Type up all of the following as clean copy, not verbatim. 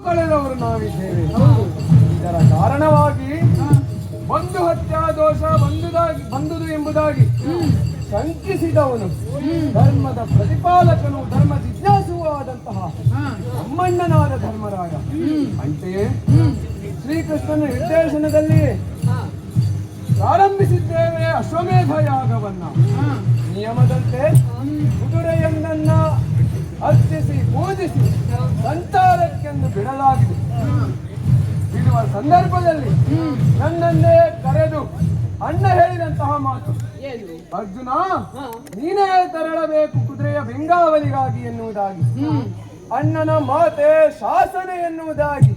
ಕಳೆದವರು ನಾವಿದ್ದೇವೆ. ಇದರ ಕಾರಣವಾಗಿ ಬಂಧು ಹತ್ಯಾ ದೋಷ ಬಂದುದು ಎಂಬುದಾಗಿ ಶಂಕಿಸಿದವನು ಧರ್ಮದ ಪ್ರತಿಪಾಲಕನು ಧರ್ಮ ಜಿಜ್ಞಾಸುವೂ ಆದಂತಹ ನಮ್ಮಣ್ಣನಾದ ಧರ್ಮರಾಯ. ಅಂತೆಯೇ ಶ್ರೀಕೃಷ್ಣನ ನಿರ್ದೇಶನದಲ್ಲಿ ಪ್ರಾರಂಭಿಸಿದ್ದೇವೆ ಅಶ್ವಮೇಧ ಯಾಗವನ್ನ. ನಿಯಮದಂತೆ ಕುದುರೆಯನ್ನ ಅರ್ಚಿಸಿ ಪೂಜಿಸಿ ಸಂಚಾರಕ್ಕೆಂದು ಬಿಡಲಾಗಿದೆ. ಬಿಡುವ ಸಂದರ್ಭದಲ್ಲಿ ನನ್ನನ್ನೇ ಕರೆದು ಅಣ್ಣ ಹೇಳಿದಂತಹ ಮಾತು, ಅರ್ಜುನ ನೀನೇ ತೆರಳಬೇಕು ಕುದುರೆಯ ಬೆಂಗಾವಲಿಗಾಗಿ ಎನ್ನುವುದಾಗಿ, ಅಣ್ಣನ ಮಾತೆ ಶಾಸನ ಎನ್ನುವುದಾಗಿ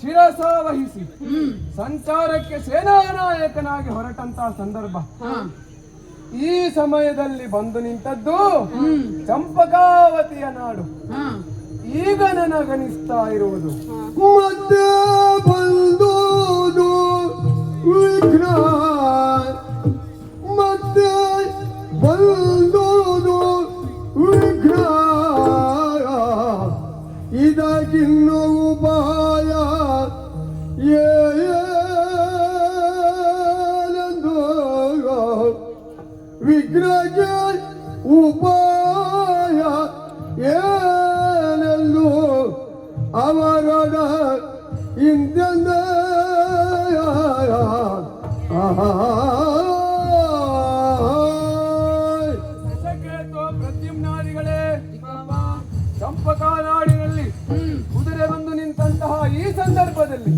ಶಿರಸ ವಹಿಸಿ ಸಂಚಾರಕ್ಕೆ ಸೇನಾನಾಯಕನಾಗಿ ಹೊರಟಂತಹ ಸಂದರ್ಭ. ಈ ಸಮಯದಲ್ಲಿ ಬಂದು ನಿಂತದ್ದು ಚಂಪಕಾವತಿಯ ನಾಡು. ಈಗ ನನಗನಿಸ್ತಾ ಇರುವುದು ಮತ್ತೆ ಬಂದೋದು ವಿಘ್ನ, ಮತ್ತೆ ಬಂದೋದು ವಿಘ್ನ, ಇದಕ್ಕಿನ್ನು ಉಪಾಯ ಏನೆಂದು, ವಿಘ್ನಕ್ಕೆ ಉಪಾಯ ಏನೆಂದು ಅವರೊಡ ಇಂದ್ರನ ಪ್ರದ್ಯುಮ್ನಾದಿಗಳೇ, ಚಂಪಕಾ ನಾಡಿನಲ್ಲಿ ಕುದುರೆ ಬಂದು ನಿಂತಹ ಈ ಸಂದರ್ಭದಲ್ಲಿ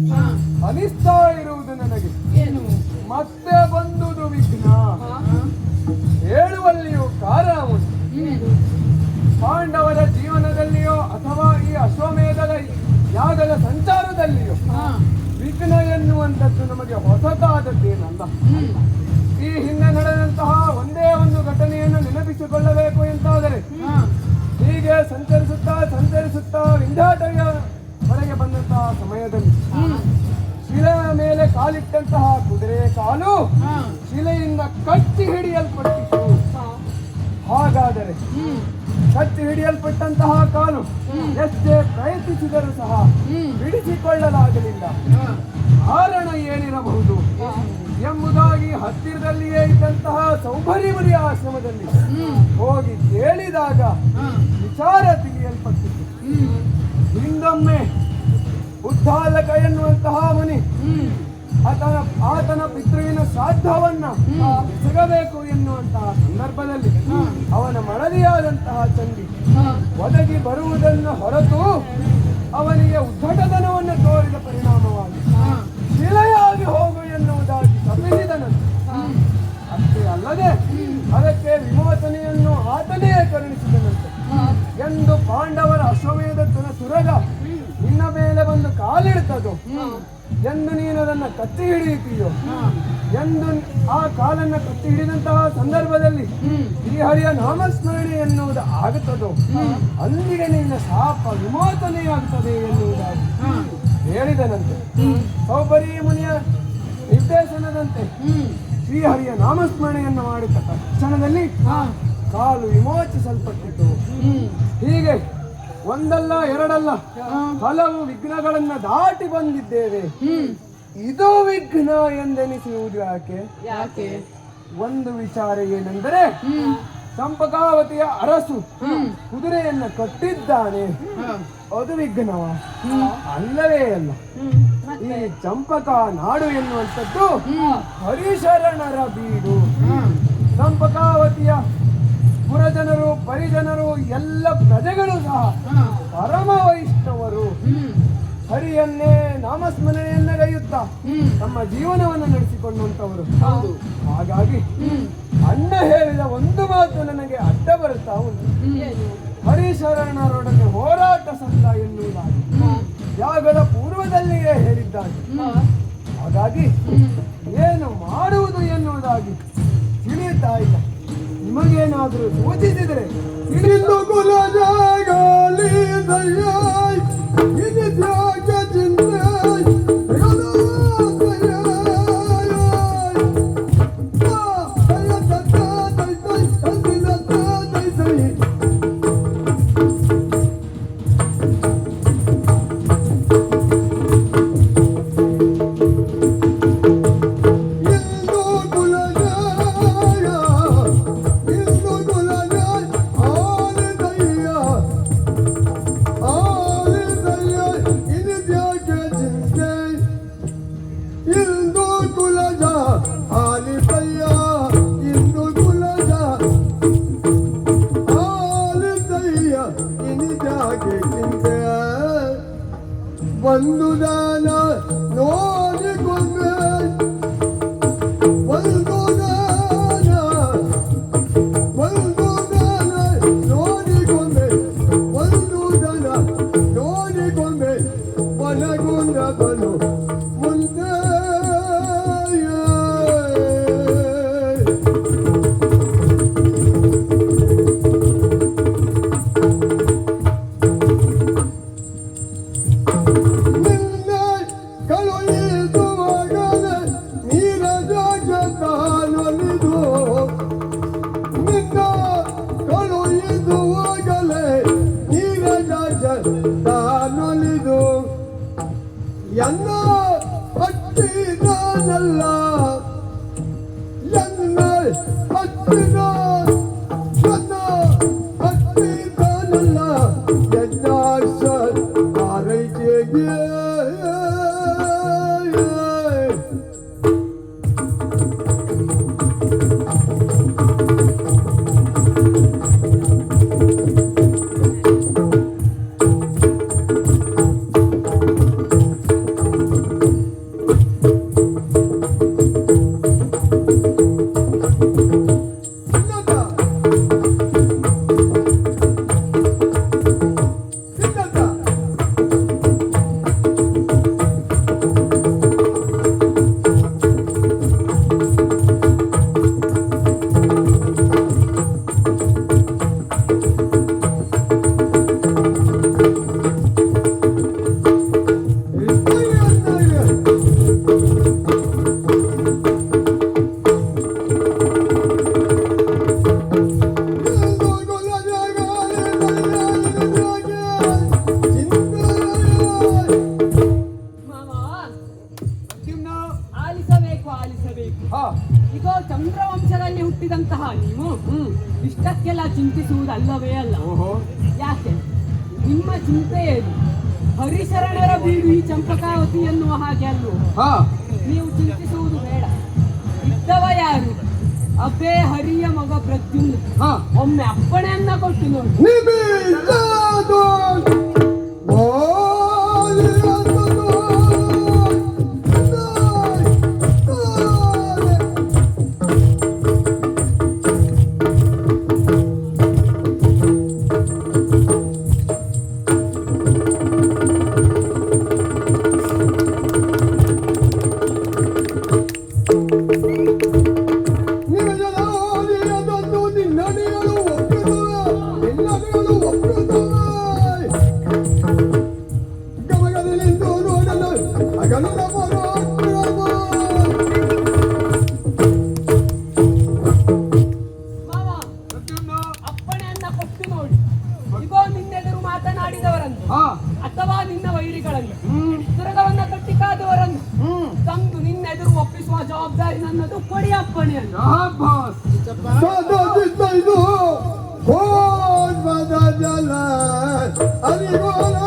ಅನಿಸ್ತಾ ಇರುವುದು ನನಗೆ ಮತ್ತೆ ಬಂದುದು ವಿಘ್ನ. ಹೇಳುವಲ್ಲಿಯೂ ಕಾರಣ ಉಂಟು. ಪಾಂಡವರ ಜೀವನದಲ್ಲಿಯೋ ಅಥವಾ ಈ ಅಶ್ವಮೇಧದ ಯಾಗದ ಸಂಚಾರದಲ್ಲಿಯೋ ವಿಘ್ನ ಎನ್ನುವಂಥದ್ದು ನಮಗೆ ಹೊಸತಾದದ್ದೇನಲ್ಲ. ಈ ಹಿಂದೆ ನಡೆದಂತಹ ಒಂದೇ ಒಂದು ಘಟನೆಯನ್ನು ನೆನಪಿಸಿಕೊಳ್ಳಬೇಕು ಎಂತಾದರೆ, ಹೀಗೆ ಸಂಚರಿಸುತ್ತಾ ವಿಂಧ್ಯಾಟವಿಯ ಹೊರಗೆ ಬಂದಂತಹ ಸಮಯದಲ್ಲಿ ಶಿಲೆಯ ಮೇಲೆ ಕಾಲಿಟ್ಟಂತಹ ಕುದುರೆಯ ಕಾಲು ಶಿಲೆಯಿಂದ ಕಟ್ಟಿ ಹಿಡಿಯಲ್ಪಟ್ಟಿತು. ಹಾಗಾದರೆ ಕಟ್ಟಿ ಹಿಡಿಯಲ್ಪಟ್ಟಂತಹ ಕಾಲು ಎಷ್ಟೇ ಪ್ರಯತ್ನಿಸಿದರೂ ಸಹ ಬಿಡಿಸಿಕೊಳ್ಳಲಾಗಲಿಲ್ಲ. ಕಾರಣ ಏನಿರಬಹುದು ಎಂಬುದಾಗಿ ಹತ್ತಿರದಲ್ಲಿಯೇ ಇದ್ದಂತಹ ಸೌಭರಿಮುನಿಯ ಆಶ್ರಮದಲ್ಲಿ ಹೋಗಿ ಕೇಳಿದಾಗ ವಿಚಾರ ತಿಳಿಯಲ್ಪಟ್ಟಿತು. ಹಿಂದೊಮ್ಮೆ ಉದ್ದಾಲಕ ಎನ್ನುವಂತಹ ಮುನಿ ಆತನ ಪಿತೃವಿನ ಶ್ರಾದ್ದವನ್ನ ಸಿಗಬೇಕು ಎನ್ನುವಂತಹ ಸಂದರ್ಭದಲ್ಲಿ ಅವನ ಮಡದಿಯಾದಂತಹ ಚಂಡಿ ಒದಗಿ ಬರುವುದನ್ನು ಹೊರತು ಅವನಿಗೆ ಉದ್ಧಟತನವನ್ನು ತೋರಿದ ಪರಿಣಾಮವಾಗಿ ಶಿಲೆಯಾಗಿ ಹೋಗು ಎನ್ನುವುದಾಗಿ ತಪ್ಪಿಸಿದನಂತೆ. ಅಷ್ಟೇ ಅಲ್ಲದೆ ಅದಕ್ಕೆ ವಿಮೋಚನೆಯನ್ನು ಆತನೇ ಕರುಣಿಸಿದನಂತೆ ಎಂದು ಪಾಂಡವರ ಅಶ್ವಮೇಧ ಸುರಗ ನಿನ್ನ ಮೇಲೆ ಬಂದು ಕಾಲಿಡ್ತದೋ ಎಂದು ನೀನು ಅದನ್ನು ಕತ್ತಿ ಹಿಡಿಯುತ್ತೀಯೋ ಎಂದು ಆ ಕಾಲನ್ನ ಕತ್ತಿ ಹಿಡಿದಂತಹ ಸಂದರ್ಭದಲ್ಲಿ ಈ ಹರಿಯ ನಾಮಸ್ಮರಣೆ ಎನ್ನುವುದು ಆಗುತ್ತದೋ ಅಲ್ಲಿಗೆ ನಿನ್ನ ಶಾಪ ವಿಮೋಚನೆಯಾಗುತ್ತದೆ ಎನ್ನುವುದಾಗಿ ಹೇಳಿದನಂತೆ. ಸೌಭರಿ ಮುನಿಯ ನಿರ್ದೇಶನದಂತೆ ಶ್ರೀಹರಿಯ ನಾಮಸ್ಮರಣೆಯನ್ನು ಮಾಡಿದ ತಕ್ಷಣದಲ್ಲಿ ಕಾಲು ವಿಮೋಚಿಸಲ್ಪಟ್ಟಿತು. ಹೀಗೆ ಒಂದಲ್ಲ ಎರಡಲ್ಲ ಹಲವು ವಿಘ್ನಗಳನ್ನ ದಾಟಿ ಬಂದಿದ್ದೇವೆ. ಇದು ವಿಘ್ನ ಎಂದೆನಿಸುವುದು ಯಾಕೆ? ಒಂದು ವಿಚಾರ ಏನೆಂದರೆ, ಚಂಪಕಾವತಿಯ ಅರಸು ಕುದುರೆಯನ್ನ ಕಟ್ಟಿದ್ದಾನೆ, ಅದು ವಿಘ್ನವ? ಅಲ್ಲವೇ ಅಲ್ಲ. ಈ ಚಂಪಕಾ ನಾಡು ಎನ್ನುವಂಥದ್ದು ಹರಿಶರಣರ ಬೀಡು. ಚಂಪಕಾವತಿಯ ಪುರಜನರು, ಪರಿಜನರು, ಎಲ್ಲ ಪ್ರಜೆಗಳು ಸಹ ಪರಮ ವೈಷ್ಣವರು. ಹರಿಯನ್ನೇ ನಾಮಸ್ಮರಣೆಯನ್ನಗೈಯುತ್ತಾ ತಮ್ಮ ಜೀವನವನ್ನು ನಡೆಸಿಕೊಂಡಂತವರು. ಹಾಗಾಗಿ ಅಣ್ಣ ಹೇಳಿದ ಒಂದು ಮಾತು ನನಗೆ ಅಡ್ಡ ಬರುತ್ತಾ ಉಂಟು. ಹರಿಶರಣರೊಡನೆ ಹೋರಾಟ ಸಂತ ಎನ್ನುವುದಾಗಿ ಯಾಗದ ಪೂರ್ವದಲ್ಲಿಯೇ ಹೇಳಿದ್ದಾನೆ. ಹಾಗಾಗಿ ಏನು ಮಾಡುವುದು ಎನ್ನುವುದಾಗಿ ತಿಳಿಯುತ್ತಾ ಇಲ್ಲ. ನಿಮಗೇನಾದರೂ ಸೂಚಿಸಿದರೆ ತಿಳಿದು ಒಂದು ದಾನ ನೋಡಿಕೊಂಡೆ ಒಂದು ದಾನ ನೋಡಿಕೊಂಡೆ ಒಂದು ದನ ನೋಡಿಕೊಂಡೆ ಮನಗುಂಡ ಬಲು ಮುಂದೆ ಎನ್ನ ಹಟ್ಟಿದಾನಲ್ಲ ಎನ್ನ ಹಟ್ಟಿದ ಎನ್ನ ಹಟ್ಟಿದಾನಲ್ಲ ಎನ್ನ ಆರೈಕೆಗೆ ಈಗ ಚಂದ್ರವಂಶದಲ್ಲಿ ಹುಟ್ಟಿದಂತಹ ನೀವು ಇಷ್ಟಕ್ಕೆಲ್ಲ ಚಿಂತಿಸುವುದಲ್ಲವೇ ಅಲ್ಲ. ಯಾಕೆ ನಿಮ್ಮ ಚಿಂತೆ ಏನು? ಹರಿಶರಣರ ಬೀಡು ಈ ಚಂಪಕಾವತಿ ಎನ್ನುವ ಹಾಗೆ ಅಲ್ವೋ? ನೀವು ಚಿಂತಿಸುವುದು ಬೇಡ. ಇದ್ದವ ಯಾರು? ಅಬ್ಬೇ ಹರಿಯ ಮಗ ಪ್ರದ್ಯುಮ್ನ. ಒಮ್ಮೆ ಅಪ್ಪಣೆಯನ್ನ ಕೊಟ್ಟು ನೋಡಿ. ಅಥವಾ ನಿನ್ನ ವೈರಿಗಳನ್ನು ದುರ್ಗವನ್ನ ಕಟ್ಟಿ ಕಾದವರನ್ನು ತಂದು ನಿನ್ನೆದುರು ಒಪ್ಪಿಸುವ ಜವಾಬ್ದಾರಿ ನನ್ನದು. ಕೊಡಿ ಅಪ್ಪಣೆಯನ್ನು. ಹರಿಗೋಲ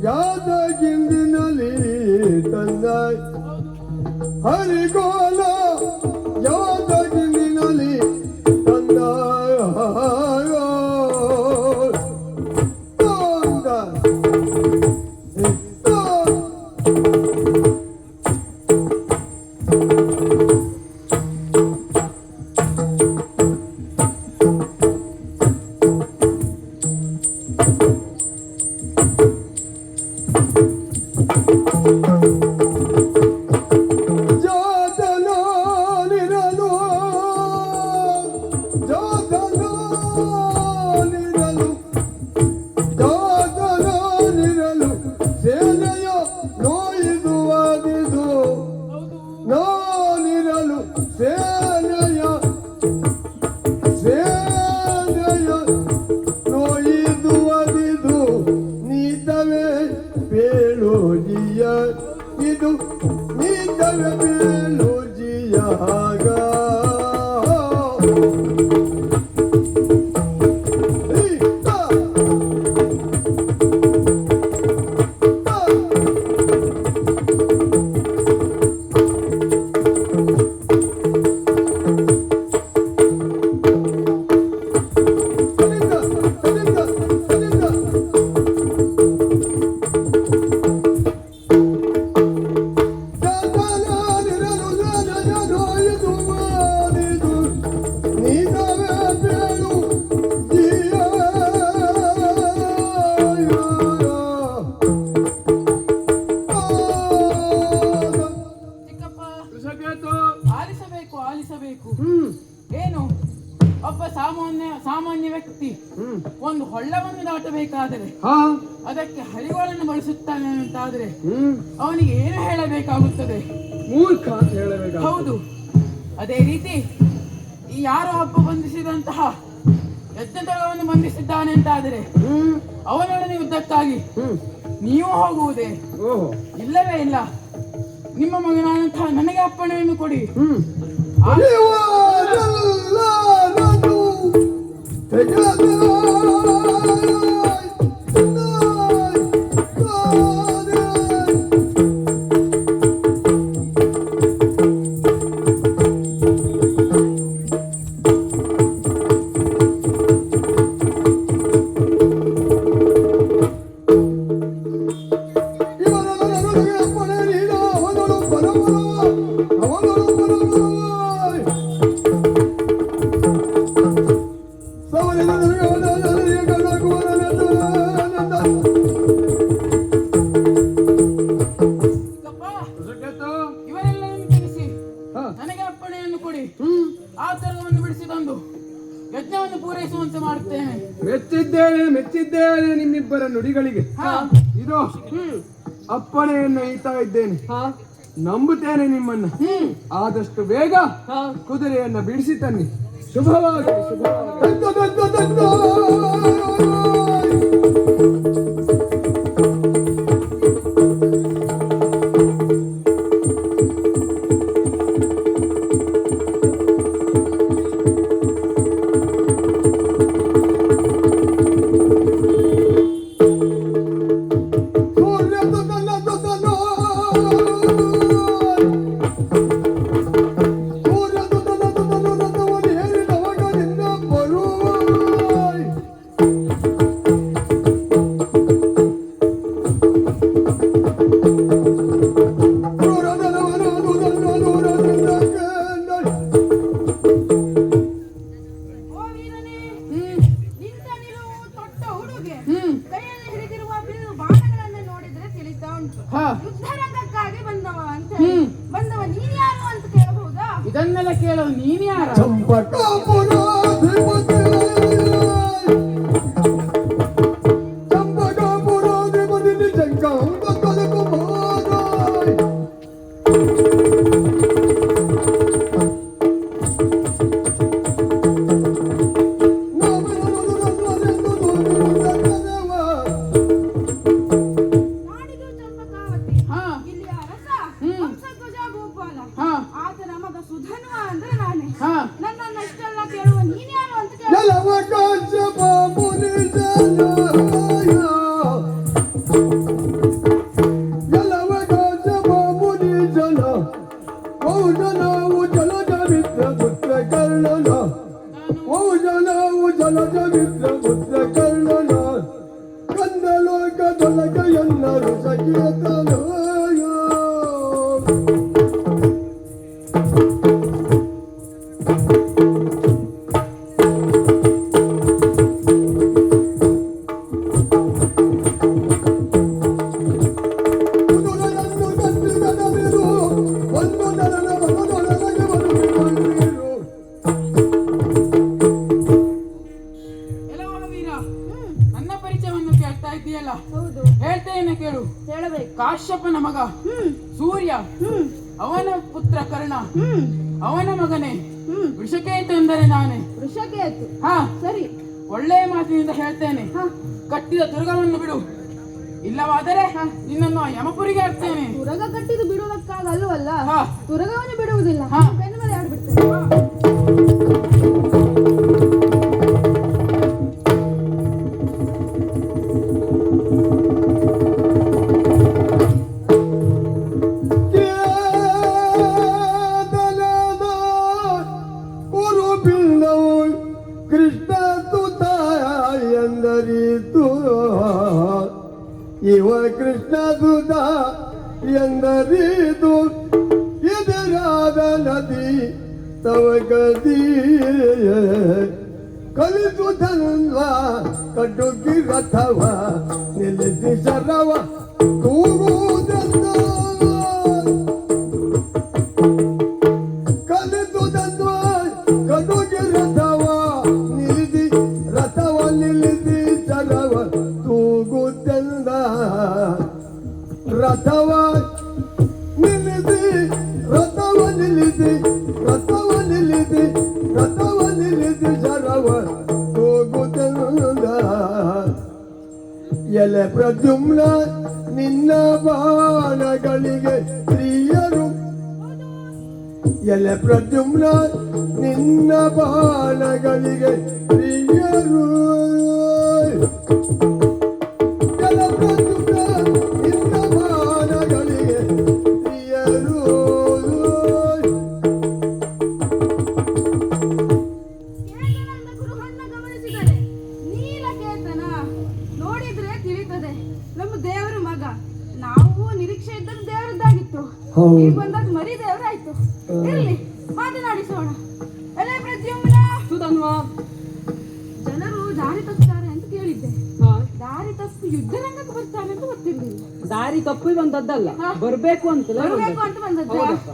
ಯಾದಗಿರಿನಲ್ಲಿ ತಂದ ನೋಯಿದುವದಿದು ನೀತವೇ ಬೇಲೋಜಿಯ ಇದು ನೀಂದವ ಬೇಲೋಜಿಯಾಗ ಏನು ಒಬ್ಬ ಸಾಮಾನ್ಯ ವ್ಯಕ್ತಿ ಒಂದು ಹೊಳ್ಳವನ್ನು ದಾಟಬೇಕಾದರೆ ಅದಕ್ಕೆ ಹರಿಗಳನ್ನು ಬಳಸುತ್ತಾನೆ ಅಂತಾದ್ರೆ ಅವನಿಗೆ ಏನು ಹೇಳಬೇಕಾಗುತ್ತದೆ? ಮೂರ್ಖ ಅಂತ ಹೇಳಬೇಕು. ಹೌದು, ಅದೇ ರೀತಿ ಈ ಯಾರೋ ಒಬ್ಬ ಬಂಧಿಸಿದಂತಹ ಯಜ್ಞದಳವನ್ನು ಬಂಧಿಸಿದ್ದಾನೆ ಅಂತಾದರೆ ಅವನೊಡನೆ ಯುದ್ಧಕ್ಕಾಗಿ ನೀವು ಹೋಗುವುದೇ? ಇಲ್ಲವೇ ಇಲ್ಲ. ನಿಮ್ಮ ಮಗನಾದಂತಹ ನನಗೆ ಅಪ್ಪಣೆಯನ್ನು ಕೊಡಿ. ನನಗೆ ಅಪ್ಪಣೆಯನ್ನು ಕೊಡಿ. ಆ ತರವನ್ನು ಬಿಡಿಸಿ ತಂದು ಯಜ್ಞವನ್ನು ಪೂರೈಸುವಂತೆ ಮಾಡುತ್ತೇನೆ. ಮೆಚ್ಚಿದ್ದೇನೆ ನಿಮ್ಮಿಬ್ಬರ ನುಡಿಗಳಿಗೆ. ಇದು ಅಪ್ಪಣೆಯನ್ನು ಈತಾ ಇದ್ದೇನೆ. ನಂಬುತ್ತೇನೆ ನಿಮ್ಮನ್ನ. ಆದಷ್ಟು ಬೇಗ ಕುದುರೆಯನ್ನ ಬಿಡಿಸಿ ತನ್ನಿ. ಶುಭವಾಗಿ. ಇದನ್ನೆಲ್ಲ ಕೇಳೋ ನೀನ್ ಯಾರ? ಹೇಳ್ತೇನೆ ಕೇಳು. ಕಾಶ್ಯಪನ ಮಗ ಸೂರ್ಯ, ಅವನ ಪುತ್ರ ಕರ್ಣ, ಅವನ ಮಗನೇ ವೃಷಕೇತು ಎಂದರೆ ನಾನೇ. ವೃಷಕೇತು? ಸರಿ, ಒಳ್ಳೆಯ ಮಾತಿನಿಂದ ಹೇಳ್ತೇನೆ. ಕಟ್ಟಿದ ದುರ್ಗವನ್ನು ಬಿಡು. ಇಲ್ಲವಾದರೆ ನಿನ್ನನ್ನು ಯಮಪುರಿಗೆ ಹಾಕ್ತೇನೆ. ತುರಗ ಕಟ್ಟಿದ್ದು ಬಿಡುವುದಕ್ಕಾಗಲ್ವಲ್ಲ, ಹಾ. ತುರಗವನ್ನು ಬಿಡುವುದಿಲ್ಲ. ಹಾ. ಬೆನ್ನ ಮೇಲೆ ಯಾರು ಬಿಡ್ತಾರೆ? ಕೃಷ್ಣ ಸುತ ಎಂದರಿತು ಇವ ಕೃಷ್ಣ ಸುತ ಎಂದರಿತು ಎದುರಾದ ನದಿ ತವ ಗದಿ ಕಲಿತು ಧನ್ವ ಕಡುಗಿ ರಥವ ನಿಲ್ಲಿಸಿ ಶರವ ತೂಗುವುದೆಂದ ಕಲಿತು ಧನ್ವ ಕಡುಗಿ ರಥವ ನಿಲ್ಲಿಸಿ ಶರವ ತೂಗುತ್ತೆಂದ ರಥವ ನಿಲ್ಲಿಸಿ ರಥವ ನಿಲ್ಲಿಸಿ ರಥವ ನಿಲ್ಲಿಸಿ ರಥವ ನಿಲ್ಲಿಸಿ ಶರವ ತೂಗುತ್ತೆಂದ ಎಲೆ ಪ್ರದ್ಯುಮ್ನ ನಿನ್ನ ಬಾಣಗಳಿಗೆ ಪ್ರಿಯರು ಎಲೆ ಪ್ರದ್ಯುಮ್ನ ನಿನ್ನ ಬಾಣಗಳಿಗೆ ಪ್ರಿಯರು ಎಲೆ ಪ್ರದ್ಯುಮ್ನ ನಿನ್ನ ಬಾಣಗಳಿಗೆ ಪ್ರಿಯರು ಕೇತನಂದ ಕುರುಹನ್ನ ಗಮನಿಸಿದರೆ ನೀಲಕೇತನ ನೋಡಿದ್ರೆ ತಿಳಿತದೆ ನಮ್ಮ ದೇವರ ಮಗ. ನಾವು ನಿರೀಕ್ಷೆ ಇದ್ದದ್ದು ದೇವರದ್ದಾಗಿತ್ತು, ಹೌದು. ಈಗ ಬಂದಾಗ ಮರಿ ದೇವರಾಯ್ತು. ಇರ್ಲಿ, ಮಾತನಾಡಿಸೋಣ. ಎಲೆ ಪ್ರದ್ಯುಮ್ನ, ಸುಧನ್ವ. ಜನರು ದಾರಿ ತಪ್ಪುತ್ತಾರೆ ಅಂತ ಕೇಳಿದ್ದೆ. ಹಾ. ದಾರಿ ತಪ್ಪು ಯುದ್ಧರಂಗಕ್ಕೆ ಬರ್ತಾರೆ ಅಂತ ಗೊತ್ತಿರ್ಲಿಲ್ಲ. ದಾರಿ ತಪ್ಪಿ ಬಂದದ್ದಲ್ಲ, ಹಾ. ಬರ್ಬೇಕು ಅಂತಲೇ ಬರ್ಬೇಕು ಅಂತ ಬಂದದ್ದ. ಹೌದಪ್ಪ.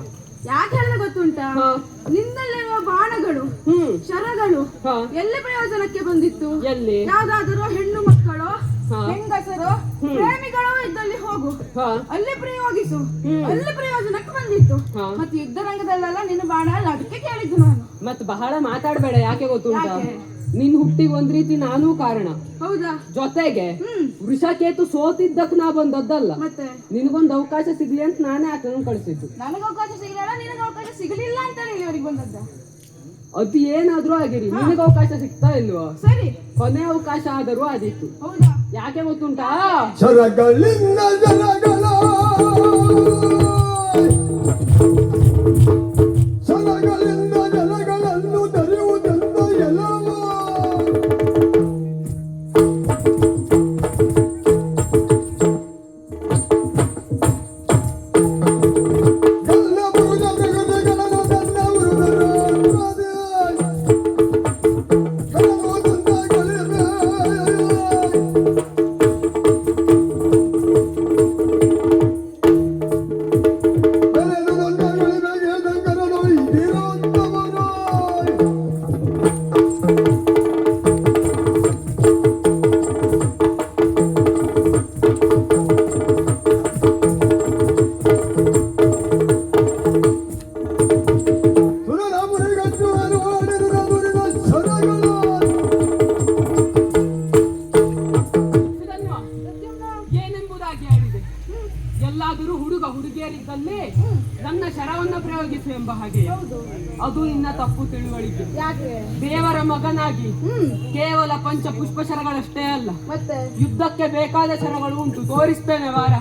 ಯಾಕೆ ಹೇಳಿದ ಗೊತ್ತುಂಟಾ? ಹಾ. ನಿನ್ನಲ್ಲಿರುವ ಬಾಣಗಳು, ಹ್ಮ್. ಶರಗಳು ಹಾ. ಎಲ್ಲಿ ಪ್ರಯೋಜನಕ್ಕೆ ಬಂದಿತ್ತು? ಎಲ್ಲಿ? ಯಾವ್ದಾದರೂ ಹೆಣ್ಣು ಮಕ್ಕಳು, ಹಾ. ಹೆಂಗಸರು, ಪ್ರೇಮಿಗಳು ಇದ್ದಲ್ಲಿ ಹೋಗು, ಹಾ. ಅಲ್ಲಿ ಪ್ರಯೋಗಿಸು, ಹ್ಮ್. ಅಲ್ಲಿ ಪ್ರಯೋಜನಕ್ಕೆ ಬಂದಿತ್ತು. ಹಾ. ಮತ್ತೆ ಯುದ್ಧರಂಗದಲ್ಲೆಲ್ಲ ನಿನ್ನ ಬಾಣ ಅಲ್ಲ, ಅದಕ್ಕೆ ಕೇಳಿದ್ದು ನಾನು. ಮತ್ ಬಹಳ ಮಾತಾಡ್ಬೇಡ, ಯಾಕೆ ಗೊತ್ತುಂಟಾ? ಯಾಕೆ? ನಿನ್ ಹುಟ್ಟಿಗೆ ಒಂದ್ ರೀತಿ ನಾನೂ ಕಾರಣ. ಹೌದಾ? ಜೊತೆಗೆ ಹ್ಮ್. ವೃಷಕೇತು ಸೋತಿದ್ದಕ್ ನಾ ಬಂದದ್ದಲ್ಲ, ಮತ್ತೆ ನಿನಗೊಂದು ಅವಕಾಶ ಸಿಗ್ಲಿ ಅಂತ ನಾನೇ ಆತನ ಕಳಿಸಿದ್ದು. ನನಗೆ ಅವಕಾಶ ಸಿಗಲಿಲ್ಲ, ನಿನಗೆ ಅವಕಾಶ ಸಿಗಲಿಲ್ಲ ಅಂತ ಇಲ್ಲಿವರೆಗೆ ಬಂದದ್ದ. ಅದು ಏನಾದ್ರೂ ಆಗಿರಿ, ನಿನಗೆ ಅವಕಾಶ ಸಿಗ್ತಾ ಇಲ್ವೋ? ಸರಿ, ಕೊನೆ ಅವಕಾಶ ಆದರೂ ಆದಿತ್ತು. ಹೌದಾ? ಯಾಕೆ ಗೊತ್ತುಂಟಾ? ಶರಗಳಿಂದ ಜನಗಳ ಶರಗಳಿಂದ ಜನಗಳನ್ನು ತರುವುದೆಂದು ಎಲ್ಲವ ಎಲ್ಲ ಮೃಗ ಮೃಗಗಳನ್ನು ತನ್ನ ಮೃಗರಾತ್ಮದೆ ಕರಗೋದಂತಗಳಿವೆ ಸುಧನ್ವ, ಏನೆಂಬುದಾಗಿ ಹೇಳಿದೆ. ಎಲ್ಲಾದರೂ ಹುಡುಗ ಹುಡುಗಿಯರಿದ್ದಲ್ಲಿ ನನ್ನ ಶರವನ್ನ ಪ್ರಯೋಗಿಸು ಎಂಬ ಹಾಗೆ. ಅದು ನಿನ್ನ ತಪ್ಪು ತಿಳುವಳಿಕೆ. ಯಾಕೆ? ದೇವರ ಮಗನಾಗಿ ಕೇವಲ ಪಂಚ ಪುಷ್ಪ ಶರಗಳಷ್ಟೇ ಅಲ್ಲ, ಮತ್ತೆ ಯುದ್ಧಕ್ಕೆ ಬೇಕಾದ ಶರಗಳು ಉಂಟು. ತೋರಿಸ್ತೇನೆ ವಾರ.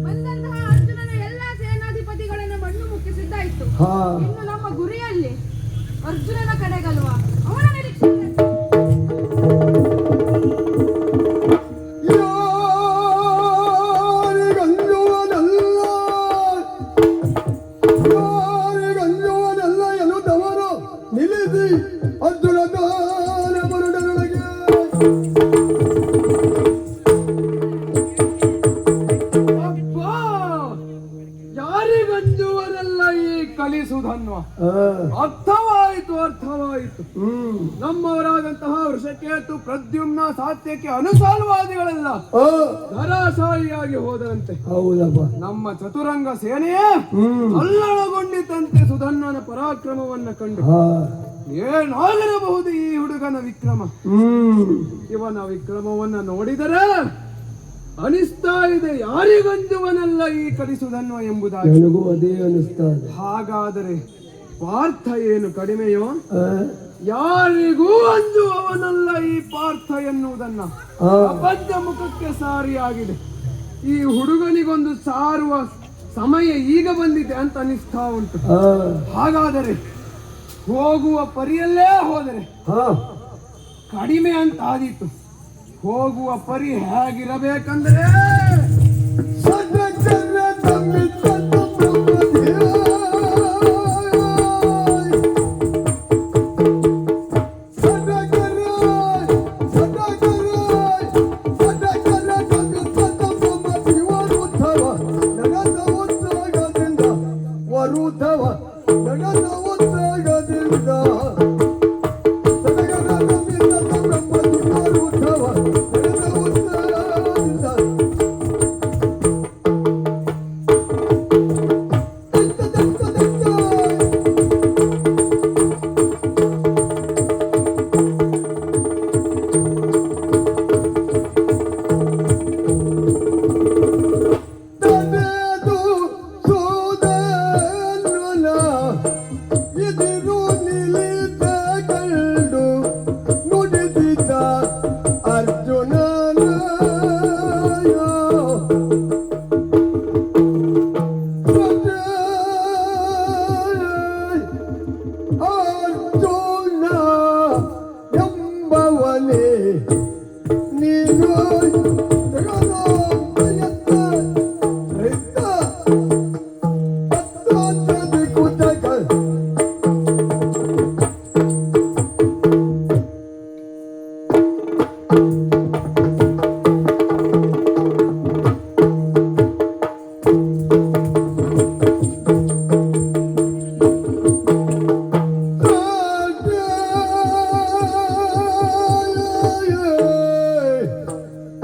ಬಂದಂತಹ ಅರ್ಜುನನ ಎಲ್ಲಾ ಸೇನಾಧಿಪತಿಗಳನ್ನು ಮಣ್ಣು ಮುಕ್ಕಿಸಿದ್ದಾಯ್ತು. ಇನ್ನು ನಮ್ಮ ಗುರಿಯಲ್ಲಿ ಅರ್ಜುನನ ಕಡೆಗಲ್ವಾ, ಅವನ ನಿರೀಕ್ಷೆ. ನಿಲ್ಲಿಸಿ ಅರ್ಜುನ ಮರುಡರೊಳಗೆ ಯಾರಿಗಂಜುವರೆಲ್ಲ ಈ ಕಲಿಸುವುದನ್ನು ಅರ್ಥವಾಯಿತು ಪುರುಷಾರ್ಥವಾಯಿತು. ನಮ್ಮವರಾದಂತಹ ವೃಷಕೇತು, ಪ್ರದ್ಯುಮ್ನ, ಸಾತ್ಯಕ್ಕೆ, ಅನುಸಾಲ್ವಾದಿಗಳೆಲ್ಲ ಆ, ಧರಾಶಾಹಿಯಾಗಿ ಹೋದರಂತೆ. ಹೌದಪ್ಪ. ನಮ್ಮ ಚತುರಂಗ ಸೇನೆಯೇ ತಲ್ಲಣಗೊಂಡಿತಂತೆ ಸುಧನ್ವನ ಪರಾಕ್ರಮವನ್ನ ಕಂಡು. ಹಾ. ಏನಾಗಿರಬಹುದು ಈ ಹುಡುಗನ ವಿಕ್ರಮ? ಇವನ ವಿಕ್ರಮವನ್ನ ನೋಡಿದರೆ ಅನಿಸ್ತಾ ಇದೆ, ಯಾರಿಗಂಜುವನಲ್ಲ ಈ ಕಲಿಸುಧನ್ವ ಎಂಬುದಾಗಿ. ನನಗೂ ಅದೇ ಅನಿಸ್ತಾ ಇದೆ. ಹಾಗಾದರೆ ಪಾರ್ಥ ಏನು ಕಡಿಮೆಯೋ? ಆ, ಯಾರಿಗೂ ಅಂಜುವವನಲ್ಲ ಈ ಪಾರ್ಥ ಎನ್ನುವುದನ್ನ ಆ, ಪ್ರಪಂಚ ಮುಖಕ್ಕೆ ಸಾರಿಯಾಗಿದೆ. ಈ ಹುಡುಗನಿಗೊಂದು ಸಾರುವ ಸಮಯ ಈಗ ಬಂದಿದೆ ಅಂತ ಅನಿಸ್ತಾ ಉಂಟು. ಆ, ಹಾಗಾದರೆ ಹೋಗುವ ಪರಿಯಲ್ಲೇ ಹೋದರೆ ಹಾ. ಕಡಿಮೆ ಅಂತ ಆದೀತು. ಹೋಗುವ ಪರಿ ಹೇಗಿರಬೇಕಂದ್ರೆ ಸದಗರ ತಮ್ಮಿತನು ಬ್ರಹ್ಮದೇವ. ಸದಗರ, ಸದಗರ, ಸದಗರ ತಮ್ಮಿತನು ಬ್ರಹ್ಮದೇವ. ವರುಧವ ನನದ ಉದ್ಯೋಗದಿಂದ, ವರುಧವ ನನದ ಉದ್ಯೋಗದಿಂದ. ಸದಗರ ತಮ್ಮಿತನು ಬ್ರಹ್ಮದೇವ. ವರುಧವ ನನದ ಉದ್ಯೋಗದಿಂದ. ತನೆದು ಸೋದರನ ಎದುರು ನಿಲ್ಲಿದ ಕಂಡು ನುಡಿದಿದ್ದ ಅರ್ಜುನನ. ಅರ್ಜುನ ಎಂಬವನೇ ನೀನು ಜಗದೋಪಯತ್ತ ರೈತ ತತ್ವಾಂತದಿ ಕುತಕ.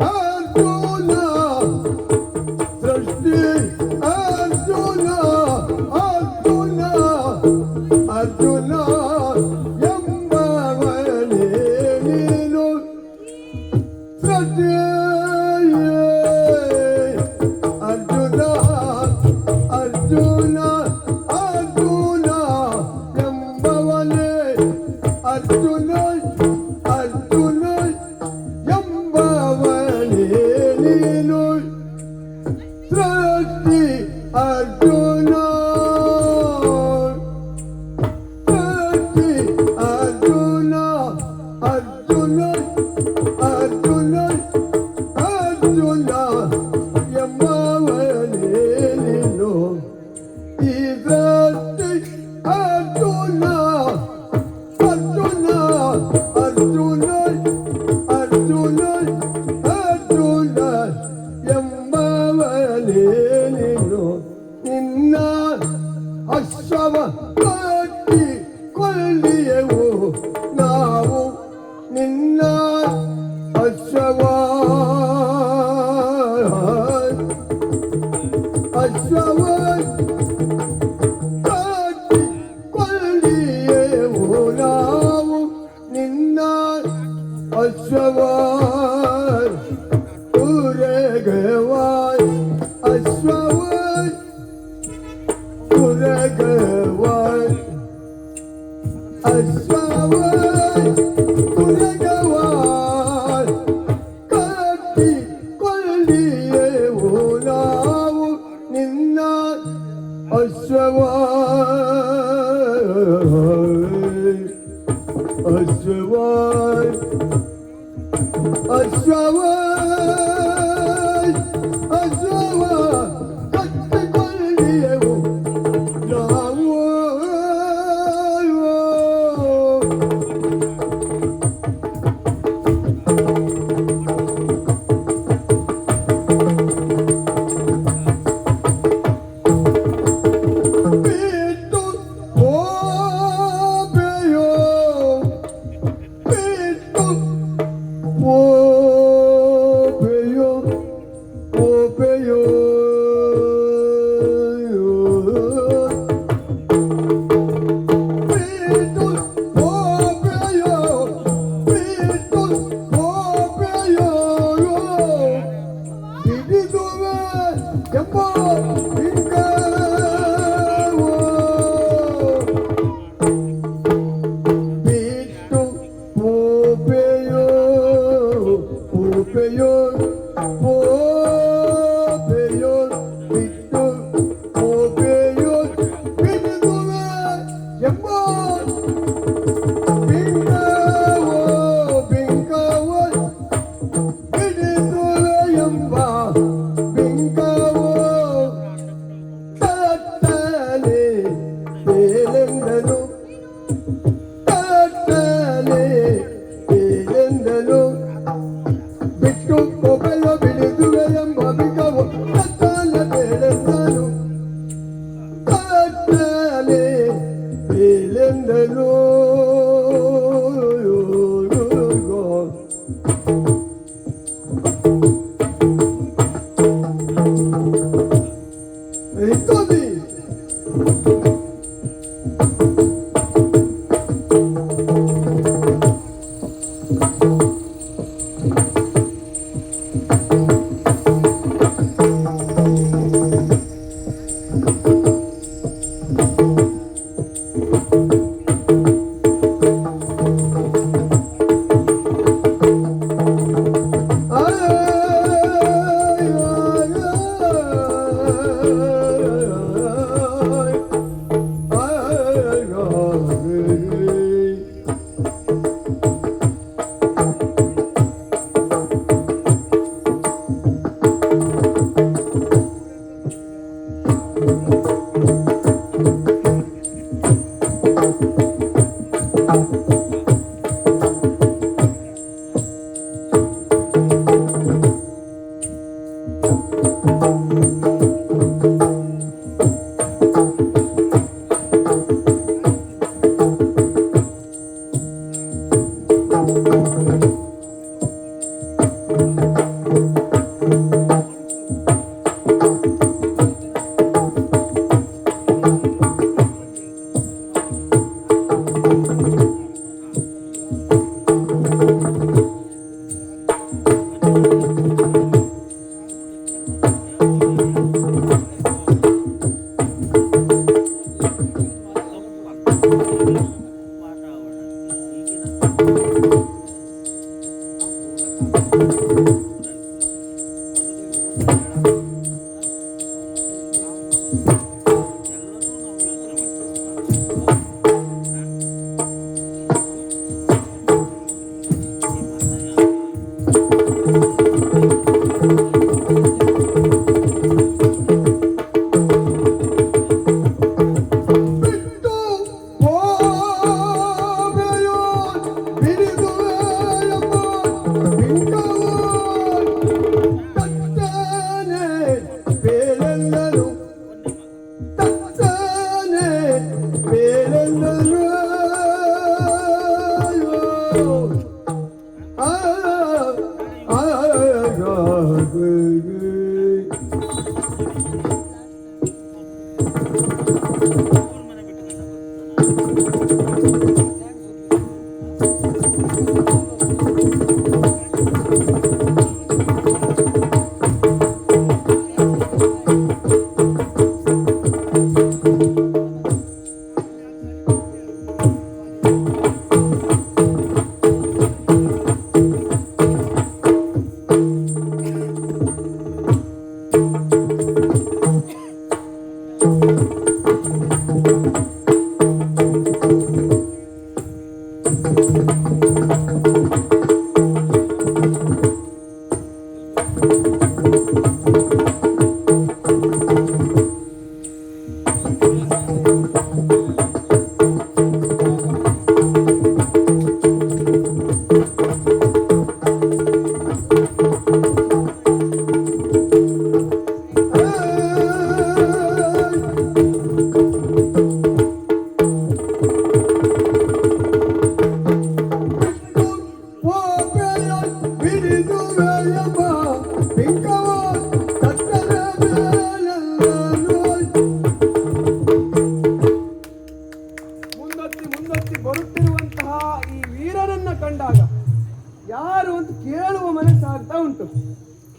ಅರ್ಜುನ ಸೃಷ್ಟಿ, ಅರ್ಜುನ, ಅರ್ಜುನ, ಅರ್ಜುನ ಎಂಬವನೇ ನೀನು ಸೃಷ್ಟಿ. ಅರ್ಜುನ, ಅರ್ಜುನ, ಅರ್ಜುನ ಎಂಬವನೇ. ಅರ್ಜುನ, ಅರ್ಜುನ ಎಂಬವನೇ ನೀನು ಸೃಷ್ಟಿ. ಅರ್ಜುನ, ಸೃಷ್ಟಿ. ಅರ್ಜುನ, ಅರ್ಜುನ, ಅರ್ಜುನ, ಅರ್ಜುನ ಎಂಬವನೇ ನೀನು ಈ ಸೃಷ್ಟಿ. ಅರ್ಜುನ, ಅರ್ಜುನ, ಅರ್ಜುನ, ಅರ್ಜುನ, ಅರ್ಜುನ ಎಂಬವನೇ ನೀನು. ನಿನ್ನ ಅಶ್ವವ ಕಟ್ಟಿ ಕೊಳ್ಳಿಯೆವು ನಾವು. ನಿನ್ನ ಅಶ್ವವ, ಅಶ್ವವ ಕಟ್ಟಿ ಕೊಳ್ಳಿಯೆವು ನಾವು. ನಿನ್ನ ಅಶ್ವವ ಉರಗವಾಯ್, ಅಶ್ವವಾಯ್ ಉರಗವಾಯ್, ಅಶ್ವವಾಯ್ ಉರಗವಾಯ್ ಕಟ್ಟಿ ಕೊಳ್ಳಿಯೆವು ನಾವು. ನಿನ್ನ ಅಶ್ವವಾಯ್, ಅಶ್ವವಾಯ್, ಅಶ್ವವಾಯ್, ಅಶ್ವವ ಕಟ್ಟಿಕೊಳ್ಳಿಯೆವು ನಾವು. ಬಿಟ್ಟು ಹೋಬೆಯೋ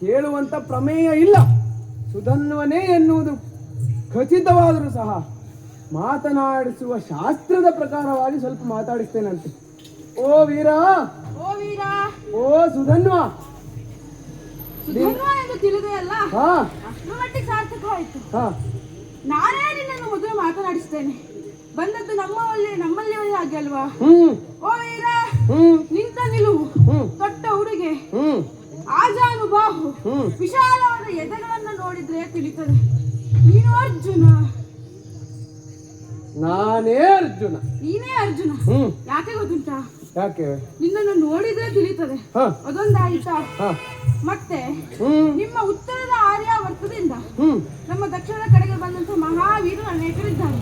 ಕೇಳುವಂತ ಪ್ರಮೇಯ ಇಲ್ಲ. ಸುಧನ್ವನೇ ಎನ್ನುವುದು ಖಚಿತವಾದರೂ ಸಹ ಮಾತನಾಡಿಸುವ ಶಾಸ್ತ್ರದ ಪ್ರಕಾರವಾಗಿ ಸ್ವಲ್ಪ ಮಾತಾಡಿಸ್ತೇನಂತೆ. ಓ ವೀರ, ಓ ವೀರ, ಓ ಸುಧನ್ವ, ಸುಧನ್ವ ಎಂದು ತಿಳಿದೆ ಅಲ್ಲ, ಹಾ ಅಷ್ಟರ ಮಟ್ಟಿಗೆ ಸಾರ್ಥಕವಾಯಿತು. ಹಾ, ನಾನೇ ನಿನ್ನನ್ನು ಮೊದಲು ಮಾತನಾಡಿಸ್ತೇನೆ. ಬಂದದ್ದು ನಮ್ಮಲ್ಲಿ ಹಾಗೆ ಅಲ್ವಾ? ಓ ವೀರ, ನಿಂತ ನಿಲುವು, ತೊಟ್ಟ ಉಡುಗೆ, ಆಜಾನುಬಾಹು, ವಿಶಾಲವಾದ ಎದೆಗಳನ್ನು ನೋಡಿದ್ರೆ ತಿಳಿತದೆ ನೀನು ಅರ್ಜುನ. ನಾನೇ ಅರ್ಜುನ? ನೀನೇ ಅರ್ಜುನ. ಯಾಕೆ ಗೊತ್ತುಂಟಾ? ಯಾಕೆ? ನಿನ್ನನ್ನು ನೋಡಿದ್ರೆ ತಿಳಿತದೆ. ಅದೊಂದಾಯ್ತಾ? ಮತ್ತೆ ನಿಮ್ಮ ಉತ್ತರದ ಆರ್ಯಾವರ್ತದಿಂದ ನಮ್ಮ ದಕ್ಷಿಣದ ಕಡೆಗೆ ಬಂದಂತಹ ಮಹಾವೀರರು ಅನೇಕರಿದ್ದಾರೆ.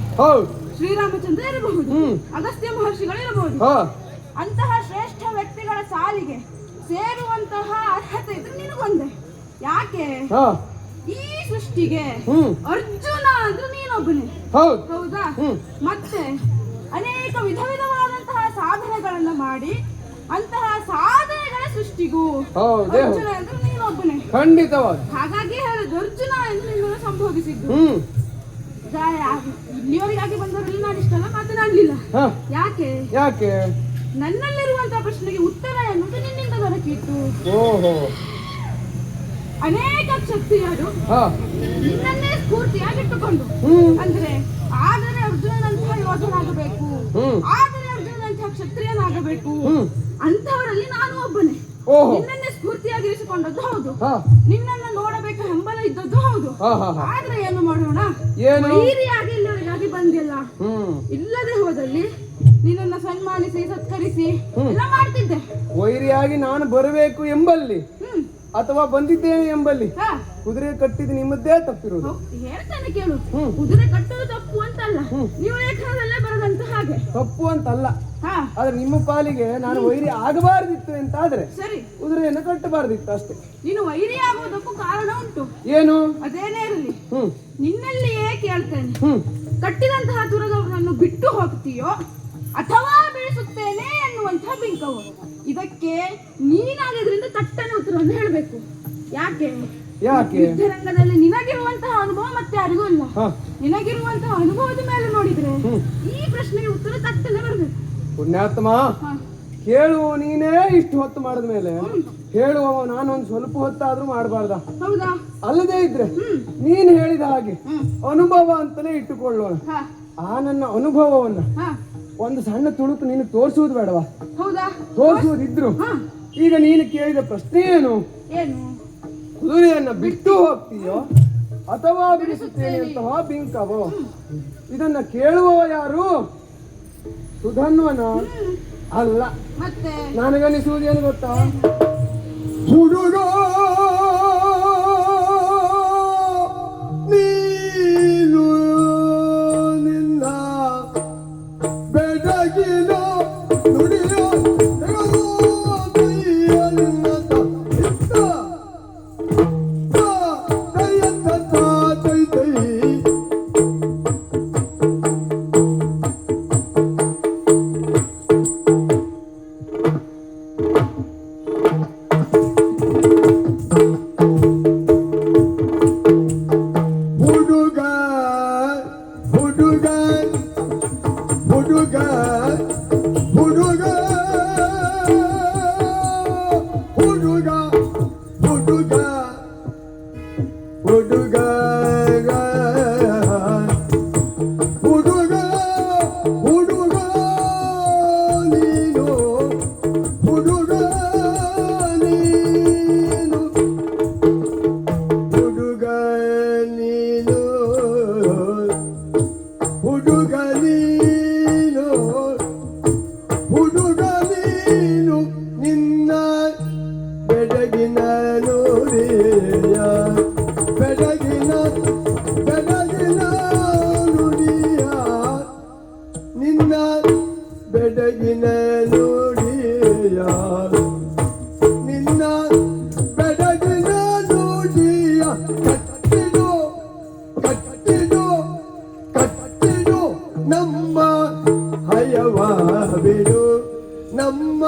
ಶ್ರೀರಾಮಚಂದ್ರ ಇರಬಹುದು, ಅಗಸ್ತ್ಯ ಮಹರ್ಷಿಗಳಿರಬಹುದು. ಅಂತಹ ಶ್ರೇಷ್ಠ ವ್ಯಕ್ತಿಗಳ ಸಾಲಿಗೆ ಸೇರುವಂತಹ ಅರ್ಹತೆ ಇದ್ರೆ ನಿನಗೊಂದೆ. ಯಾಕೆ? ಈ ಸೃಷ್ಟಿಗೆ ಅರ್ಜುನ ಅಂದ್ರೆ ನೀನೊಬ್ಬನೇ, ಹೌದಾ? ಮತ್ತೆ ಅನೇಕ ವಿಧವಾದಂತಹ ಸಾಧನೆಗಳನ್ನ ಮಾಡಿ ಅಂತಹ ಸಾಧನೆಗಳ ಸೃಷ್ಟಿಗೂ ಹೌದೇ ಹೌದು. ಅರ್ಜುನ ಅಂದ್ರೆ ನೀನೊಬ್ಬನೇ. ಖಂಡಿತವಾಗಿ. ಹಾಗಾಗಿ ಹೇಳುದು ಅರ್ಜುನ ಎಂದು ನಿನ್ನನ್ನು ಸಂಬೋಧಿಸಿದ್ದು. ಇಲ್ಲಿಯವರೆಗಾಗಿ ಬಂದವರಲ್ಲಿ ನಾನು ಇಷ್ಟೆಲ್ಲ ಮಾತನಾಡಲಿಲ್ಲ. ಹ, ಯಾಕೆ? ಯಾಕೆ? ನನ್ನಲ್ಲಿರುವಂತಹ ಪ್ರಶ್ನೆಗೆ ಉತ್ತರ ಎನ್ನುವುದು ನಿನ್ನಿಂದ ದೊರಕಿತ್ತು. ಓಹೋ. ಅನೇಕ ಕ್ಷತ್ರಿಯರು ಹ, ನಿನ್ನನ್ನೇ ಸ್ಫೂರ್ತಿಯಾಗಿಟ್ಟುಕೊಂಡು ಅಂದ್ರೆ ಆದರೆ ಅರ್ಜುನನಂತಹ ಯೋಧನಾಗಬೇಕು, ಆದರೆ ಅರ್ಜುನನಂತಹ ಕ್ಷತ್ರಿಯನಾಗಬೇಕು ಅಂತವರಲ್ಲಿ ನಾನು ಒಬ್ಬನೇ. ಓಹೋ. ನಿನ್ನನ್ನೇ ಸ್ಫೂರ್ತಿಯಾಗಿರಿಸಿಕೊಂಡದ್ದು ಹೌದು, ಹ, ನಿನ್ನನ್ನ ನೋಡಬೇಕು ಹಂಬಲ ಇದ್ದದ್ದು ಹೌದು. ಹ, ಹ, ಹ. ಆದ್ರೆ ಏನು ಮಾಡೋಣ, ಏನು? ವೈರಿಯಾಗಿ ಇಲ್ಲಿವರೆಗಾಗಿ ಬಂದಿಲ್ಲ. ಹ್ಮ್. ಇಲ್ಲದೆ ಹೋದಲ್ಲಿ ನಿನ್ನನ್ನ ಸನ್ಮಾನಿಸಿ ಸತ್ಕರಿಸಿ ಎಲ್ಲ ಮಾಡ್ತಿದ್ದೆ. ವೈರಿಯಾಗಿ ನಾನು ಬರಬೇಕು ಎಂಬಲ್ಲಿ ಅಥವಾ ಬಂದಿದ್ದೇನೆ ಎಂಬಲ್ಲಿ ಹ, ಕುದುರೆ ಕಟ್ಟಿದ ನಿಮ್ಮದ್ದೇ ತಪ್ಪಿರುವುದು. ಹೇಳ್ತೇನೆ ಕೇಳು. ಕುದುರೆ ಕಟ್ಟುವುದು ತಪ್ಪು ಅಂತಲ್ಲ, ನೀವು ಲೇಖನದಲ್ಲೇ ಬರದಂತ ಹಾಗೆ ತಪ್ಪು ಅಂತಲ್ಲ. ಹಾ ಆದ್ರೆ ನಿಮ್ಮ ಪಾಲಿಗೆ ನಾನು ವೈರಿ ಆಗಬಾರ್ದಿತ್ತು ಎಂತಾದ್ರೆ ಸರಿ, ಕುದುರೆಯನ್ನು ಕಟ್ಟಬಾರ್ದಿತ್ತು ಅಷ್ಟೇ. ನೀನು ವೈರಿ ಆಗುವುದಕ್ಕೂ ಕಾರಣ ಉಂಟು. ಏನು? ಅದೇನೇ ಇರಲಿ, ಹ್ಮ್ ನಿನ್ನಲ್ಲಿಯೇ ಕೇಳ್ತೇನೆ, ಹ್ಮ್ ಕಟ್ಟಿದಂತಹ ದುರದವರನ್ನು ಬಿಟ್ಟು ಹೋಗ್ತೀಯೋ ಅಥವಾ ಬೆಳೆಸುತ್ತೇನೆ ಎನ್ನುವಂತಹ ಬಿಂಕವು. ಇದಕ್ಕೆ ನೀನಾಗಿದ್ರಿಂದ ತಟ್ಟನೆ ಉತ್ತರವನ್ನು ಹೇಳಬೇಕು. ಯಾಕೆ? ಯಾಕೆ? ಯುದ್ಧರಂಗದಲ್ಲಿ ನಿನಗಿರುವಂತಹ ಅನುಭವ ಮತ್ತೆ ಯಾರಿಗೂ ಇಲ್ಲ. ಹ, ನಿನಗಿರುವಂತಹ ಅನುಭವದ ಮೇಲೆ ನೋಡಿದ್ರೆ ಈ ಪ್ರಶ್ನೆಗೆ ಉತ್ತರ ತಟ್ಟನೆ ಬರಬೇಕು. ಪುಣ್ಯಾತ್ಮ, ಕೇಳುವ ನೀನೇ ಇಷ್ಟು ಹೊತ್ತು ಮಾಡಿದ ಮೇಲೆ ಹೇಳುವವ ನಾನೊಂದು ಸ್ವಲ್ಪ ಹೊತ್ತಾದ್ರೂ ಮಾಡಬಾರ್ದ? ಹೌದಾ? ಅಲ್ಲದೆ ಇದ್ರೆ ನೀನ್ ಹೇಳಿದ ಹಾಗೆ ಅನುಭವ ಅಂತಲೇ ಇಟ್ಟುಕೊಳ್ಳೋಣ. ಹ, ಆ ನನ್ನ ಅನುಭವವನ್ನ ಹ, ಒಂದು ಸಣ್ಣ ತುಣುಕು ನೀನು ತೋರಿಸುವುದು ಬೇಡವಾ? ಹೌದಾ? ತೋರಿಸುವುದಿದ್ರು ಈಗ ನೀನು ಕೇಳಿದ ಪ್ರಶ್ನೆ ಏನು? ಏನು? ಕುದುರೆಯನ್ನ ಬಿಟ್ಟು ಹೋಗ್ತೀಯೋ ಅಥವಾ ಬಿಡಿಸುತ್ತೇನೆ ಅಂತಹ ಬಿಂಕವೋ? ಇದನ್ನ ಕೇಳುವವ ಯಾರು? ಸುಧನ್ವನ ಅಲ್ಲ. ಮತ್ತೆ ನನಗನಿಸುವುದೇನು ಗೊತ್ತಾ? ಹುಡುಗ ನೀನು ನಿನ್ನ ಬೆಡಗಿನ ನುಡಿಯ ತೆಗೆದು ಕೈಯಲ್ಲಿಂದ ಇತ್ತ ಕೈಯತ್ತ ತೈ ತೈ ಹುಡುಗ ಹುಡುಗ ಹುಡುಗ ಹುಡುಗ ಹುಡುಗ ಹುಡುಗ ಹುಡುಗ ಹುಡುಗ ಹುಡುಗ ನೀನು ಹುಡುಗ ನೀನು ಹುಡುಗ ನೀನು ಹುಡುಗ ನೀನು ಹುಡುಗ ನೀನು ನಿನ್ನ ಬೆಡಗಿನ ನುಡಿಯ ಬೆಡಗಿನ ಬೆಡಗಿನ ನುಡಿಯ ನಿನ್ನ ಬೆಡಗಿನ ನುಡಿಯ ನಿನ್ನ ಬೆಡಗಿನ ನುಡಿಯ ಕಟ್ಟಿಡು ಕಟ್ಟಿಡು ಕಟ್ಟಿಡು ನಮ್ಮ ಹಯವ ಬಿಡು ನಮ್ಮ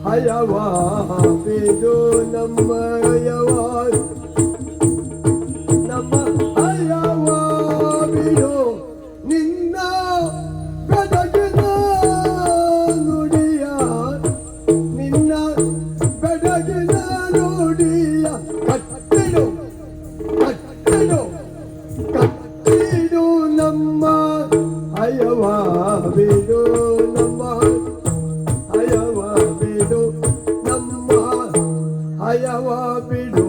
ಹಯವ ಬಿಡು ನಮ್ಮ ಹಯವ ನಮ್ಮ ಹಯವ ಬಿಡು ನಿನ್ನ ಬೆಡಗಿನ ನುಡಿಯ ನಿನ್ನ ಬೆಡಗಿನ ನುಡಿಯ ಕಟ್ಟಿಡು ಕಟ್ಟಿಡು ಕಟ್ಟಿಡು ನಮ್ಮ ಹಯವ ಬಿಡು ನಮ್ಮ ಹಯವ ಬಿಡು ನಮ್ಮ ಹಯವ ಬಿಡು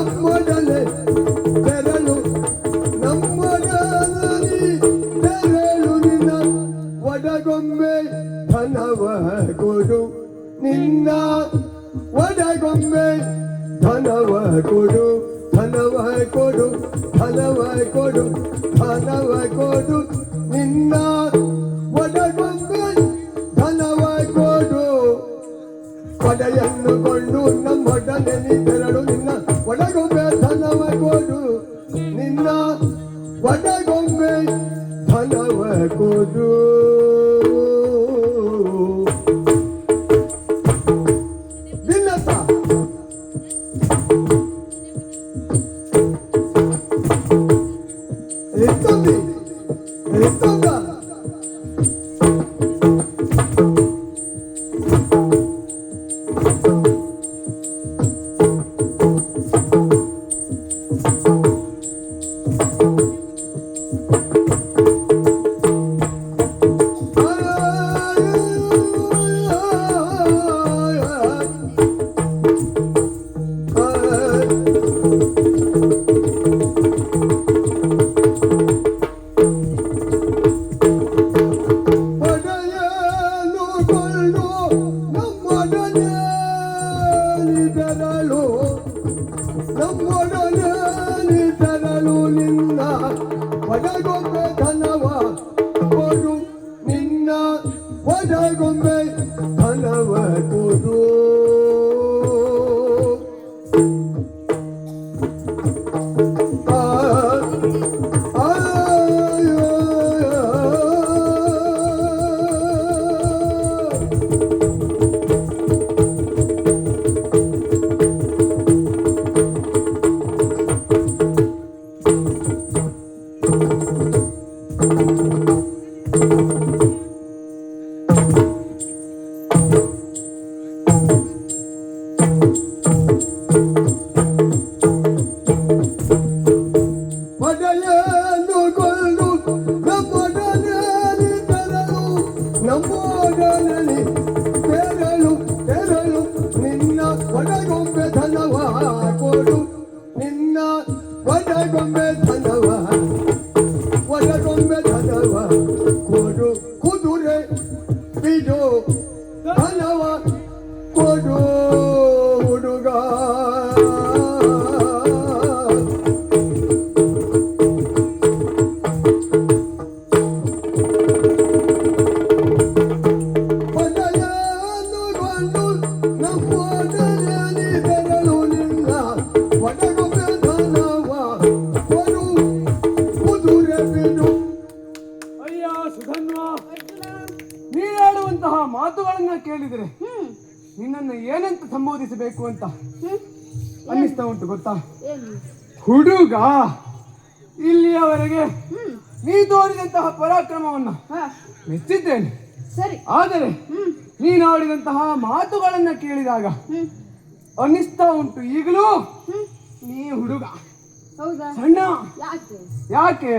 ನಮ್ಮೊಡನೆ ತೆರಳು ನಮ್ಮೊಡನೆ ತೆರಳು ನಿನ್ನ ಒಡಗೊಮ್ಮೆ ಧನವ ಕೊಡು ನಿನ್ನ ಒಡಗೊಮ್ಮೆ ಧನವ ಕೊಡು ಧನವ ಕೊಡು ಧನವ ಕೊಡು ಧನವ ಕೊಡು ನಿನ್ನ ಒಡಗೊಮ್ಮೆ ಧನವ ಕೊಡು ಒಡೆಯನ್ನು ಕೊಂಡು ನಮ್ಮೊಡನೆ ನೀ ತೆರಳು ನಿನ್ನ ಒಡಗೊಮ್ಮೆ ಧನವ ಕೊಡು ನಿನ್ನ ಒಡಗೊಮ್ಮೆ ಧನವ ಕೊಡು ನಿನ್ನತ ಎತ್ತೊಂದಿ ಎತ್ತೊಂದ ಒಡಗೊಮ್ಮೆ ಧನವ ಕೊಡು ನಿನ್ನ ಒಡಗೊಮ್ಮೆ ಧನವ ಕೊಡು ನಮ್ಮೊಡನೆ ತೆರಳು ತೆರಳು ನಿನ್ನ ಒಡಗೊಮ್ಮೆ ಧನವ ಕೊಡು ನಿನ್ನ ಒಡಗೊಮ್ಮೆ ಧನವ ಒಡಗೊಮ್ಮೆ ಧನವ ಕೊಡು ಕುದುರೆ ಬಿಡು ಧನವ ಕೊಡು ಹುಡುಗ ನೀನಾಡುವಂತಹ ಮಾತುಗಳನ್ನ ಕೇಳಿದರೆ ನಿನ್ನನ್ನು ಏನಂತ ಸಂಬೋಧಿಸಬೇಕು ಅಂತ ಅನ್ನಿಸ್ತಾ ಉಂಟು ಗೊತ್ತಾ ಹುಡುಗ. ಇಲ್ಲಿಯವರೆಗೆ ನೀ ತೋರಿದಂತಹ ಪರಾಕ್ರಮವನ್ನ ಮೆಚ್ಚಿದ್ದೇನೆ. ಆದರೆ ನೀನಾಡಿದಂತಹ ಮಾತುಗಳನ್ನ ಕೇಳಿದಾಗ ಅನ್ನಿಸ್ತಾ ಉಂಟು ಈಗಲೂ ನೀ ಹುಡುಗ ಸಣ್ಣ. ಯಾಕೆ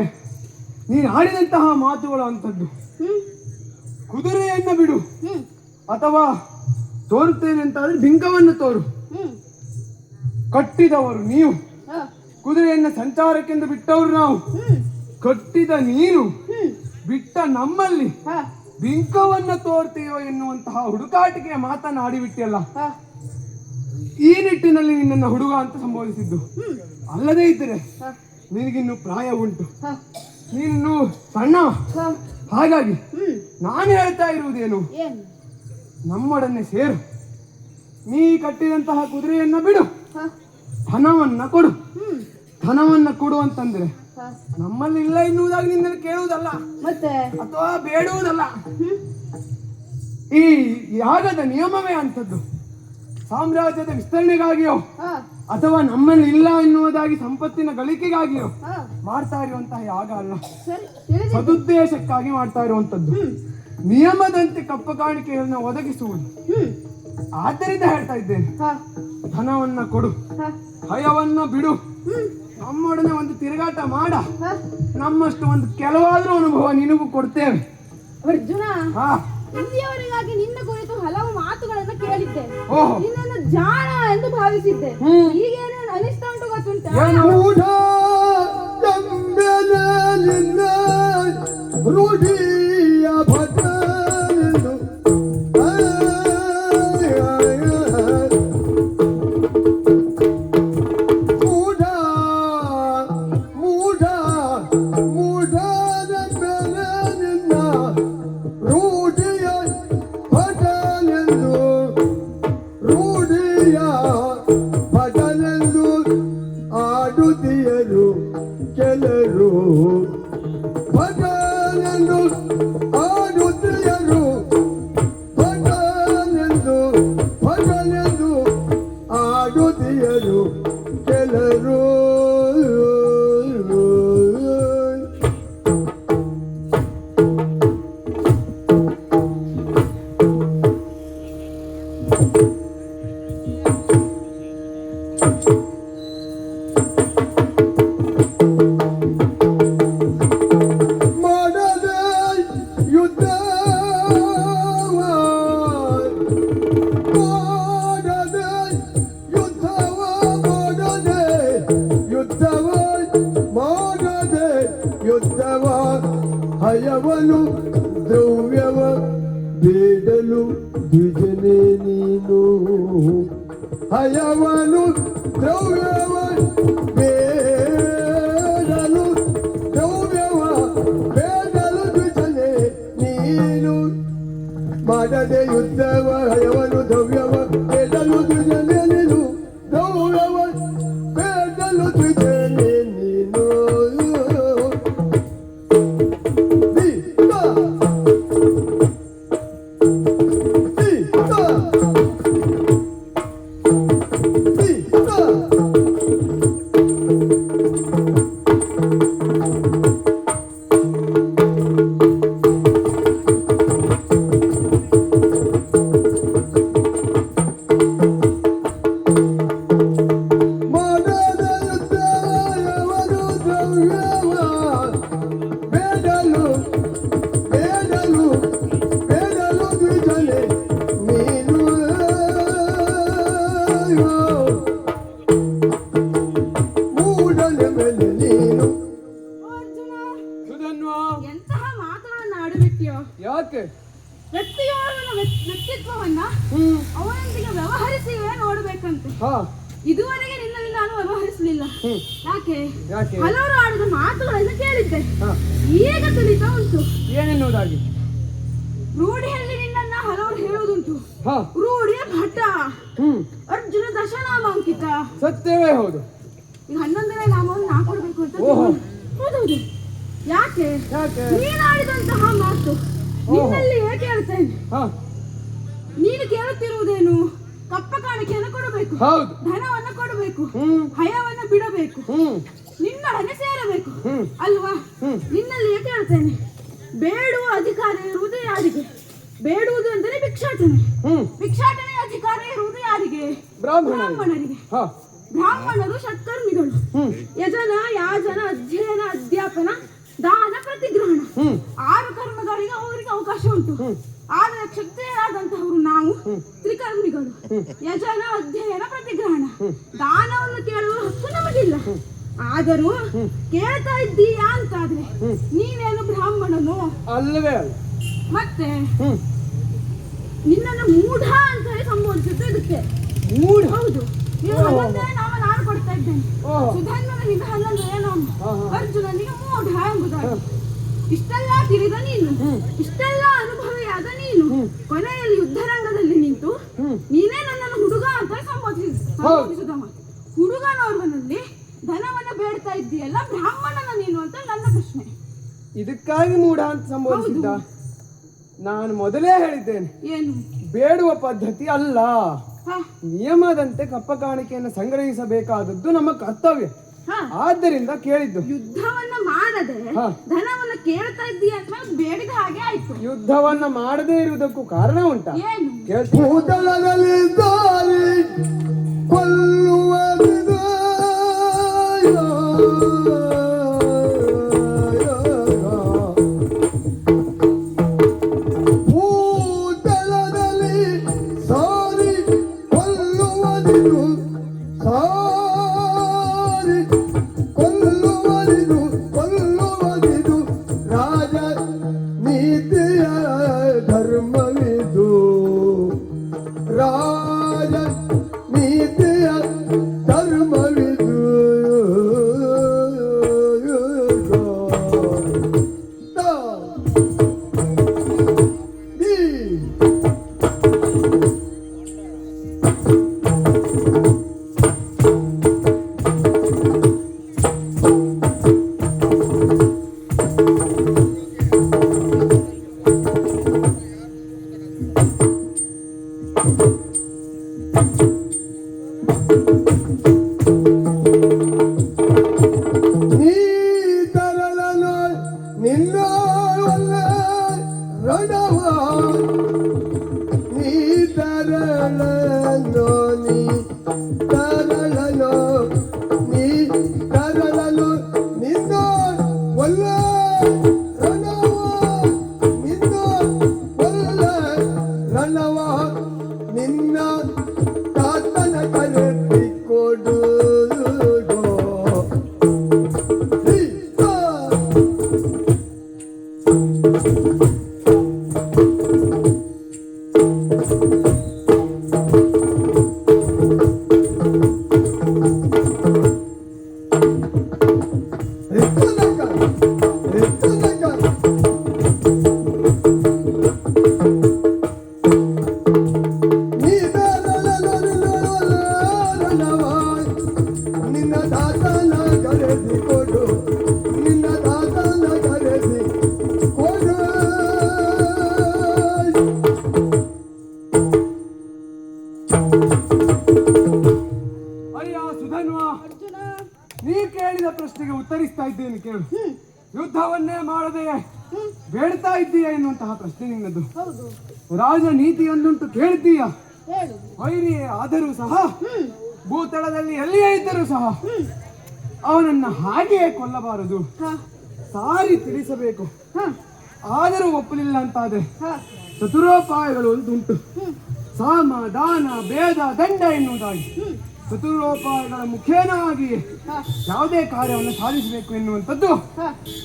ನೀನು ಆಡಿದಂತಹ ಮಾತುಗಳು ಅಂತದ್ದು ಕುದುರೆಯನ್ನ ಬಿಡು ಅಥವಾ ತೋರುತ್ತೇನೆ ಅಂತ ಆದ್ರೆ ಬಿಂಕವನ್ನು ತೋರು. ಕಟ್ಟಿದವರು ನೀವು, ಕುದುರೆಯನ್ನ ಸಂಚಾರಕ್ಕೆಂದು ಬಿಟ್ಟವರು ನಾವು. ಕಟ್ಟಿದ ನೀನು ಬಿಟ್ಟ ನಮ್ಮಲ್ಲಿ ಬಿಂಕವನ್ನ ತೋರ್ತೀಯೋ ಎನ್ನುವಂತಹ ಹುಡುಕಾಟಿಕೆಯ ಮಾತನ್ನ ಆಡಿಬಿಟ್ಟಿಯಲ್ಲ. ಈ ನಿಟ್ಟಿನಲ್ಲಿ ನಿನ್ನನ್ನು ಹುಡುಗ ಅಂತ ಸಂಬೋಧಿಸಿದ್ದು. ಅಲ್ಲದೇ ಇದ್ದರೆ ನಿನಗಿನ್ನು ಪ್ರಾಯ ಉಂಟು, ನೀನು ಸಣ್ಣ. ಹಾಗಾಗಿ ನಾನು ಹೇಳ್ತಾ ಇರುವುದೇನು, ನಮ್ಮೊಡನೆ ಸೇರು. ನೀ ಕಟ್ಟಿದಂತಹ ಕುದುರೆಯನ್ನ ಬಿಡು, ಧನವನ್ನ ಕೊಡು. ಧನವನ್ನ ಕೊಡು ಅಂತಂದ್ರೆ ನಮ್ಮಲ್ಲಿ ಇಲ್ಲ ಎನ್ನುವುದಾಗಿ ನಿನ್ನಲ್ಲಿ ಕೇಳುವುದಲ್ಲ ಮತ್ತೆ ಅಥವಾ ಬೇಡುವುದಲ್ಲ. ಈ ಯಾಗದ ನಿಯಮವೇ ಅಂತದ್ದು. ಸಾಮ್ರಾಜ್ಯದ ವಿಸ್ತರಣೆಗಾಗಿಯೋ ಅಥವಾ ನಮ್ಮಲ್ಲಿ ಇಲ್ಲ ಎನ್ನುವುದಾಗಿ ಸಂಪತ್ತಿನ ಗಳಿಕೆಗಾಗಿಯೋ ಮಾಡ್ತಾ ಇರುವಂತಹ ಯಾಗ ಅಲ್ಲ, ಸದುದ್ದೇಶಕ್ಕಾಗಿ ಮಾಡ್ತಾ ಇರುವಂತದ್ದು. ನಿಯಮದಂತೆ ಕಪ್ಪ ಕಾಣಿಕೆಯನ್ನು ಒದಗಿಸುವುದು. ಆದ್ದರಿಂದ ಹೇಳ್ತಾ ಇದ್ದೇನೆ, ಧನವನ್ನ ಕೊಡು, ಭಯವನ್ನ ಬಿಡು. ನಮ್ಮೊಡನೆ ಒಂದು ತಿರುಗಾಟ ಮಾಡ, ನಮ್ಮಷ್ಟು ಒಂದು ಕೆಲವಾದ್ರೂ ಅನುಭವ ನಿನಗೂ ಕೊಡ್ತೇವೆ. ಅರ್ಜುನ, ಇಲ್ಲಿಯವರೆಗಾಗಿ ನಿನ್ನ ಕುರಿತು ಹಲವು ಮಾತುಗಳನ್ನು ಕೇಳಿದ್ದೆ. ನಿನ್ನನ್ನು ಜಾಣ ಎಂದು ಭಾವಿಸಿದ್ದೆ. ಈಗೇನೇನು ಅನಿಸ್ತಾ ಉಂಟು ಏನು? ಮೂಢ ಎಂಬೆಲಿಂದ ರೂಢಿಯ ಭಟನೆಂದು ಮೂಢ ಮೂಢ ಮೂಢನ ಬೆಲೆನಿಂದ ರೂಢಿಯ ಭಟನೆಂದು ರೂಢಿಯ ಭಟನೆಂದು ಆಡುತ್ತಿಯರು ಕೆಲರು ಭಟನೆಂದು ಆಡುತ್ತಿಯರು ಭಟನೆಂದು ಆಡುತ್ತಿಯರು ಕೆಲರು ಮಾಡದೆ ಯುದ್ಧವ ಮಾಡದೆ ಯುದ್ಧವ ಮಾಡದೆ ಯುದ್ಧವ ಮಾಡದೆ ಯುದ್ಧವ ಹಯವನು ದ್ರವ್ಯವ ಬೇಡಲು ದ್ವಿಜನೇ ನೀನು ಹಯವನು ದ್ರವ್ಯವ ಬೇಡಲು ದ್ರವ್ಯವ ಬೇಡಲು ದ್ವಿಜನೇ ನೀನು ಮಾಡದೆ ಯುದ್ಧವ ಹಯವನು ದ್ರವ್ಯವ ಬೇಡಲು ದ್ವಿಜನೇ ನೀನು ದ್ರವ್ಯವ ಬೇಡಲು ದ್ವಿಜನೇ ನೀನು ಸೀತಾ ಸೀತಾ ಸೀತಾ ಮಾಡದ ಯುದ್ಧವನು ದ್ರವ್ಯವ ಬೇಡಲು ಬೇಡಲು ಬೇಡಲು ದ್ವಿಜನೆ ನೀನು ಮೂಡನ ಮೇಲೆ ನೀನು ಅರ್ಜುನ, ಸುಧನ್ವ, ಎಂತಹ ಮಾತುಗಳನ್ನು ಆಡುಬಿಟ್ಟಿಯೋ. ಯಾಕೆ? ವ್ಯಕ್ತಿಯೋರ್ವನ ವ್ಯಕ್ತಿತ್ವವನ್ನ ಅವನೊಂದಿಗೆ ವ್ಯವಹರಿಸಿಯೇ ನೋಡ್ಬೇಕಂತೆ. ಹಾ, ಇದುವರೆಗೆ ನಿನ್ನಲ್ಲಿ ನಾನು ವ್ಯವಹರಿಸಲಿಲ್ಲ. ಯಾಕೆ? ಯಾಕೆ? ಹಲವರು ಆಡಿದ ಮಾತುಗಳನ್ನು ಕೇಳಿದ್ದೆ. ಹಾ, ಈಗ ತಿಳಿತಾ ಉಂಟು. ಏನೆನ್ನುವುದಾಗಿ? ರೂಢಿಯಲ್ಲಿ ನಿನ್ನನ್ನ ಹಲವರು ಹೇಳುವುದುಂಟು. ಹಾ, ರೂಢಿಯ ಭಟ, ಹ್ಮ್, ಅರ್ಜುನ ದಶನಾಮಾಂಕಿತ. ಸತ್ಯವೇ ಹೌದು. ಈಗ 11ನೇ ನಾಮವನ್ನು ನಾ ಕೊಡ್ಬೇಕು ಅಂತ ಓಹೋ. ಹೌದೌದು. ಯಾಕೆ? ಯಾಕೆ? ನೀನಾಡಿದಂತಹ ಮಾತು ನಿನ್ನಲ್ಲಿ ಏಕೆ ಹೇಳ್ತೇನೆ. ಹಾ, ನೀನು ಕೇಳುತ್ತಿರುವುದೇನು? ಕಪ್ಪ ಕಾಣಿಕೆಯನ್ನು ಕೊಡಬೇಕು, ಹೌದು. ಧನವನ್ನ ಕೊಡಬೇಕು, ಹ್ಮ್, ಹಯವನ್ನ ಬಿಡಬೇಕು, ಹ್ಮ್, ನಿನ್ನೊಡನೆ ಸೇರಬೇಕು ಹ್ಮ್. ಅಲ್ವಾ? ಹ್ಮ್. ನಿನ್ನಲ್ಲಿ ಏಕೆ ಹೇಳ್ತೇನೆ, ಬೇಡುವ ಅಧಿಕಾರ ಇರುವುದು ಯಾರಿಗೆ? ಬೇಡುವುದು ಅಂದರೆ ಭಿಕ್ಷಾಟನೆ. ಹ್ಮ್, ಭಿಕ್ಷಾಟನೆ ಅಧಿಕಾರ ಇರುವುದು ಯಾರಿಗೆ? ಬ್ರಾಹ್ಮಣರಿಗೆ. ಬ್ರಾಹ್ಮಣರಿಗೆ. ಹಾ, ಬ್ರಾಹ್ಮಣರು ಷಟ್ಕರ್ಮಿಗಳು. ಹ್ಮ್, ಯಜನ, ಯಾಜನ, ಅಧ್ಯಯನ, ಅಧ್ಯಾಪನ, ದಾನ, ಪ್ರತಿಗ್ರಹಣ. ಹ್ಮ್, 6 ಕರ್ಮಗಳಿಗೆ ಅವರಿಗೆ ಅವಕಾಶ ಉಂಟು. ಹ್ಮ್. ಆದರೆ ಕ್ಷತ್ರಿಯರಾದಂತಹವರು ನಾವು ತ್ರಿಕರ್ಮಿಗಳು. ಯಜನ, ಅಧ್ಯಯನ, ಪ್ರತಿಗ್ರಹಣ, ದಾನವನ್ನು ಕೇಳುವ ಹಕ್ಕು ನಮಗಿಲ್ಲ. ಆದರೂ ಕೇಳ್ತಾ ಇದ್ದೀಯಾ ಅಂತಾದ್ರೆ ನೀನೇನು ಬ್ರಾಹ್ಮಣನು? ಅಲ್ಲವೇ ಅಲ್ಲ. ಮತ್ತೆ ಹ್ಮ್, ನಿನ್ನನ್ನು ಮೂಢ ಅಂತ ಹೇಳಿ ಸಂಬೋಧಿಸುತ್ತೆ. ಇದಕ್ಕೆ ಮೂಢ. ಹೌದು. ನೀವು ಓಹೋ. 11ನೇ ನಾಮ ನಾನು ಕೊಡ್ತಾ ಇದ್ದೇನೆ. ಓಹೋ. ಸುಧನ್ವನಿಗೆ 11ನೇ ನಾಮ, ಹಾ, ಹಾ. ಅರ್ಜುನನಿಗೆ ಮೂಢ ಎಂಬುದಾಗಿ. ಇಷ್ಟೆಲ್ಲ ತಿಳಿದ ನೀನು, ಇಷ್ಟೆಲ್ಲ ಅನುಭವಿಯಾದ ನೀನು, ಕೊನೆಯಲ್ಲಿ ಯುದ್ಧರಂಗದಲ್ಲಿ ನಿಂತು ನೀನೇ ನನ್ನನ್ನು ಹುಡುಗ ಅಂತ ಸಂಬೋಧಿಸುದವ. ಹುಡುಗನೋರ್ವನಲ್ಲಿ ಧನವನ್ನ ಬೇಡ್ತಾ ಇದ್ದೀಯಲ್ಲ, ಬ್ರಾಹ್ಮಣನ ನೀನು ಅಂತ ನನ್ನ ಪ್ರಶ್ನೆ. ಇದಕ್ಕಾಗಿ ಮೂಢ ಅಂತ ಸಂಬೋಧಿಸಿದ್ದ? ನಾನು ಮೊದಲೇ ಹೇಳಿದ್ದೇನೆ, ಏನು? ಬೇಡುವ ಪದ್ಧತಿ ಅಲ್ಲ. ಹ, ನಿಯಮದಂತೆ ಕಪ್ಪ ಕಾಣಿಕೆಯನ್ನು ಸಂಗ್ರಹಿಸಬೇಕಾದದ್ದು ನಮ್ಮ ಕರ್ತವ್ಯ. ಹ. ಆದ್ದರಿಂದ ಕೇಳಿದ್ದು. ಯುದ್ಧವನ್ನ ಮಾಡದೆ ಹ. ಧನವನ್ನ ಕೇಳ್ತಾ ಇದ್ದೀಯ ಅಂತ ಬೇಡಿದ ಹಾಗೆ ಆಯ್ತು. ಯುದ್ಧವನ್ನ ಮಾಡದೇ ಇರುವುದಕ್ಕೂ ಕಾರಣ ಉಂಟಾ? ಏನು? ಕೇಳ್ತೀನಿ. ಭೂತಳದಲ್ಲಿ ದಾರಿ ಕೊಲ್ಲುವರಿದು ಭೂತಳದಲ್ಲಿ ಸಾರಿ ಕೊಲ್ಲುವರಿದು ಸಾರಿ ನಿನ್ನ ದಾತನ ಕರೆಸಿ ಕೊಡು ನಿನ್ನ ದಾತನ ಕರೆಸಿ ಕೊಡು ಅಯ್ಯ ಸುಧನ್ವ, ನೀ ಕೇಳಿದ ಪ್ರಶ್ನೆಗೆ ಉತ್ತರಿಸ್ತಾ ಇದ್ದೇನೆ ಕೇಳು. ಯುದ್ಧವನ್ನೇ ಮಾಡದೆ ಬೇಡ್ತಾ ಇದ್ದೀಯ ಎನ್ನುವಂತಹ ಪ್ರಶ್ನೆ ನಿನ್ನದು. ರಾಜನೀತಿಯನ್ನುಂಟು ಕೇಳ್ತೀಯ. ವೈರಿಯೇ ಆದರೂ ಸಹ, ಭೂತಳದಲ್ಲಿ ಎಲ್ಲಿಯೇ ಇದ್ದರೂ ಸಹ ಅವನನ್ನ ಹಾಗೆಯೇ ಕೊಲ್ಲಬಾರದು, ಸಾರಿ ತಿಳಿಸಬೇಕು. ಆದರೂ ಒಪ್ಪಲಿಲ್ಲ ಅಂತಾದ್ರೆ ಚತುರೋಪಾಯಗಳು ಒಂದುಂಟು. ಸಾಮ ದಾನ ಭೇದ ದಂಡ ಎನ್ನುವುದಾಗಿ ಚತುರೋಪಾಯಗಳ ಮುಖೇನವಾಗಿ ಯಾವುದೇ ಕಾರ್ಯವನ್ನು ಸಾಧಿಸಬೇಕು ಎನ್ನುವಂಥದ್ದು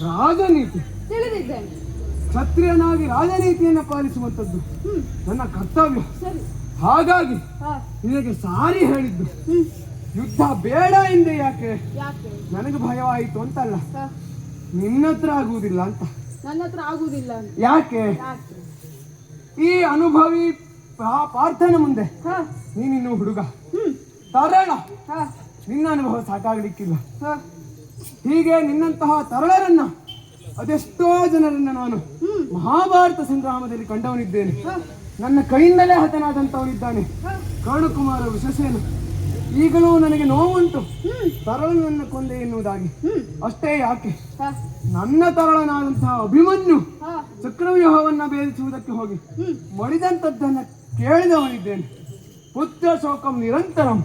ರಾಜನೀತಿ. ತಿಳಿದಿದ್ದೇನೆ. ಕ್ಷತ್ರಿಯನಾಗಿ ರಾಜನೀತಿಯನ್ನು ಪಾಲಿಸುವಂಥದ್ದು ನನ್ನ ಕರ್ತವ್ಯ. ಹಾಗಾಗಿ ನಿನಗೆ ಸಾರಿ ಹೇಳಿದ್ದು. ಯುದ್ಧ ಬೇಡ ಎಂದೆ ಯಾಕೆ? ನನಗೆ ಭಯವಾಯಿತು ಅಂತಲ್ಲ, ನಿನ್ನ ಹತ್ರ ಆಗುವುದಿಲ್ಲ ಅಂತ. ನನ್ನ ಹತ್ರ ಆಗುವುದಿಲ್ಲ. ಯಾಕೆ? ಈ ಅನುಭವಿ ಪಾರ್ಥನ ಮುಂದೆ ನೀನಿನ್ನು ಹುಡುಗ, ತರಳ. ನಿನ್ನ ಅನುಭವ ಸಾಕಾಗಲಿಕ್ಕಿಲ್ಲ. ಹೀಗೆ ನಿನ್ನಂತಹ ತರಳರನ್ನ, ಅದೆಷ್ಟೋ ಜನರನ್ನ ನಾನು ಮಹಾಭಾರತ ಸಂಗ್ರಾಮದಲ್ಲಿ ಕಂಡವನಿದ್ದೇನೆ. ನನ್ನ ಕೈಯಿಂದಲೇ ಹತನಾದಂತವನಿದ್ದಾನೆ ಕರ್ಣಕುಮಾರ ವಿಷಸೇನ. ಈಗಲೂ ನನಗೆ ನೋವುಂಟು ತರಳನನ್ನ ಕೊಂದೆ ಎನ್ನುವುದಾಗಿ. ಅಷ್ಟೇ ಯಾಕೆ, ನನ್ನ ತರಳನಾದಂತಹ ಅಭಿಮನ್ಯು ಚಕ್ರವ್ಯೂಹವನ್ನ ಭೇದಿಸುವುದಕ್ಕೆ ಹೋಗಿ ಮಡಿದಂಥದ್ದನ್ನ ಕೇಳಿದವನಿದ್ದೇನೆ. ಪುತ್ರ ಶೋಕಂ ನಿರಂತರಂ,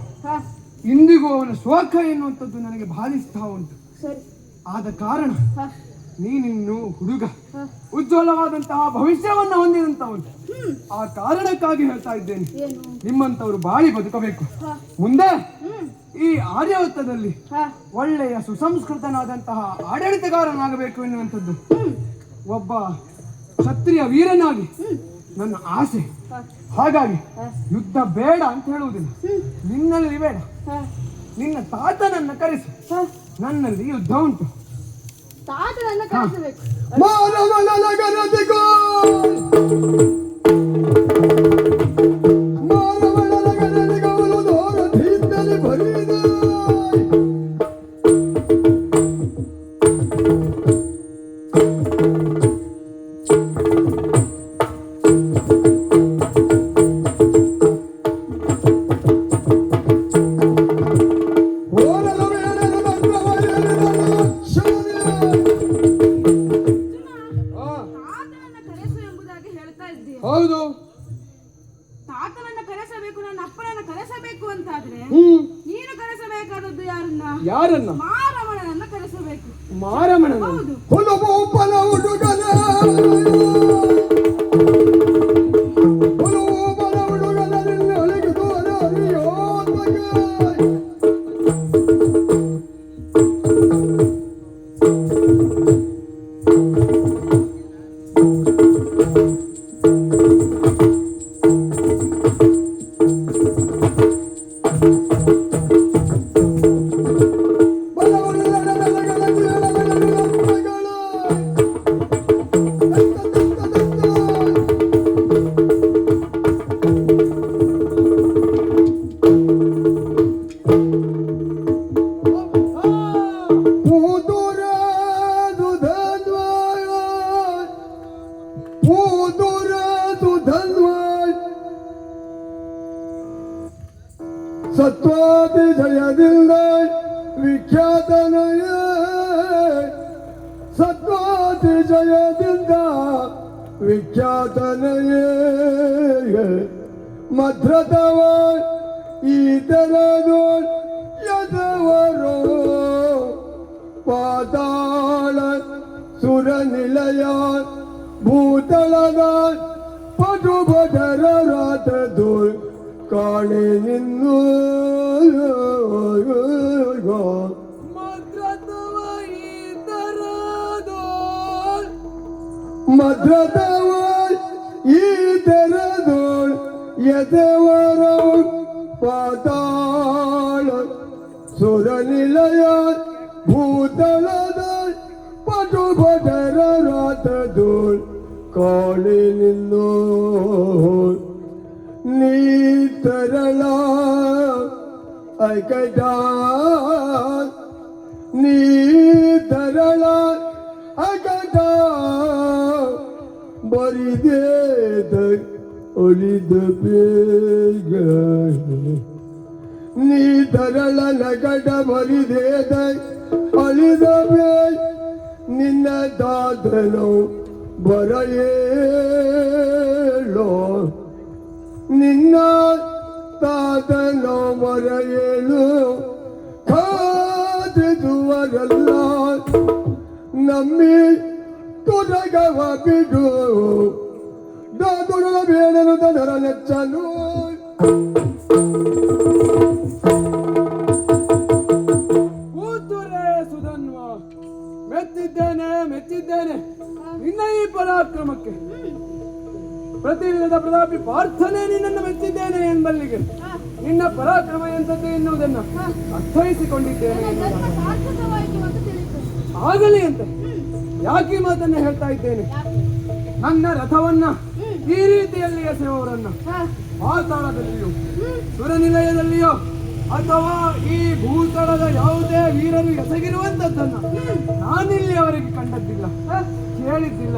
ಇಂದಿಗೂ ಅವನ ಶೋಕ ಎನ್ನುವಂಥದ್ದು ನನಗೆ ಬಾಧಿಸ್ತಾ ಉಂಟು. ಆದ ಕಾರಣ ನೀನಿನ್ನು ಹುಡುಗ, ಉಜ್ವಲವಾದಂತಹ ಭವಿಷ್ಯವನ್ನ ಹೊಂದಿದಂತವನು. ಆ ಕಾರಣಕ್ಕಾಗಿ ಹೇಳ್ತಾ ಇದ್ದೇನೆ, ನಿಮ್ಮಂತವರು ಬಾಳಿ ಬದುಕಬೇಕು. ಮುಂದೆ ಈ ಆರ್ಯವತ್ತದಲ್ಲಿ ಒಳ್ಳೆಯ ಸುಸಂಸ್ಕೃತನಾದಂತಹ ಆಡಳಿತಗಾರನಾಗಬೇಕು ಎನ್ನುವಂಥದ್ದು ಒಬ್ಬ ಕ್ಷತ್ರಿಯ ವೀರನಾಗಿ ನನ್ನ ಆಸೆ. ಹಾಗಾಗಿ ಯುದ್ಧ ಬೇಡ ಅಂತ ಹೇಳುವುದಿಲ್ಲ, ನಿನ್ನಲ್ಲಿ ಬೇಡ. ನಿನ್ನ ತಾತನನ್ನ ಕರೆಸಿ, ನನ್ನಲ್ಲಿ ಯುದ್ಧ ಉಂಟು. ತಾತನನ್ನ ಕಳಿಸಬೇಕು. ಮಾನವನಗನದಿಗೋ ಮಾನವನಗನದಿಗವನು ದೋರದಿಂದಲೇ ಬರಿದ ಹೌದು. ತಾತನನ್ನ ಕರೆಸಬೇಕು, ನನ್ನ ಅಪ್ಪನನ್ನ ಕರೆಸಬೇಕು ಅಂತಾದ್ರೆ ನೀನು ಕರೆಸಬೇಕಾದದ್ದು ಯಾರನ್ನ? ಯಾರನ್ನ? ಮಾರಮಣನನ್ನ ಕರೆಸಬೇಕು. ಮಾರಮಣನ? ಹೌದು. ಹುಲುಬೂಪನ ಹುಡುಗನ ಹುಲುಬೂಪನ ಹುಡುಗನ ಒಳಗೆ ದೂರ ಅರಿಯೋ ಸತ್ವಾತಿಶಯದಿಂದ ವಿಖ್ಯಾತನಯ, ಸತ್ವಾತಿಶಯದಿಂದ ವಿಖ್ಯಾತನಯ ಮಧ್ರತವ ಈತರದು ಯದವರೋ ಪಾತಾಳ ಸುರ ನಿಲಯ ಭೂತಳದ ಪಟುಭಟರ ರಾತದು ಕಾಣೆ ನಿನ್ನು ಮಧ್ರತವ ಈ ತೆರೆದೋಳ್ ಎದೆವರ ಪಾತಾಳ ಸುರ ನಿಲಯ ಭೂತಳದ ಪಟು ಭಟರ ರಾತದೋಳ್ ಕಾಳಿ ನಿನ್ನೋ ನೀ ತರಳ ಐಕಟ ನೀ ತರಳ ಐಕಟ ಬರಿದೇದ ಒಲಿದ ಬೇಗ ನೀ ತರಳ ನಗಡ ಬರಿದೇದ ಅಳಿದ ಬೇಗ ನಿನ್ನ ದಾದನು ಬರೆಯೇಳೋ ನಿನ್ನ ತಾತನೋ ಬರೆಯೇಳು ಕಾದಿದುವರಲ್ಲ ನಮ್ಮಿ ತುರಗವ ಬಿಡು ದಾದುಗಳ ಬೇಡನು ತದರ ನೆಚ್ಚನು ಕೂತುರೆ ಸುಧನ್ವ, ಮೆಚ್ಚಿದ್ದೇನೆ ನಿನ್ನ ಈ ಪರಾಕ್ರಮಕ್ಕೆ. ಪ್ರತಿವಿಧದ ಪ್ರತಾಪಿ ಪಾರ್ಥನೆ ನಿನ್ನನ್ನು ಮೆಚ್ಚಿದ್ದೇನೆ ಎಂಬಲ್ಲಿಗೆ ನಿನ್ನ ಪರಾಕ್ರಮ ಎಂಥದ್ದು ಎನ್ನುವುದನ್ನು ಅರ್ಥೈಸಿಕೊಂಡಿದ್ದೇನೆ. ಆಗಲಿ ಅಂತ ಯಾಕೆ ಈ ಮಾತನ್ನ ಹೇಳ್ತಾ ಇದ್ದೇನೆ? ನನ್ನ ರಥವನ್ನ ಈ ರೀತಿಯಲ್ಲಿ ಎಸೆಯುವವರನ್ನ ಪಾತಾಳದಲ್ಲಿಯೋ ಸುರನಿಲಯದಲ್ಲಿಯೋ ಅಥವಾ ಈ ಭೂತಳದ ಯಾವುದೇ ವೀರರು ಎಸಗಿರುವಂತದ್ದನ್ನ ನಾನಿಲ್ಲಿ ಅವರಿಗೆ ಕಂಡದ್ದಿಲ್ಲ, ಕೇಳಿದ್ದಿಲ್ಲ,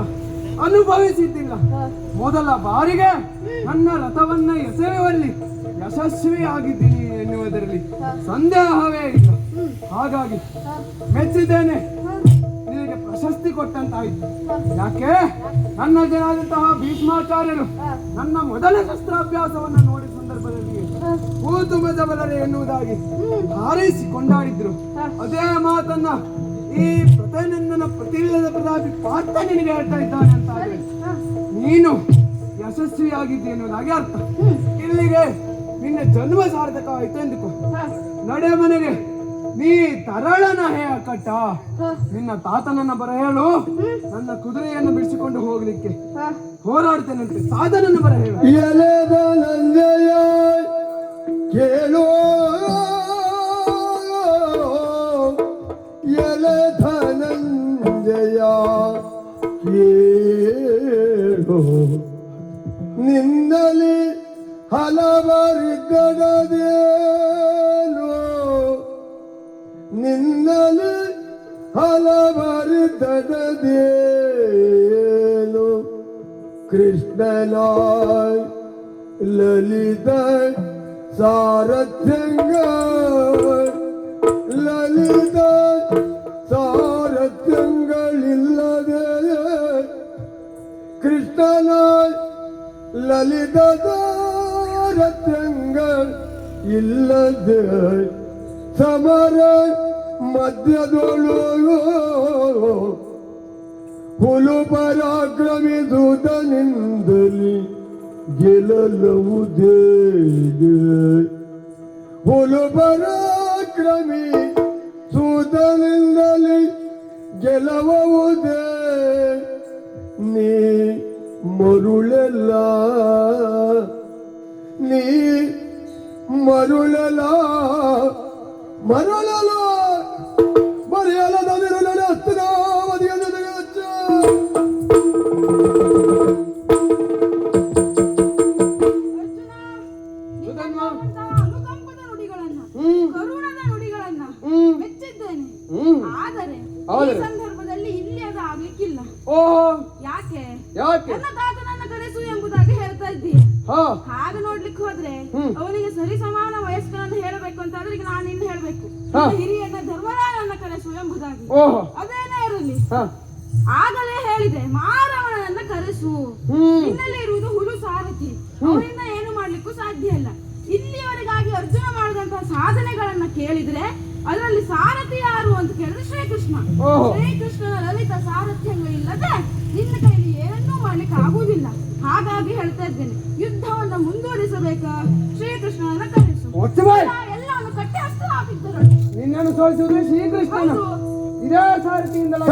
ಅನುಭವಿಸಿದ್ದಿಲ್ಲ. ಮೊದಲ ಬಾರಿಗೆ ನನ್ನ ರಥವನ್ನ ಎಸೆಯುವಲ್ಲಿ ಯಶಸ್ವಿಯಾಗಿದ್ದೀನಿ ಎನ್ನುವುದರಲ್ಲಿ ಸಂದೇಹವೇ ಇಲ್ಲ. ಹಾಗಾಗಿ ಮೆಚ್ಚಿದ್ದೇನೆ, ನಿನಗೆ ಪ್ರಶಸ್ತಿ ಕೊಟ್ಟಂತಾಯಿತು. ಯಾಕೆ? ನನ್ನ ಜನಾದಂತಹ ಭೀಷ್ಮಾಚಾರ್ಯರು ನನ್ನ ಮೊದಲ ಶಸ್ತ್ರಾಭ್ಯಾಸವನ್ನು ನೋಡಿದ ಸಂದರ್ಭದಲ್ಲಿ ಕೂತು ಮಜಬಲರೆ ಎನ್ನುವುದಾಗಿ ಹಾರೈಸಿ ಕೊಂಡಾಡಿದ್ರು. ಅದೇ ಮಾತನ್ನ ಈ ಪ್ರತಿನಂದನ ಪ್ರತಿವಿಧದ ಪ್ರತಾಪಿ ಪಾರ್ಥ ನಿನಗೆ ಹೇಳ್ತಾ ಇದ್ದಾನೆ ಅಂತ ನೀನು ಯಶಸ್ವಿಯಾಗಿದ್ದೆ ಎನ್ನುವುದಾಗಿ ಅರ್ಥ. ಇಲ್ಲಿಗೆ ನಿನ್ನ ಜನ್ಮ ಸಾರ್ಥಕ ಆಯ್ತು ಎಂದುಕೋ. ನಡೆ ಮನೆಗೆ. ನೀ ತರಳನ ಹೇ ಅಕ್ಕಟ್ಟ, ನಿನ್ನ ತಾತನನ್ನ ಬರ ಹೇಳು, ನನ್ನ ಕುದುರೆಯನ್ನು ಬಿಡಿಸಿಕೊಂಡು ಹೋಗ್ಲಿಕ್ಕೆ ಹೋರಾಡ್ತೇನಂತೆ. ತಾತನನ್ನ ಬರ ಹೇಳು. ಎಲೆದ ನಂಜಯ ಕೇಳೋ, ಎಲೆ ಧನಂಜಯ ಕೇಳೋ, ನಿನ್ನಲಿ ಹಲವರಿದ್ದಡದೇನೋ, ನಿನ್ನಲಿ ಹಲವರಿದ್ದಡದೇನೋ, ಕೃಷ್ಣನಾಯ್ ಲಲಿತ ಸಾರಥ್ಯಂಗ, ಲಲಿತ ಸಾರಥ್ಯಂಗಳಿಲ್ಲದೆ, ಕೃಷ್ಣನಾಯ್ ಲಲಿತ ಸಾರಥ್ಯಂಗಳ ಇಲ್ಲದೆ, ಸಮರ ಮಧ್ಯದೊಳು ಹುಲು ಪರಾಕ್ರಮಿಸುವುದನಿಂದಲಿ ಗೆಲ್ಲಲುವುದೇ, ಹುಲು ಪರಾಕ್ರಮಿ ಸೂತನಿಂದಲಿ ಗೆಲುವುದೇ. ನೀ ಮರುಳೆಲ್ಲ, ನೀ ಮರುಳಲ ಮರುಳಲ ಮರೆಯಲದಿರಲ ಅಸ್ತಿನಾವಧಿಯನ್ನು ತೆಗೆದಚ್ಚ. ಅನುಕಂಪದ ನುಡಿಗಳನ್ನ, ಕರುಣದ ನುಡಿಗಳನ್ನ ಮೆಚ್ಚಿದ್ದೇನೆ. ಆದರೆ ಈ ಸಂದರ್ಭದಲ್ಲಿ ಇಲ್ಲಿ ಅದು ಆಗ್ಲಿಕ್ಕಿಲ್ಲ. ಯಾಕೆ? ನನ್ನ ತಾತನನ್ನ ಕರೆಸು ಎಂಬುದಾಗಿ ಹೇಳ್ತಾ ಇದ್ದೀಯ. ಹಾಗೆ ನೋಡ್ಲಿಕ್ಕೆ ಹೋದ್ರೆ ಅವನಿಗೆ ಸರಿ ಸಮಾನ ವಯಸ್ಕರನ್ನು ಹೇಳಬೇಕು ಅಂತ ಆದ್ರೆ ಈಗ ನಾನು ಇನ್ನು ಹೇಳ್ಬೇಕು, ಹಿರಿಯನ್ನ ಧರ್ಮರಾಯನನ್ನ ಕರೆಸು ಎಂಬುದಾಗಿ. ಅದೇನೇ ಇರಲಿ, ಆಗಲೇ ಹೇಳಿದೆ ಮಾರವಣನನ್ನ ಕರೆಸು. ನಿನ್ನಲ್ಲಿ ಇರುವುದು ಹುಲು ಸಾರಥಿ, ಅವರಿಂದ ಏನು ಮಾಡ್ಲಿಕ್ಕೂ ಸಾಧ್ಯ ಇಲ್ಲ. ಇಲ್ಲಿಯವರೆಗಾಗಿ ಅರ್ಜುನ ಮಾಡಿದಂತಹ ಸಾಧನೆಗಳನ್ನ ಕೇಳಿದ್ರೆ ಅದರಲ್ಲಿ ಸಾರಥಿ ಯಾರು ಅಂತ ಕೇಳಿದ್ರೆ ಶ್ರೀಕೃಷ್ಣ. ಶ್ರೀಕೃಷ್ಣನ ಲಲಿತ ಸಾರಥ್ಯಗಳಿಲ್ಲದೆ ನಿನ್ನ ಕೈಲಿ ಏನನ್ನೂ ಮಾಡ್ಲಿಕ್ಕೆ ಆಗುವುದಿಲ್ಲ. ಹಾಗಾಗಿ ಹೇಳ್ತಾ ಇದ್ದೇನೆ, ಯುದ್ಧವನ್ನು ಮುಂದುವರಿಸಬೇಕ, ಶ್ರೀಕೃಷ್ಣನನ್ನ ಕರೆಸು. ಎಲ್ಲವನ್ನು ಕಟ್ಟಿ ಹಸ್ತನಾಗಿದ್ದರು. ನಿನ್ನನ್ನು ಸೋಲಿಸುವುದು ಶ್ರೀಕೃಷ್ಣನ ಇದೇ ಸಾರಥಿಯಿಂದಲೇ.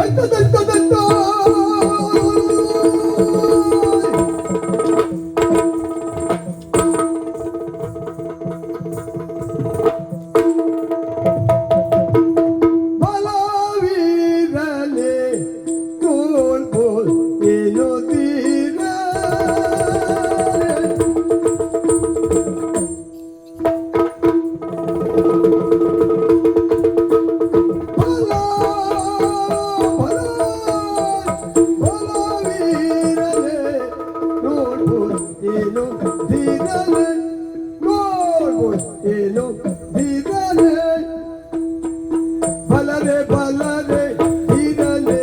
ಬಲರೆ ಬಲರೆ ಧೀರನೆ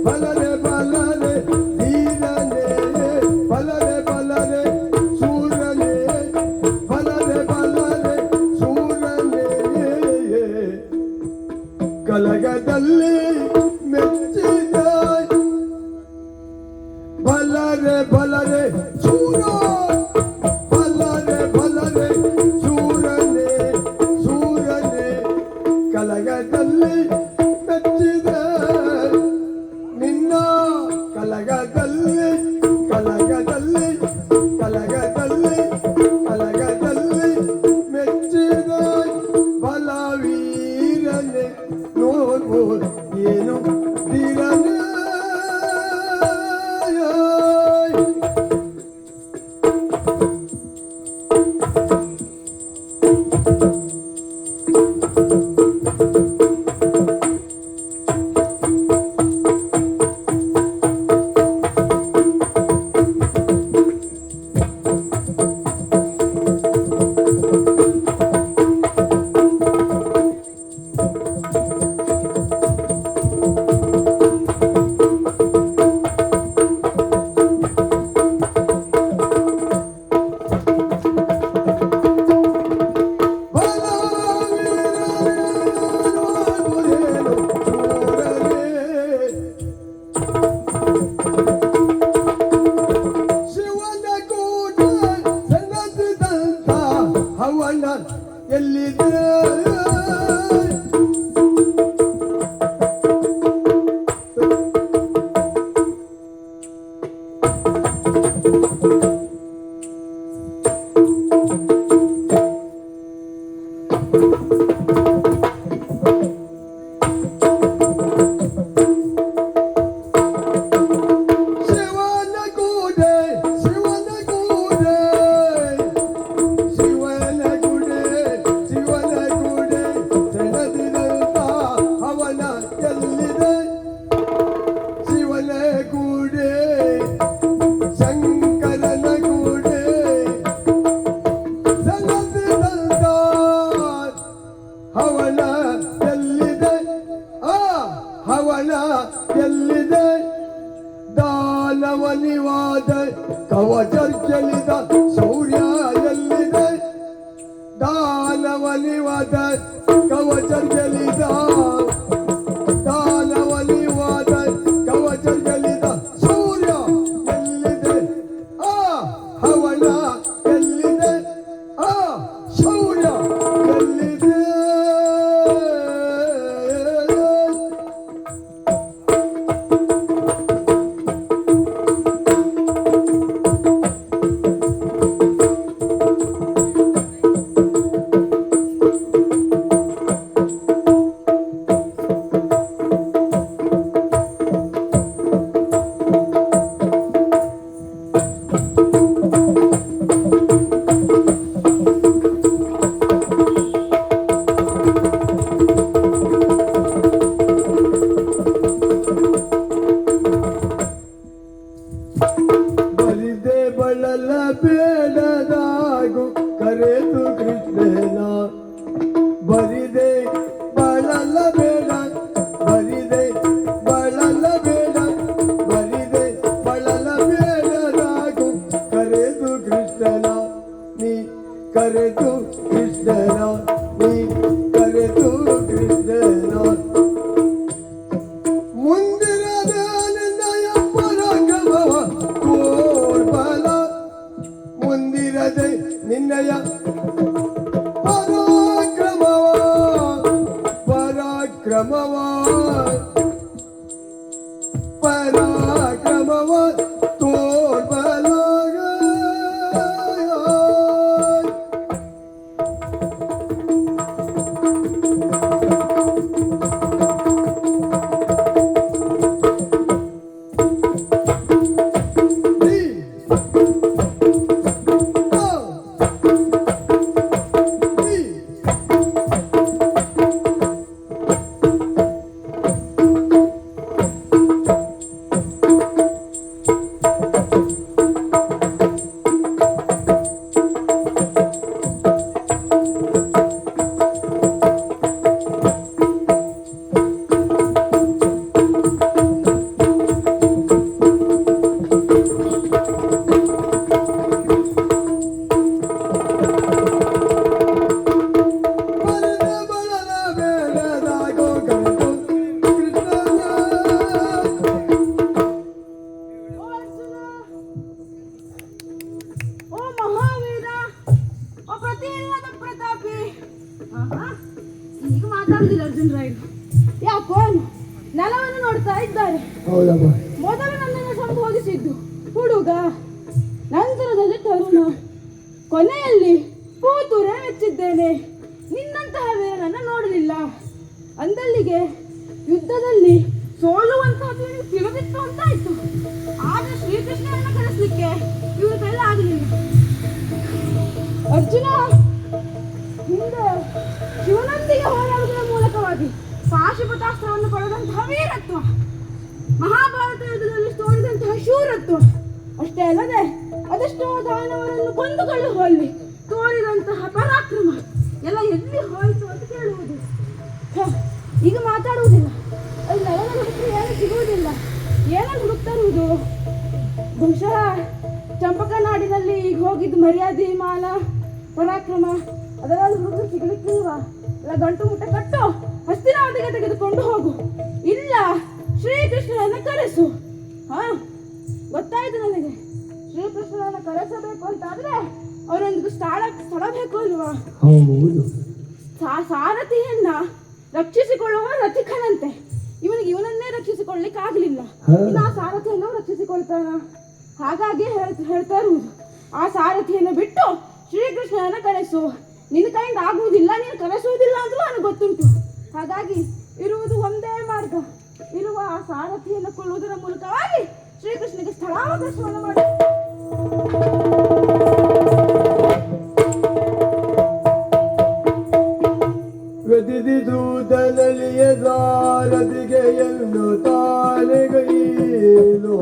ಬಲರೆ ಬಲರೆ ಧೀರನೆ ಬಲರೆ ಬಲರೆ ಸೂರನೆ ಬಲರೆ ಬಲರೆ ಸೂರನೆ ಕಲಗದಲ್ಲಿ ಮೆಚ್ಚಿದ ಬಲರೆ ಬಲರೆ ಸೂರ ಬಲರೆ ಬಲರೆ ಸೂರನೆ ಸೂರನೆ ಕಲಗದಲ್ಲಿ ಮೆಚ್ಚಿದ ನಿನ್ನ ಕಲಗದಲ್ಲಿ ಕಲಗದಲ್ಲಿ ಕಲಗದಲ್ಲಿ ಕಲಗದಲ್ಲಿ ಮೆಚ್ಚಿದ ಬಲವೀರನೆ ನೋಡು ಏನು ಧೀರನೆ ಶಿವನ ಕೂಟ ಸನ್ನದ್ದಂತ ಹವನ ಎಲ್ಲಿದೆ ಶಿವನ ಕೂಡೆ ಶಿವನ ಕೂಡೆ ಶಿವನ ಗುಡೆ ಶಿವನ ಗುಡೆ ಸೆಳೆದಿದಂತ ಅವನ ಎಲ್ಲಿದೆ ಶಿವನ ಗೂಡೆ ಶಂಕರನ ಗೂಡೆ ಸೆಳೆದಿದಂತ ಅವನ ಎಲ್ಲಿದೆ ಆ ಅವನ ಎಲ್ಲಿದೆ ದಾನವನಿವಾದ ಕವಚರ್ಜಲಿದ ಶೌರ್ಯ ಎಲ್ಲಿದೆ ದಾನವನಿವಾದ ಕವಚರ್ಜಲಿದ ದಾನವನಿವಾದ ಕವಚರ್ಜಲಿದ ಶೌರ್ಯ ಎಲ್ಲಿದೆ ಆ ಹವನ ಎಲ್ಲಿದೆ ಆ ಶೌರ್ಯ ಎಲ್ಲಿದೆ ಬರಿದೆ ಬಳಲ ಬೇಡದಾಗು ಕರೆದು ಕೃಷ್ಣನ ಬರಿದೆ ಬಳಲ ಬೇಡ ಬರಿದೆ ಬಳಲ ಬೇಡ ಬರಿದೆ ಬಳಲ ಬೇಡದಾಗು ಕರೆದು ಕೃಷ್ಣನ ನೀ ಕರೆದು ಕೃಷ್ಣನ ನೀ ಕರೆದು ಕೃಷ್ಣನ ಮುಂದಿರದ ನಿನ್ನಯ ಪರಾಕ್ರಮವ ತೋರ್ಬಲ ಮುಂದಿರದೆ ನಿನ್ನಯ ಪರಾಕ್ರಮವ ಪರಾಕ್ರಮವ ಪರಾಕ್ರಮವ ತೋರ್ಬಲ ರಾಯರು ಯಾಕೋ ನೆಲವನ್ನು ನೋಡ್ತಾ ಇದ್ದಾರೆ. ಹೌದಮ್ಮ. ಮೊದಲು ನನ್ನನ್ನು ಸಂಬೋಧಿಸಿದ್ದು ಹುಡುಗ, ನಂತರದಲ್ಲಿ ತರುಣ, ಕೊನೆಯಲ್ಲಿ ಕೂತುರೆ ಮೆಚ್ಚಿದ್ದೇನೆ. ನಿನ್ನಂತಹ ವೀರನನ್ನು ನೋಡಲಿಲ್ಲ. ಅಂದಲ್ಲಿಗೆ ಯುದ್ಧದಲ್ಲಿ ಸೋಲುವಂತಹದ್ದು ತಿಳಿದಿತ್ತು ಅಂತಾಯ್ತು. ಆಗ ಶ್ರೀಕೃಷ್ಣನನ್ನು ಕರೆಸಲಿಕ್ಕೆ ಇವ್ರ ಕೈಲಿ ಆಗಲಿಲ್ಲ. ಅರ್ಜುನ ಹಿಂದೆ ಶಿವನೊಂದಿಗೆ ಹೋರಾಡುವುದರ ಮೂಲಕವಾಗಿ ಪಾಶುಪತಾಸ್ತ್ರವನ್ನು ಪಡೆದಂತಹ ವೀರತ್ವ, ಮಹಾಭಾರತ ಯುದ್ಧದಲ್ಲಿ ತೋರಿದಂತಹ ಶೂರತ್ವ, ಅಷ್ಟೇ ಅಲ್ಲದೆ ಅದೆಷ್ಟೋ ದಾನವರನ್ನು ಕೊಂದುಕೊಳ್ಳುವಲ್ಲಿ ತೋರಿದಂತಹ ಪರಾಕ್ರಮ ಎಲ್ಲ ಎಲ್ಲಿ ಹೋಯಿತು ಅಂತ ಕೇಳುವುದು. ಈಗ ಮಾತಾಡುವುದಿಲ್ಲ. ಅಲ್ಲಿ ನೆಲದ ಹುಡುಕಿ ಏನು ಸಿಗುವುದಿಲ್ಲ. ಏನನ್ನು ಹುಡುಕ್ತಾ ಇರುವುದು? ಬಹುಶಃ ಚಂಪಕನಾಡಿನಲ್ಲಿ ಈಗ ಹೋಗಿದ್ದು ಮರ್ಯಾದೆ, ಮಾನ, ಪರಾಕ್ರಮ ಅದೆಲ್ಲ ಹುಡುಗರು ಸಿಗಲಿಕ್ಕಿಲ್ವಾ? ಎಲ್ಲ ಗಂಟು ಮುಟ್ಟೆ ಕಟ್ಟು ಹಸ್ತಿನಾವತಿಗೆ ತೆಗೆದುಕೊಂಡು ಹೋಗು. ಇಲ್ಲ, ಶ್ರೀಕೃಷ್ಣನನ್ನು ಕರೆಸು. ಹಾ, ಗೊತ್ತಾಯ್ತು ನನಗೆ. ಶ್ರೀಕೃಷ್ಣನನ್ನು ಕರೆಸಬೇಕು ಅಂತಾದ್ರೆ ಅವರೊಂದು ಸ್ಥಳ ಬೇಕು ಅಲ್ವಾ? ಹೌದು. ಸಾರಥಿಯನ್ನ ರಕ್ಷಿಸಿಕೊಳ್ಳುವ ರಥಿಕನಂತೆ. ಇವನನ್ನೇ ರಕ್ಷಿಸಿಕೊಳ್ಳಿಕ್ಕೆ ಆಗ್ಲಿಲ್ಲ. ಇನ್ನು ಆ ಸಾರಥಿಯನ್ನು ರಕ್ಷಿಸಿಕೊಳ್ತಾನ. ಹಾಗಾಗಿ ಹೇಳ್ತಾ ಇರುವುದು, ಆ ಸಾರಥಿಯನ್ನು ಬಿಟ್ಟು ಶ್ರೀಕೃಷ್ಣನನ್ನ ಕರೆಸು. ನಿನ್ನ ಕೈಯಿಂದ ಆಗುವುದಿಲ್ಲ, ನೀನು ಕರೆಸುವುದಿಲ್ಲ ಅಂದ್ರೂ ನನಗೆ ಗೊತ್ತುಂಟು. ಹಾಗಾಗಿ ಇರುವುದು ಒಂದೇ ಮಾರ್ಗ. ಇರುವ ಆ ಸಾರಥಿಯನ್ನು ಕೊಲ್ಲುವುದರ ಮೂಲಕವಾಗಿ ಶ್ರೀಕೃಷ್ಣನಿಗೆ ಸ್ಥಳಾವಕಾಶವನ್ನು ಮಾಡಿ. ವ್ಯತಿದೂತನಲ್ಲಿಯ ಸಾರಥಿಗೆ ಎಂದು ತಾನೆಗೈಲೋ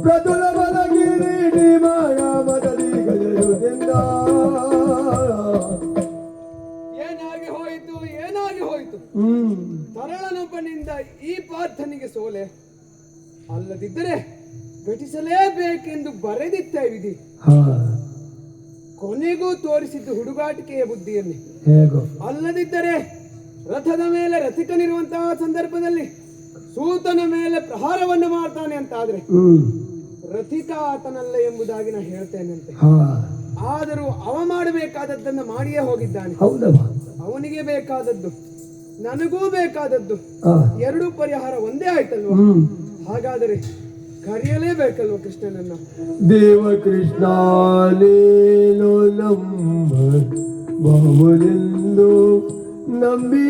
ಪ್ರತುಲ ಬಲ ಕಿರೀಟಿ ಮಗ ಮದದಿ ಗಜಯುದಿಂದ. ಏನಾಗಿ ಹೋಯಿತು? ತರಳನೊಬ್ಬನಿಂದ ಈ ಪಾರ್ಥನಿಗೆ ಸೋಲೆ. ಅಲ್ಲದಿದ್ದರೆ ಘಟಿಸಲೇಬೇಕೆಂದು ಬರೆದಿತ್ತ ವಿಧಿ. ಕೊನೆಗೂ ತೋರಿಸಿದ್ದು ಹುಡುಗಾಟಿಕೆಯ ಬುದ್ಧಿಯಲ್ಲಿ. ಅಲ್ಲದಿದ್ದರೆ ರಥದ ಮೇಲೆ ರಥಿಕನಿರುವಂತಹ ಸಂದರ್ಭದಲ್ಲಿ ಸೂತನ ಮೇಲೆ ಪ್ರಹಾರವನ್ನು ಮಾಡ್ತಾನೆ ಅಂತಾದ್ರೆ ರಥಿಕ ಆತನಲ್ಲ ಎಂಬುದಾಗಿ ನಾ ಹೇಳ್ತೇನಂತೆ. ಆದರೂ ಅವ ಮಾಡಬೇಕಾದದ್ದನ್ನು ಮಾಡಿಯೇ ಹೋಗಿದ್ದಾನೆ. ಅವನಿಗೆ ಬೇಕಾದದ್ದು, ನನಗೂ ಬೇಕಾದದ್ದು, ಎರಡೂ ಪರಿಹಾರ ಒಂದೇ ಆಯ್ತಲ್ವ? ಹಾಗಾದರೆ ಕರೆಯಲೇಬೇಕಲ್ವ ಕೃಷ್ಣನನ್ನ? ದೇವ ಕೃಷ್ಣ ನೀನು ನಮ್ಮ ಬಾಬುಲೆಂದು ನಂಬಿ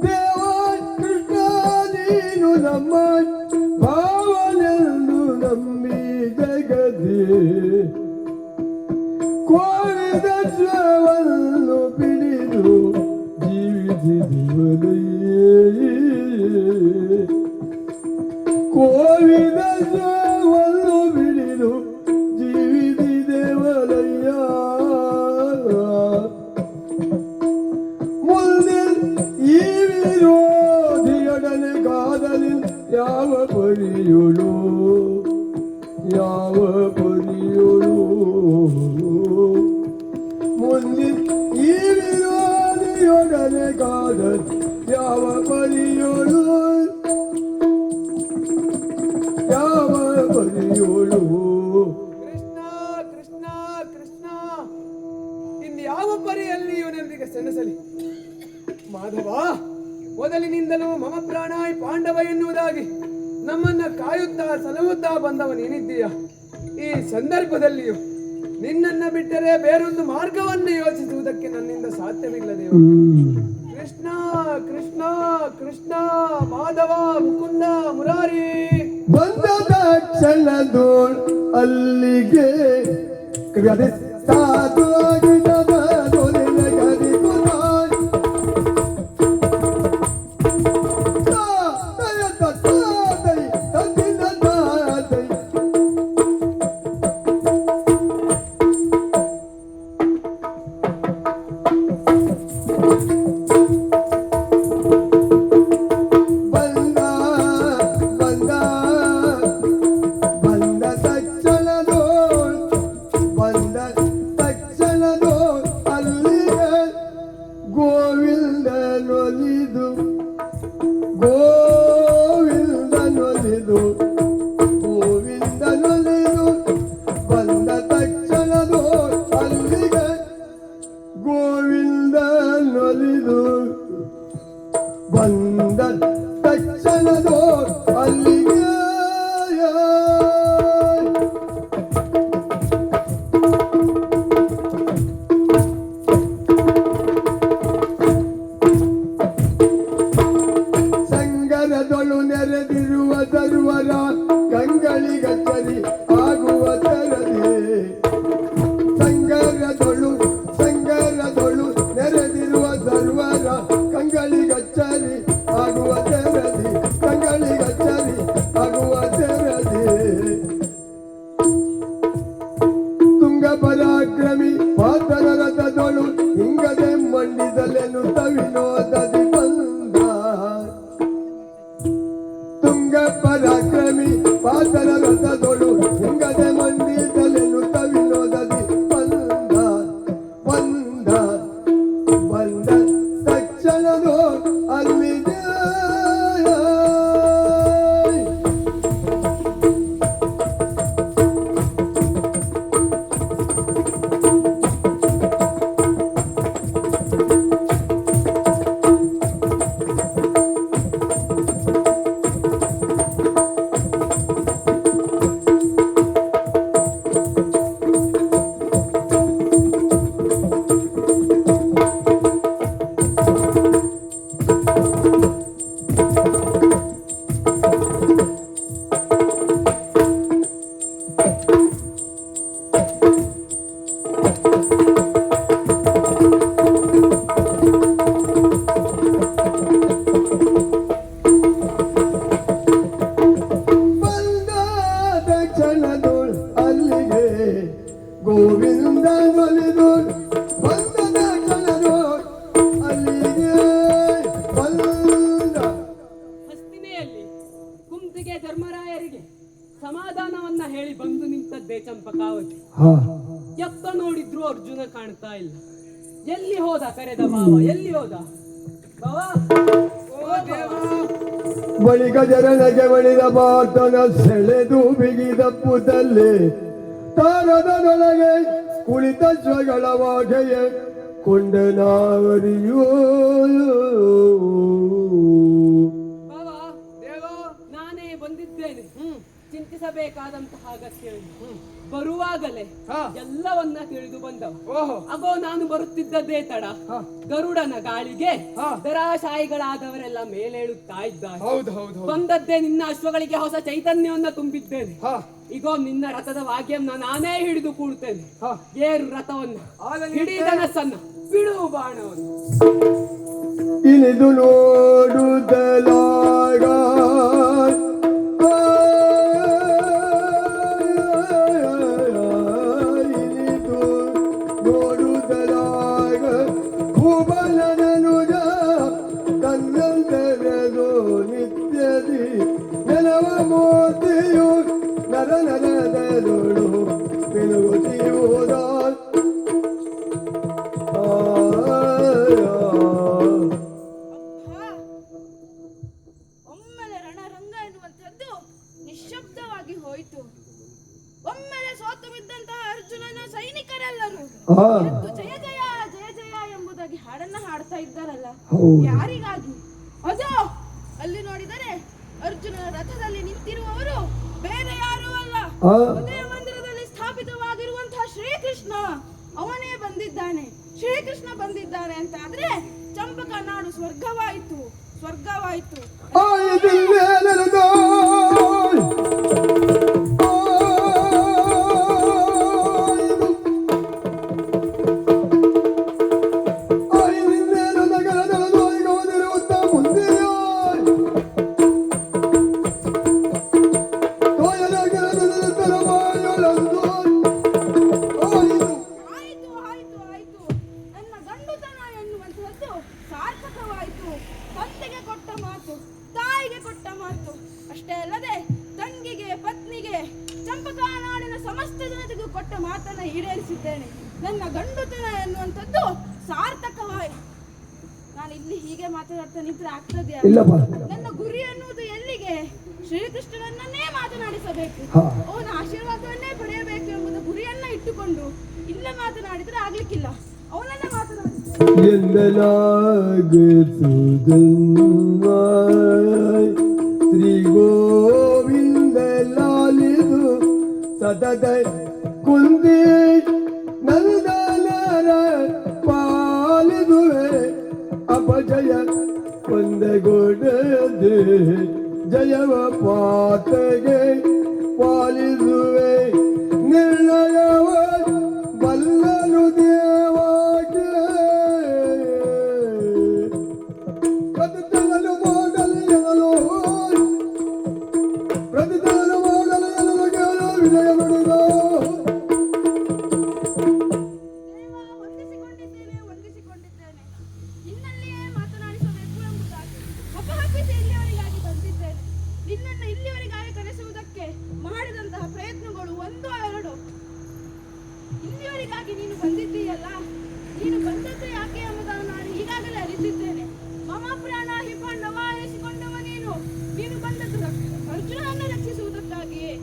ದೇವ ಕೃಷ್ಣ ನೀನು ನಮ್ಮ ಭಾವನೆಂದು ನಂಬಿ ಜಗದಿ ಕೋರಿದ ಶ್ರವನ್ನು ಬಿಡಿದು ಜೀವಿಸಿದವನಯ್ಯೇ. ಕೋವಿದ ಶ್ರವನ್ನು ಬಿಡಿದು ಜೀವಿಸಿದವನಯ್ಯ. ಮುಂದೆ ಈ ವಿರೋಧಿಯೊಡನೆ ಕಾದಲಿ ಯಾವ ಪರಿಯುಳು ಯಾವ ಪರಿಯುಳು. ಮುಂದೆ ಈ ವಿರೋಧಿಯೊಡನೆ ಕಾದಲಿ ಯಾವ ಪರಿಯುಳು ಯಾವ ಪರಿಯುಳು. ಕೃಷ್ಣ ಕೃಷ್ಣ ಕೃಷ್ಣ, ಇನ್ಯಾವ ಪರಿಯಲ್ಲಿ ಇವನೊಂದಿಗೆ ಸೆಣಸಲಿ? ಮಾಧವ, ಮೊದಲಿನಿಂದಲೂ ಮಮ ಪ್ರಾಣಾಯ್ ಪಾಂಡವ ಎನ್ನುವುದಾಗಿ ನಮ್ಮನ್ನ ಕಾಯುತ್ತಾ ಸಲಹುತ್ತಾ ಬಂದವ ನೀನಿದ್ದೀಯ. ಈ ಸಂದರ್ಭದಲ್ಲಿಯೂ ನಿನ್ನನ್ನ ಬಿಟ್ಟರೆ ಬೇರೊಂದು ಮಾರ್ಗವನ್ನು ಯೋಚಿಸುವುದಕ್ಕೆ ನನ್ನಿಂದ ಸಾಧ್ಯವಿಲ್ಲದೆ. ಕೃಷ್ಣ ಕೃಷ್ಣ ಕೃಷ್ಣ, ಮಾಧವ, ಮುಕುಂದ, ಮುರಾರಿ. ಬಂದ ತಕ್ಷಣದೋ ಅಲ್ಲಿಗೆ ಸಾಧು ಗೋವಿಂದನೊಲಿದು ಬಂದ ತಕ್ಷಣದೋ ಅಲ್ಲಿ ತಿಳಿದು ಬಂದದ ಕಣರು ಅಲ್ಲಿಗೆ ಬಂದ. ಹಸ್ತಿನೆಯಲ್ಲಿ ಕುಂತಿಗೆ ಧರ್ಮರಾಯರಿಗೆ ಸಮಾಧಾನವನ್ನ ಹೇಳಿ ಬಂದು ನಿಂತದ್ದೇ ಚಂಪಕಾವತಿ. ಎತ್ತ ನೋಡಿದ್ರು ಅರ್ಜುನ ಕಾಣ್ತಾ ಇಲ್ಲ. ಎಲ್ಲಿ ಹೋದ ಕರೆದ ಭಾವ? ಎಲ್ಲಿ ಹೋದ ಭಾವ? ಬಳಿಕ ಜನನಗೆ ಬಳಿದ ಪಾತನ ಸೆಳೆದು ಬಿಗಿದಪ್ಪುದಲ್ಲಿ ತಾರದೊಳಗೆ ಕುಳಿತ ಸ್ವಗಳ ವಾಗೆಯ ಕೊಂಡನಾವರಿಯೋ. ಭಾವ ನಾನೇ ಬಂದಿದ್ದೇನೆ. ಚಿಂತಿಸಬೇಕಾದಂತಹ ಅಗತ್ಯವಿಲ್ಲ. ಬರುವಾಗಲೇ ಎಲ್ಲವನ್ನ ತಿಳಿದು ಬಂದವ. ಅಗೋ ನಾನು ಬರುತ್ತಿದ್ದದ್ದೇ ತಡ. ಗರುಡನ ಗಾಳಿಗೆ ದರಾಶಾಯಿಗಳಾದವರೆಲ್ಲ ಮೇಲೇಳುತ್ತಾ ಇದ್ದಾರೆ. ಬಂದದ್ದೇ ನಿನ್ನ ಅಶ್ವಗಳಿಗೆ ಹೊಸ ಚೈತನ್ಯವನ್ನ ತುಂಬಿದ್ದೇನೆ. ಈಗೋ ನಿನ್ನ ರಥದ ವಾಗ್ಯವನ್ನ ನಾನೇ ಹಿಡಿದು ಕೂಡುತ್ತೇನೆ. ಏರು ರಥವನ್ನ, ಹಿಡಿ ಧನಸ್ಸನ್ನ, ಬಿಡು ಬಾಣವನ್ನು. ಇಳಿದು ನೋಡುತ್ತಲಾಗ ಭೂಬಲನನುಜ ತನ್ನಂತರದು ನಿತ್ಯದಿ ನೆಲವ ಮೋತಿಯು ನರ ನರದೊಳು ಬೆಳುಗುತ್ತಿಯುವುದ. ಒಮ್ಮೆಲೆ ರಣರಂಗ ಎನ್ನುವಂಥದ್ದು ನಿಶ್ಶಬ್ದವಾಗಿ ಹೋಯಿತು. ಒಮ್ಮೆಲೆ ಸೋತು ಬಿದ್ದಂತಹ ಅರ್ಜುನನ ಸೈನಿಕರೆಲ್ಲರೂ ಎದ್ದು ಜಯ ಜಯ ಜಯ ಜಯ ಎಂಬುದಾಗಿ ಹಾಡನ್ನ ಹಾಡ್ತಾ ಇದ್ದಾರಲ್ಲ, ಯಾರಿಗಾಗಿ? ಅದೋ ಅಲ್ಲಿ ನೋಡಿದರೆ ಅರ್ಜುನನ ರಥದಲ್ಲಿ ನಿಂತಿರುವವರು ಬೇರೆ ಯಾರೂ ಅಲ್ಲ, ಉದಯ ಮಂದಿರದಲ್ಲಿ ಸ್ಥಾಪಿತವಾಗಿರುವಂತಹ ಶ್ರೀಕೃಷ್ಣ. ಅವನೇ ಬಂದಿದ್ದಾನೆ. ಶ್ರೀಕೃಷ್ಣ ಬಂದಿದ್ದಾನೆ ಅಂತ ಆದ್ರೆ ಚಂಪಕ ನಾಡು ಸ್ವರ್ಗವಾಯಿತು, ಸ್ವರ್ಗವಾಯಿತು. ನನ್ನ ಗಂಡುತನ ಎನ್ನುವಂಥದ್ದು ಸಾರ್ಥಕವಾಯಿತು. ನಾನು ಇಲ್ಲಿ ಹೀಗೆ ಮಾತನಾಡ್ತಾ ನಿಂತರೆ ಆಗ್ತದೆ? ನನ್ನ ಗುರಿ ಅನ್ನುವುದು ಎಲ್ಲಿಗೆ? ಶ್ರೀಕೃಷ್ಣನನ್ನೇ ಮಾತನಾಡಿಸಬೇಕು, ಅವನ ಆಶೀರ್ವಾದವನ್ನೇ ಪಡೆಯಬೇಕು ಎಂಬುದು ಗುರಿಯನ್ನ ಇಟ್ಟುಕೊಂಡು ಇಲ್ಲೇ ಮಾತನಾಡಿದ್ರೆ ಆಗ್ಲಿಕ್ಕಿಲ್ಲ. ಅವನನ್ನೇ ಶ್ರೀ ಗೋವಿಂದ ಲಾಲಿದು ಸತತ ಕುಂದಿ ನಂದನರ ಪಾಲಿದುವೆ ಅಪಜಯ ಕೊಂದಗೊಡದೆ ಜಯವ ಪಾತಗೆ ಪಾಲಿಸುವೆ ನಿರ್ಣಯವ ಬಲ್ಲನು ದೇವಾಗೆ ಪ್ರತಿತನಲು ಮಾಡಲು ಎನಲು ಪ್ರತಿತನಲು ಮಾಡಲು ಎನಲು ಗೆಲು ವಿಜಯ ನುಡಿದ. ನೀನು ಬಂದಿದ್ದೀಯಲ್ಲ, ನೀನು ಬಂದದ್ದು ಯಾಕೆ ಎಂಬುದನ್ನು ನಾನು ಈಗಾಗಲೇ ಅರಿತಿದ್ದೇನೆ. ಮಮ ಪ್ರಾಣ ಹಿಪಂಡವ ಎನಿಸಿಕೊಂಡವ ನೀನು ಬಂದದ್ದು ಅರ್ಜುನನನ್ನು ರಕ್ಷಿಸುವುದಕ್ಕಾಗಿಯೇ.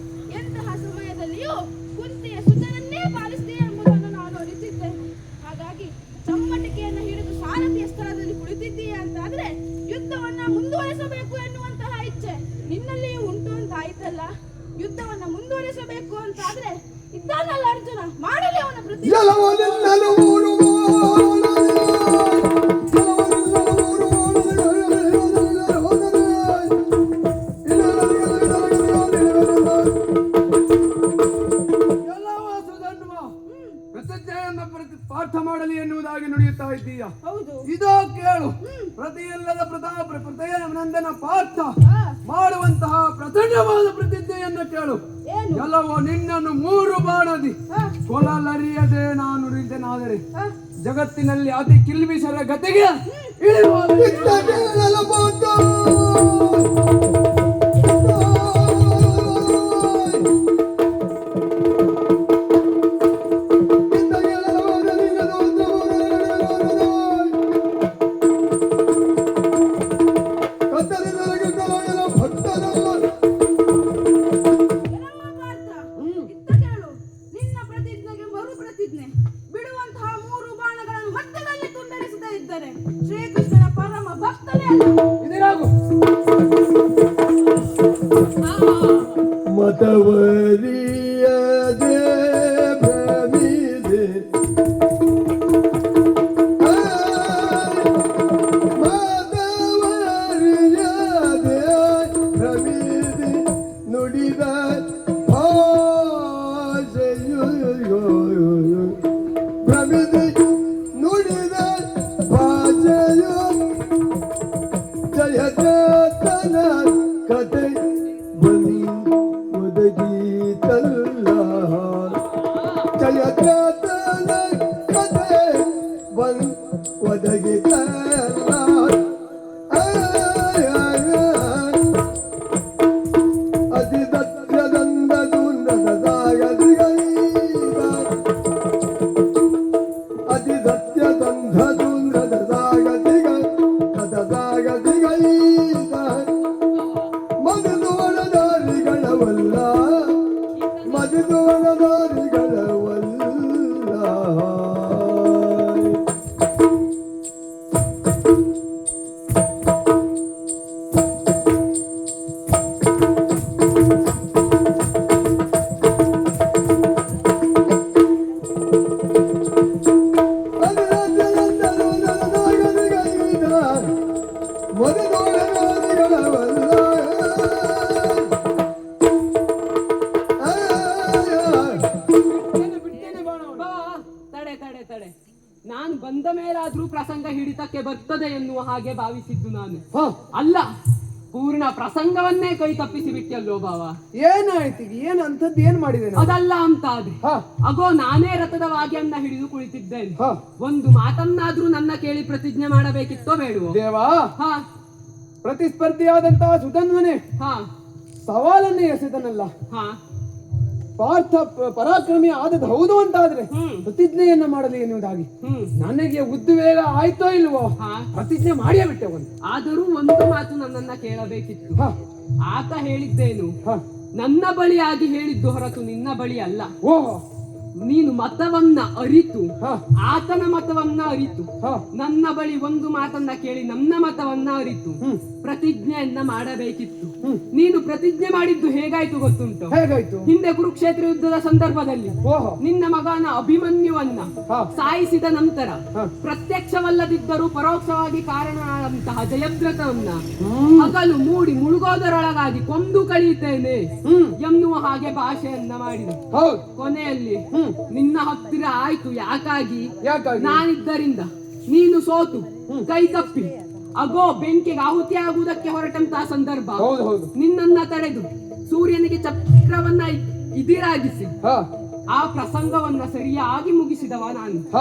ಎಂತಹ ಸಮಯದಲ್ಲಿಯೂ ಕುಂತಿಯ ಸುತನನ್ನೇ ಪಾಲಿಸ್ತೀಯ ಎಂಬುದನ್ನು ನಾನು ಅರಿತಿದ್ದೇನೆ. ಹಾಗಾಗಿ ಚಮ್ಮಟಿಕೆಯನ್ನು ಹಿಡಿದು ಸಾರಥಿಯ ಸ್ಥಳದಲ್ಲಿ ಕುಳಿತಿದ್ದೀಯ ಅಂತಾದ್ರೆ ಯುದ್ಧವನ್ನ ಮುಂದುವರೆಸಬೇಕು ಎನ್ನುವಂತಹ ಇಚ್ಛೆ ನಿನ್ನಲ್ಲಿಯೂ ಉಂಟು ಅಂತ ಆಯ್ತಲ್ಲ. ಯುದ್ಧವನ್ನ ಮುಂದುವರೆಸಬೇಕು ಅಂತಾದ್ರೆ ಇದ್ದಾನಲ್ಲ ಅರ್ಜುನ, ಮಾಡಲಿ ಅವನ ಪ್ರತಿ. ಪಾಠ ಮಾಡಲಿ ಎನ್ನುವುದಾಗಿ ನುಡಿಯುತ್ತಾ ಇದ್ದೀಯ. ಹೌದು, ಇದೋ ಕೇಳು. ಪ್ರತಿಯಲ್ಲದ ಪ್ರತಾಪ ಪ್ರತಯ ನಂದನ ಪಾರ್ಥ ಮಾಡುವಂತಹ ಪ್ರಚಂಡವಾದ ಪ್ರತಿಜ್ಞೆಯನ್ನು ಕೇಳು. ಏನು? ಎಲ್ಲವೋ ನಿನ್ನನ್ನು 3 ಬಾಣದಿ ಕೊಲ್ಲಲರಿಯದೆ ನಾನು ನಿಂತೆನಾದರೆ ಜಗತ್ತಿನಲ್ಲಿ ಅತಿ ಕಿಲ್ಬಿಷರ ಗತಿಗೆ ಇಳಿಯುವ ಏನಮ್ಮ ಪಾರ್ಥ? ಇತ್ತ ಕೇಳು. ನಿನ್ನ ಪ್ರತಿಜ್ಞೆಗೆ ಮರು ಪ್ರತಿಜ್ಞೆ. ಬಿಡುವಂತಹ 3 ಬಾಣಗಳನ್ನು ಮಧ್ಯದಲ್ಲಿ ತುಂಡರಿಸದೇ ಇದ್ದರೆ ಶ್ರೀಕೃಷ್ಣನ ಪರಮ ಭಕ್ತನೇ ಅಲ್ಲ. ಇದಿರಾಗು ಮತವರಿಯದೆ ಭ್ರಮಿದೆ ಮತವರಿಯದೆ ಭ್ರಮಿದೆ ನುಡಿದ ಭಾಷೆಯು ಭ್ರಮಿದೆ ನುಡಿದ ಭಾಷೆಯು ಜಯತನ ಕತೆ ಬಲಿ ಒದಗೀತಲ್ಲ ಜಯತನ ಕತೆ ಬಲಿ ಒದಗಿತಲ್ಲ ಅತಿ ದತ್ಯದಂದದು ನದದಾಗದಿಗೈದ ಅತಿ ದತ್ಯದಂಧದು ನದದಾಗದಿಗ ನದದಾಗದಿಗೈದ ಮಧುದೋಣದಾರಿಗಳವಲ್ಲ ಮಧುದೋಣದಾರಿಗಳವಲ್ಲ ಬಾ, ತಡೆ ತಡೆ ತಡೆ. ನಾನು ಬಂದ ಮೇಲಾದ್ರೂ ಪ್ರಸಂಗ ಹಿಡಿತಕ್ಕೆ ಬರ್ತದೆ ಎನ್ನುವ ಹಾಗೆ ಭಾವಿಸಿದ್ದು ನಾನು. ಅಲ್ಲ, ಪೂರ್ಣ ಪ್ರಸಂಗವನ್ನೇ ಕೈ ತಪ್ಪಿಸಿ ಬಿಟ್ಟಲ್ಲೋ ಬಾವ. ಏನಾಯ್ತು ಈಗ? ಏನು ಅಂಥದ್ದು ಏನ್ ಮಾಡಿದೆ ನಾನು? ಅದಲ್ಲ ಅಂತ ಆದ್ರೆ ಹ, ಅಗೋ ನಾನೇ ರಥದ ವಾಗ್ಯನ್ನ ಹಿಡಿದು ಕುಳಿತಿದ್ದೇನೆ. ಹ. ಒಂದು ಮಾತನ್ನಾದ್ರೂ ನನ್ನ ಕೇಳಿ ಪ್ರತಿಜ್ಞೆ ಮಾಡಬೇಕಿತ್ತೋ ಬೇಡವೋ? ದೇವಾ, ಹಾ ಪ್ರತಿಸ್ಪರ್ಧಿಯಾದಂತಹ ಸುಧನ್ವನೇ ಹಾ ಸವಾಲನ್ನೇ ಎಸೆದನಲ್ಲ. ಹಾ ಪಾರ್ಥ ಪರಾಕ್ರಮಿ ಆದದ್ದು ಹೌದು ಅಂತಾದ್ರೆ ಹ್ಮ್ ಪ್ರತಿಜ್ಞೆಯನ್ನ ಮಾಡಲಿ ಎನ್ನುವುದಾಗಿ ಹ್ಮ್ ನನಗೆ ಉದ್ವೇಗ ಆಯ್ತೋ ಇಲ್ವೋ ಹಾ ಪ್ರತಿಜ್ಞೆ ಮಾಡಿಯೇ ಬಿಟ್ಟೆ ಒಂದು. ಆದರೂ ಒಂದು ಮಾತು ನನ್ನನ್ನ ಕೇಳಬೇಕಿತ್ತು. ಹ, ಆತ ಹೇಳಿದ್ದೇನು ಹ, ನನ್ನ ಬಳಿಯಾಗಿ ಹೇಳಿದ್ದು ಹೊರತು ನಿನ್ನ ಬಳಿ ಅಲ್ಲ. ಓಹೋ, ನೀನು ಮತವನ್ನ ಅರಿತು ಹ, ಆತನ ಮತವನ್ನ ಅರಿತು ಹ, ನನ್ನ ಬಳಿ ಒಂದು ಮಾತನ್ನ ಕೇಳಿ ನನ್ನ ಮತವನ್ನ ಅರಿತು ಹ್ಮ್, ಪ್ರತಿಜ್ಞೆಯನ್ನ ಮಾಡಬೇಕಿತ್ತು. ಹ್ಮ್. ನೀನು ಪ್ರತಿಜ್ಞೆ ಮಾಡಿದ್ದು ಹೇಗಾಯ್ತು ಗೊತ್ತುಂಟು? ಹೇಗಾಯ್ತು? ಹಿಂದೆ ಕುರುಕ್ಷೇತ್ರ ಯುದ್ಧದ ಸಂದರ್ಭದಲ್ಲಿ ಓಹೋ, ನಿನ್ನ ಮಗನ ಅಭಿಮನ್ಯುವನ್ನ ಹ, ಸಾಯಿಸಿದ ನಂತರ ಹ. ಪ್ರತ್ಯಕ್ಷವಲ್ಲದಿದ್ದರೂ ಪರೋಕ್ಷವಾಗಿ ಕಾರಣನಾದಂತಹ ಜಯದ್ರಥವನ್ನ ಹ್ಮ್, ಹಗಲು ಮೂಡಿ ಮುಳುಗೋದರೊಳಗಾಗಿ ಕೊಂದು ಕಳೀತೇನೆ ಹ್ಮ್, ಎನ್ನುವ ಹಾಗೆ ಭಾಷೆಯನ್ನ ಮಾಡಿದೆ. ಹೌದು, ಕೊನೆಯಲ್ಲಿ ಹ್ಮ್. ನಿನ್ನ ಹತ್ತಿರ ಆಯ್ತು. ಯಾಕಾಗಿ? ಯಾಕಾಗಿ? ನಾನಿದ್ದರಿಂದ ನೀನು ಸೋತು ಕೈ ತಪ್ಪಿ ಅಗೋ ಬೆಂಕಿಗೆ ಆಹುತಿ ಆಗುವುದಕ್ಕೆ ಹೊರಟಂತಹ ಸಂದರ್ಭ ಹೌದು ಹೌದು, ನಿನ್ನನ್ನ ತಡೆದು ಸೂರ್ಯನಿಗೆ ಚಕ್ರವನ್ನ ಇದಿರಾಗಿಸಿ ಹ, ಆ ಪ್ರಸಂಗವನ್ನ ಸರಿಯಾಗಿ ಮುಗಿಸಿದವ ನಾನು. ಹ,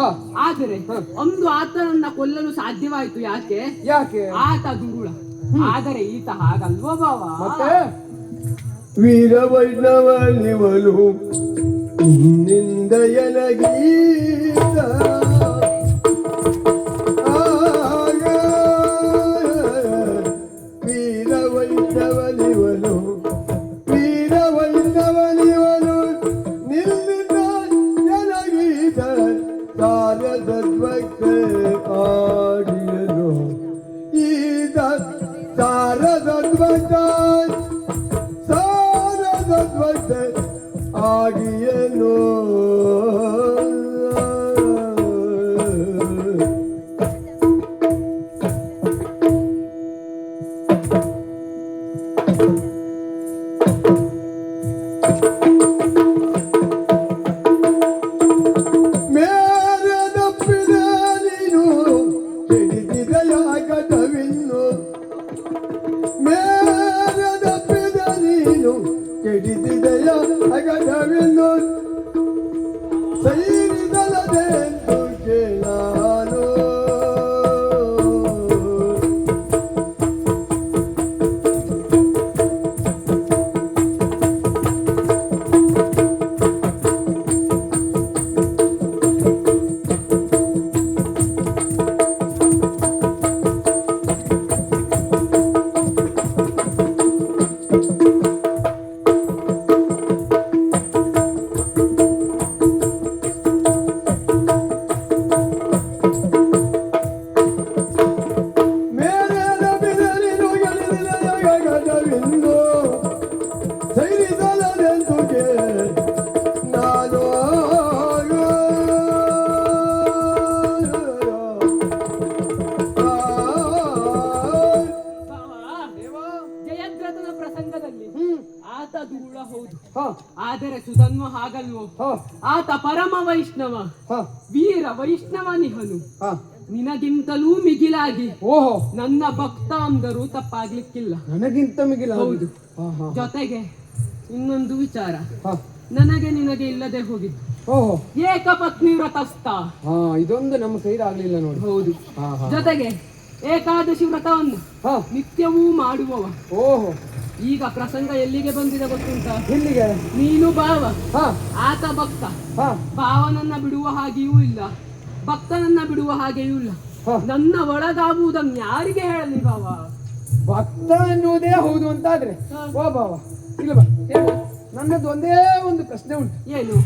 ಆದರೆ ಒಂದು ಆತನನ್ನ ಕೊಲ್ಲಲು ಸಾಧ್ಯವಾಯಿತು. ಯಾಕೆ? ಯಾಕೆ? ಆತ ದುರುಳ. ಆದರೆ ಈತ ಹಾಗಲ್ವೋ ಬಾವ? ಮತ್ತೆ ವೀರ ವೈಷ್ಣವನಿವನು ನಿಂದಯನಗೀತ ವೀರ ವೈಷ್ಣವನಿವನು ವೀರ ವೈಷ್ಣವನಿವನು ನಿಂದ ಜನಗೀತ ಸಾರದದ್ವಕ್ತ ಆಡಿಯನು ಈತ ಸಾರದದ್ವಕ್ತ ಸಾರದದ್ವಕ್ತ ಆಗಿಯನು ಮೇರದಪ್ಪಿದ ನೀನು ಹಿಡಿದಿದೆಯಾಗದವಿನ್ನು ಮೇರ ಆದರೆ ಸುಧನ್ವ ಹಾಗಲ್ವೋ, ಹ ಆತ ಪರಮ ವೈಷ್ಣವ, ಹ ವೀರ ವೈಷ್ಣವನಿಹನು. ಹ ನಿನಗಿಂತಲೂ ಮಿಗಿಲಾಗಿ ಓಹೋ, ನನ್ನ ಭಕ್ತ ಅಂದರೂ ತಪ್ಪಾಗ್ಲಿಕ್ಕಿಲ್ಲ. ನನಗಿಂತ ಮಿಗಿಲ. ಹೌದು. ಹ ಹ ಜೊತೆಗೆ ಇನ್ನೊಂದು ವಿಚಾರ, ಹ ನನಗೆ ನಿನಗೆ ಇಲ್ಲದೆ ಹೋಗಿದ್ದು ಓಹೋ, ಏಕಪತ್ನಿ ವ್ರತಸ್ಥ. ಹಾ ಇದೊಂದು ನಮ್ಮ ಕೈಲಾಗ್ಲಿಲ್ಲ ನೋಡಿ. ಹೌದು. ಹಾ ಹಾ ಜೊತೆಗೆ ಏಕಾದಶಿ ವ್ರತವನ್ನು ಹ ನಿತ್ಯವೂ ಮಾಡುವವ. ಓಹೋ, ಈಗ ಪ್ರಸಂಗ ಎಲ್ಲಿಗೆ ಬಂದಿದೆ ಗೊತ್ತುಂಟ? ಎಲ್ಲಿಗೆ? ನೀನು ಭಾವ, ಹ ಆತ ಭಕ್ತ. ಹ ಭಾವನನ್ನ ಬಿಡುವ ಹಾಗೆಯೂ ಇಲ್ಲ, ಭಕ್ತನನ್ನ ಬಿಡುವ ಹಾಗೆಯೂ ಇಲ್ಲ. ಹ ನನ್ನ ಒಳಗಾಗುವುದನ್ನು ಯಾರಿಗೆ ಹೇಳಲಿ ಭಾವ? ಭಕ್ತ ಅನ್ನೋದೇ ಹೌದು ಅಂತಾದ್ರೆ ಹ. ಓ ಬಾವ, ಇಲ್ಲ ಬಾ ಹೇಳು. ನನ್ನದು ಒಂದೇ ಒಂದು ಪ್ರಶ್ನೆ ಉಂಟು. ಏನು?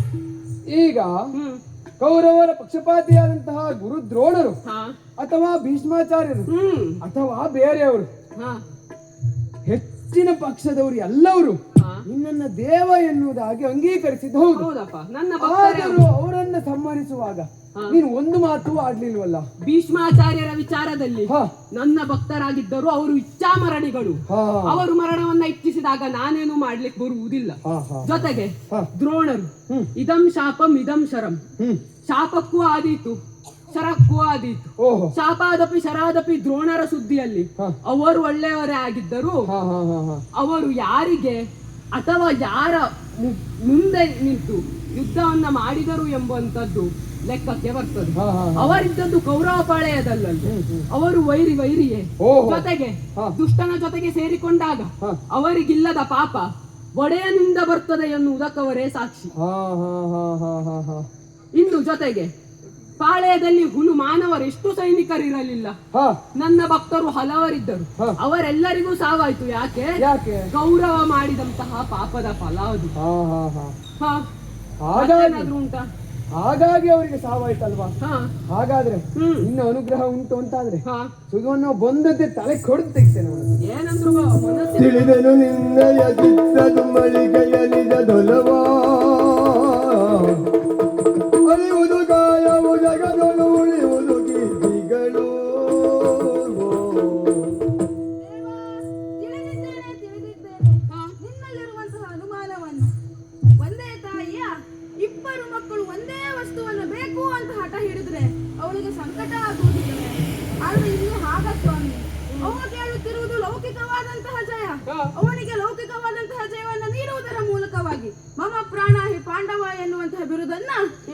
ಈಗ ಹ್ಮ್. ಕೌರವರ ಪಕ್ಷಪಾತಿಯಾದಂತಹ ಗುರು ದ್ರೋಣರು ಹಾ. ಅಥವಾ ಭೀಷ್ಮಾಚಾರ್ಯರು ಹ್ಮ್. ಅಥವಾ ಬೇರೆಯವರು, ಹಾ. ಹೆಚ್ಚಿನ ಪಕ್ಷದವರು ಎಲ್ಲವರು ಹಾ. ನಿನ್ನನ್ನ ದೇವ ಎನ್ನುವುದಾಗಿ ಅಂಗೀಕರಿಸಿದ್ದು ಹೌದು. ಹೌದಪ್ಪ, ನನ್ನ ಭಕ್ತರೇ ಆದರೂ ಅವರನ್ನ ಸಂಹರಿಸುವಾಗ ಹಾ. ನೀನು ಒಂದು ಮಾತು ಆಡ್ಲಿಲ್ವಲ್ಲ? ಭೀಷ್ಮಾಚಾರ್ಯರ ವಿಚಾರದಲ್ಲಿ ಹ ನನ್ನ ಭಕ್ತರಾಗಿದ್ದರು, ಅವರು ಇಚ್ಛಾಮರಣಿಗಳು. ಹಾ ಅವರು ಮರಣವನ್ನ ಇಚ್ಛಿಸಿದಾಗ ನಾನೇನು ಮಾಡ್ಲಿಕ್ಕೆ ಬರುವುದಿಲ್ಲ. ಹಾ ಹಾ ಜೊತೆಗೆ ಹ. ದ್ರೋಣರು ಹ್ಮ್. ಇದಂ ಶಾಪಂ ಇದಂ ಶರಂ, ಹ್ಮ್. ಶಾಪಕ್ಕೂ ಆದೀತು ಶರಕ್ಕೂ ಆದೀತು. ಓಹೋ, ಶಾಪಾದಪಿ ಶರಾದಪಿ ದ್ರೋಣರ ಸುದ್ದಿಯಲ್ಲಿ ಹ. ಅವರು ಒಳ್ಳೆಯವರೇ ಆಗಿದ್ದರು. ಹಾ ಹಾ ಹಾ ಹಾ ಅವರು ಯಾರಿಗೆ ಅಥವಾ ಯಾರ ಮುಂದೆ ನಿಂತು ಯುದ್ಧವನ್ನ ಮಾಡಿದರು ಎಂಬುವಂತದ್ದು ಲೆಕ್ಕಕ್ಕೆ ಬರ್ತದೆ. ಹಾ, ಹಾ, ಹಾ. ಅವರಿದ್ದದ್ದು ಕೌರವ ಪಾಳೆಯದಲ್ಲಲ್ಲಿ, ಅವರು ವೈರಿಯೇ. ಓಹೋ. ಜೊತೆಗೆ ಹಾ. ದುಷ್ಟನ ಜೊತೆಗೆ ಸೇರಿಕೊಂಡಾಗ ಹಾ. ಅವರಿಗಿಲ್ಲದ ಪಾಪ ಒಡೆಯನಿಂದ ಬರ್ತದೆ ಎನ್ನುವುದಕ್ಕವರೇ ಸಾಕ್ಷಿ. ಹಾ ಹಾ ಹಾ ಹಾ ಹಾ ಹಾ ಇನ್ನು ಜೊತೆಗೆ ಪಾಳೆಯದಲ್ಲಿ ಹುಲು ಮಾನವರು ಎಷ್ಟು ಸೈನಿಕರಿರಲಿಲ್ಲ, ಹಾ ನನ್ನ ಭಕ್ತರು ಹಲವರಿದ್ದರು. ಹ. ಅವರೆಲ್ಲರಿಗೂ ಸಾವಾಯ್ತು. ಯಾಕೆ? ಯಾಕೆ? ಕೌರವ ಮಾಡಿದಂತಹ ಪಾಪದ ಫಲ ಅದು. ಹಾ ಹಾ ಹಾ ಹ. ಹಾಗಾಗಿ ಮತ್ತೇನಾದ್ರೂ ಉಂಟಾ? ಹಾಗಾಗಿ ಅವರಿಗೆ ಸಾವಾಯ್ತಲ್ವಾ? ಹ. ಹಾಗಾದ್ರೆ ಹ್ಮ್. ಇನ್ನು ಅನುಗ್ರಹ ಉಂಟು ಅಂತಾದ್ರೆ ಹ. ಸುಧವನ್ನು ಬಂದದ್ದೇ ತಲೆ ಕೊಡ್ದು ತೆಗಿತೇನೆ ಅವನು. ಏನಂದ್ರು ಮನಸ್ಸಿನ ತಿಳಿದನು ನಿನ್ನಯ ಚಿತ್ತದು ಮಳಿಗೆಯ ನಿಜದೊಲವಾ, ಅರಿಯುವುದು ಕಾಯವು ಜಗದೊಳು ಉಳಿಯುವುದು ಕೀರ್ತಿಗಳು. ತಿಳಿದಿದ್ದೇನೆ ನಿನ್ನಲ್ಲಿರುವಂತಹ ಅನುಮಾನವನ್ನು. ಒಂದೇ ತಾಯಿಯ ಇಬ್ಬರು ಮಕ್ಕಳು ಒಂದೇ ವಸ್ತುವನ್ನು ಬೇಕು ಅಂತ ಹಠ ಹಿಡಿದ್ರೆ ಅವಳಿಗೆ ಸಂಕಟ ಆಗುವುದಿಲ್ಲ. ಆದ್ರೆ ಇಲ್ಲಿ ಹಾಗ ಸ್ವಾಮಿ, ಅವ ಕೇಳುತ್ತಿರುವುದು ಲೌಕಿಕವಾದಂತಹ ಜಯ. ಅವನಿಗೆ ಲೌಕಿಕವಾದಂತಹ ಜಯವನ್ನು ನೀಡುವುದರ ಮೂಲಕವಾಗಿ ಮಮ ಪ್ರಾಣ ಹಿ ಪಾಂಡವ ಎನ್ನುವಂತಹ ಬಿರುದನ್ನ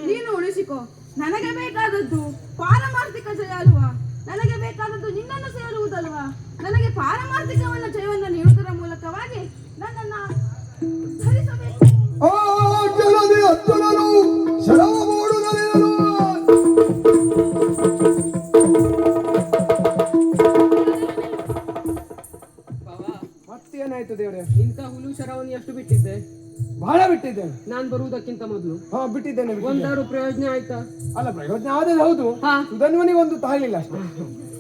ನೀನು ಉಳಿಸಿಕೊ. ನನಗೆ ಬೇಕಾದದ್ದು ಪಾರಮಾರ್ಥಿಕ ಜಯ ಅಲ್ವಾ? ನನಗೆ ಬೇಕಾದದ್ದು ನಿನ್ನನ್ನು ಸೇರುವುದಲ್ವಾ? ನನಗೆ ಪಾರಮಾರ್ಥಿಕವನ್ನ ಜಯವನ್ನ ನೀಡುವುದರ ಮೂಲಕವಾಗಿ ನನ್ನನ್ನ ಧರಿಸಬೇಕು. ಆ ಕೆಲದಿ ಅರ್ಜುನನು ಶರವ ಮೂಡುದಲಿರಲು ಮತ್ತೇನಾಯ್ತು ದೇವ್ರೆ? ಇಂಥ ಹುಲು ಶರವನಿ ಎಷ್ಟು ಬಿಟ್ಟಿದ್ದೆ? ಬಹಳ ಬಿಟ್ಟಿದ್ದೇನೆ. ನಾನ್ ಬರುವುದಕ್ಕಿಂತ ಮೊದಲು ಹಾ ಬಿಟ್ಟಿದ್ದೇನೆ. ಒಂದಾರು ಪ್ರಯೋಜನ ಆಯ್ತಾ? ಅಲ್ಲ, ಪ್ರಯೋಜನ ಆದದ್ದು ಹೌದು. ಹಾ. ಸುಧನ್ವನಿಗೆ ಒಂದು ತಾಗ್ಲಿಲ್ಲ ಅಷ್ಟೇ.